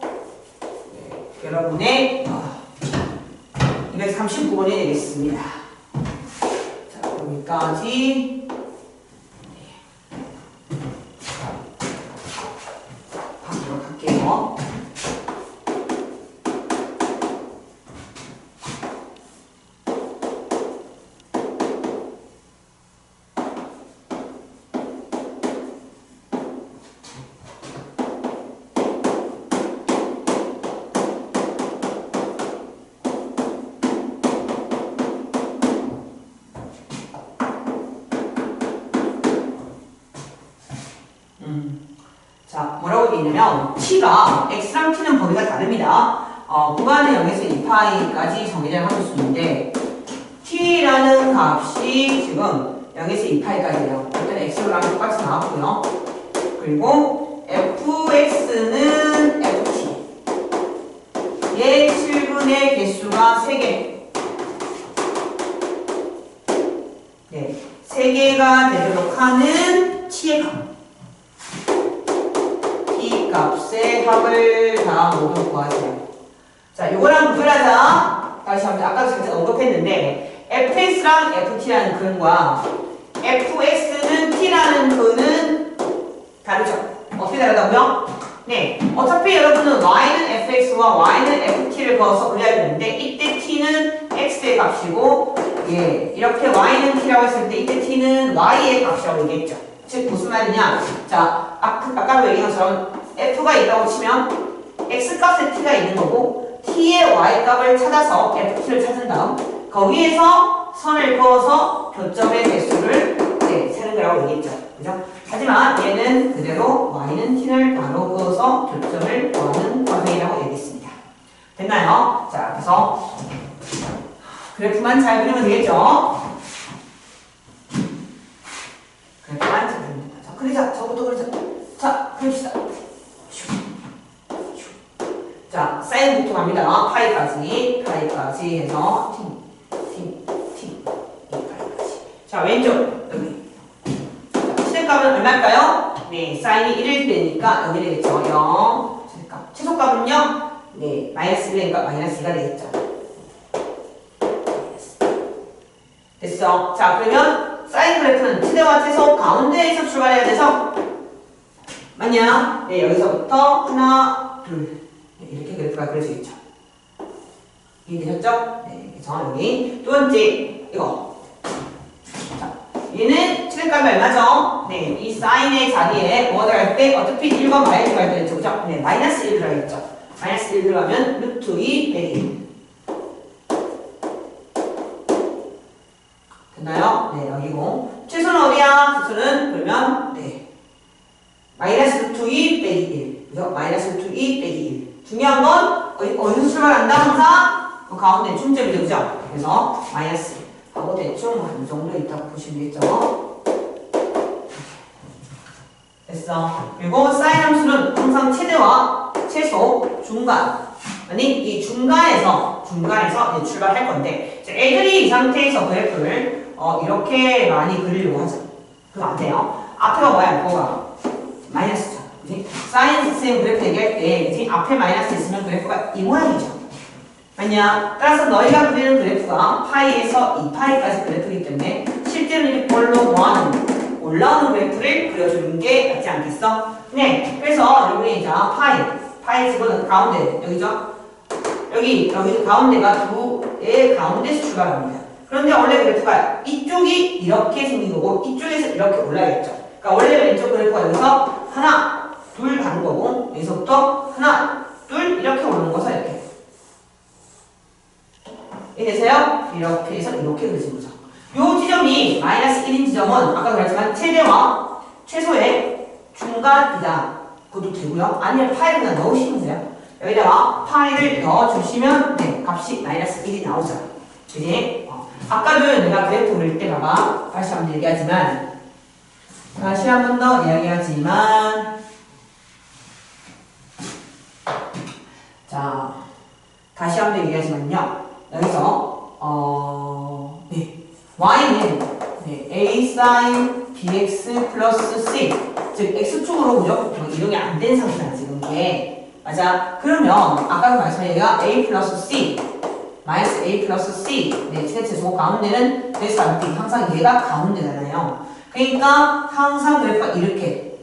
네, 여러분의 239번이 되겠습니다. 자, 여기까지. 바꾸도록 할게요. 자, 뭐라고 되어 있냐면 t가 x랑 t는 범위가 다릅니다. 구간의 0에서 2파이까지 정의를 하고 있는데 t라는 값이 지금 0에서 2파이까지예요. 일단 x랑 똑같이 나왔고요. 그리고 fx는 ft 얘 실근의 개수가 3개. 네, 3개가 되도록 하는 t의 값. 이 값의 합을 다 모두 구하세요. 자, 요거랑 구별하자. 다시 한번 아까 잠깐 언급했는데 fx랑 ft라는 근과 fx는 t라는 근은 다르죠. 어떻게 다르다고요? 네, 어차피 여러분은 y는 fx와 y는 ft를 그어서 그려야 되는데 이때 t는 x의 값이고 이렇게 y는 t라고 했을 때 이때 t는 y의 값이라고 얘기했죠. 즉 무슨 말이냐? 자, 아까 얘기한 것처럼 f가 있다고 치면 x 값에 t가 있는 거고 t의 y 값을 찾아서 ft를 찾은 다음 거기에서 선을 그어서 교점의 개수를 세는 거라고 얘기했죠. 그죠? 하지만 얘는 그대로 y는 t를 바로 그어서 교점을 구하는 과정이라고 얘기했습니다. 됐나요? 자, 그래서 그래프만 잘 그리면 되겠죠? 그래프만 잘 그리면 됩니다. 자, 그리자. 저부터 그리자. 자, 그립시다. 자, 사인부터 갑니다. 파이까지 해서 t, 파이까지. 자, 왼쪽 여기. 최대값은 얼마일까요? 네, 사인이 1일 때니까 여기 되겠죠. 0. 최대값. 최소값은요? 네, 마이너스 1이니까 마이너스 2가 되겠죠. 됐어. 자, 그러면 사인 그래프는 최대와 최소 가운데에서 출발해야 돼서 맞냐? 네, 여기서부터 하나, 둘. 네, 이렇게 그래프가 그려지겠죠. 이해되셨죠? 네, 그래서 여기 두 번째, 이거. 자, 얘는 최대값이 얼마죠? 네, 이 사인의 자리에 뭐가 들어갈 때 어차피 1과 마이너스 들어갈 때 되죠. 그죠? 네, 마이너스 1 들어가겠죠. 마이너스 1 들어가면 루트 2 빼기 1. 됐나요? 네, 여기고. 최소는 어디야? 최소는 그러면, 네. 마이너스 루트 2 빼기 1. 그죠? 마이너스 루트 2 빼기 1. 중요한 건, 어디서 출발한다? 항상 그 가운데 중점이 되죠? 그래서, 마이너스 하고 대충 이 정도 있다고 보시면 되겠죠? 됐어. 그리고 사인 함수는 항상 최대와 최소, 중간. 아니, 이 중간에서 출발할 건데, 애들이 이 상태에서 그래프를 이렇게 많이 그리려고 하죠. 그거 안 돼요. 앞에가 뭐야? 뭐가? 마이너스죠. 그치? 사인 쌤 그래프 얘기할 때, 그치? 앞에 마이너스 있으면 그래프가 이 모양이죠. 맞냐? 따라서 너희가 그리는 그래프가 파이에서 2파이까지 그래프이기 때문에 실제로는 이걸로 뭐하는 올라오는 그래프를 그려주는 게 낫지 않겠어? 네. 그래서 여러분이 이제 파이 집어넣은 가운데 여기죠? 여기 가운데가 두의 가운데서 출발합니다. 그런데 원래 그래프가 이쪽이 이렇게 생긴 거고 이쪽에서 이렇게 올라야겠죠. 그러니까 원래 왼쪽 그래프가 여기서 하나, 둘 가는 거고 여기서부터 하나, 둘 이렇게 오는 거서 이렇게. 이해되세요? 이렇게 해서 이렇게 그려진 거죠. 요 지점이 마이너스 1인 지점은 아까 그랬지만 최대와 최소의 중간이다. 그것도 되고요. 아니면 파이를 그냥 넣으시면 돼요. 여기다가 파이를 넣어주시면 네, 값이 마이너스 1이 나오죠. 그지? 아까도 내가 그래프 그릴 때 봐봐. 다시 한 번 얘기하지만 자, 다시 한 번 얘기하지만요. 여기서 네, y는 네, a sin bx 플러스 c 즉 x축으로 그죠? 이동이 안 된 상태야 지금 이게. 맞아. 그러면 아까도 말씀한 얘가 a 플러스 c 마이너스 a 플러스 c 네, 최소 가운데는 데스가 항상 얘가 가운데잖아요. 그러니까 항상 그래프가 이렇게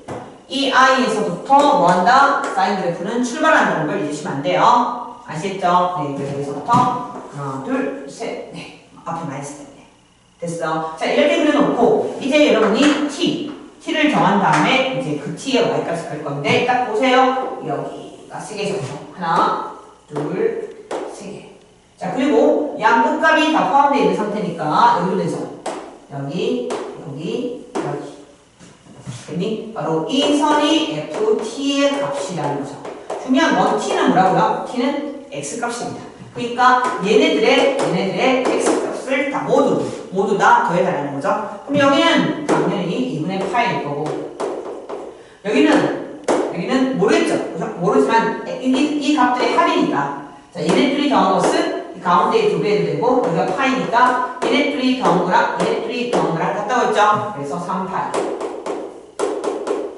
이 i에서부터 뭐한다? 사인 그래프는 출발한다는 걸 잊으시면 안 돼요. 아시겠죠? 네, 그래서 여기서부터 하나, 둘, 셋, 네, 앞에 마이너스 때문에 됐어. 자, 이렇게 그려놓고 이제 여러분이 t를 정한 다음에 이제 그 t의 y값을 뺄 건데 딱 보세요. 여기가 세 개죠. 하나, 둘, 세 개. 자, 그리고 양 끝값이 다 포함되어 있는 상태니까 여기로 되죠. 여기. 됐니? 바로 이 선이 ft의 값이라는 거죠. 중요한 건 t는 뭐라고요? t는 x값입니다. 그러니까 얘네들의 x값을 다 모두 다 더해달라는 거죠. 그럼 여기는 당연히 2분의 파일 거고 여기는 모르겠죠? 그죠? 모르지만 이 값들의 합이니까 자, 얘네들이 더한 것은 이 가운데에 2배 해도 되고 여기가 파이니까 얘네들이 더한 거랑 얘네들이 더한 거랑 같다고 했죠? 그래서 3파이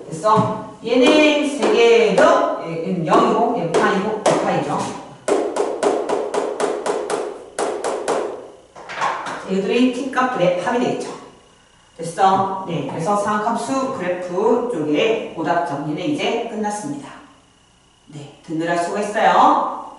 됐어? 얘네 세 개도 0이고 얘 파이고 5파이죠. 얘들이 t값들의 합이 되겠죠. 됐어? 네, 그래서 상함수 그래프 쪽에 오답 정리는 이제 끝났습니다. 네, 듣느라 수고했어요.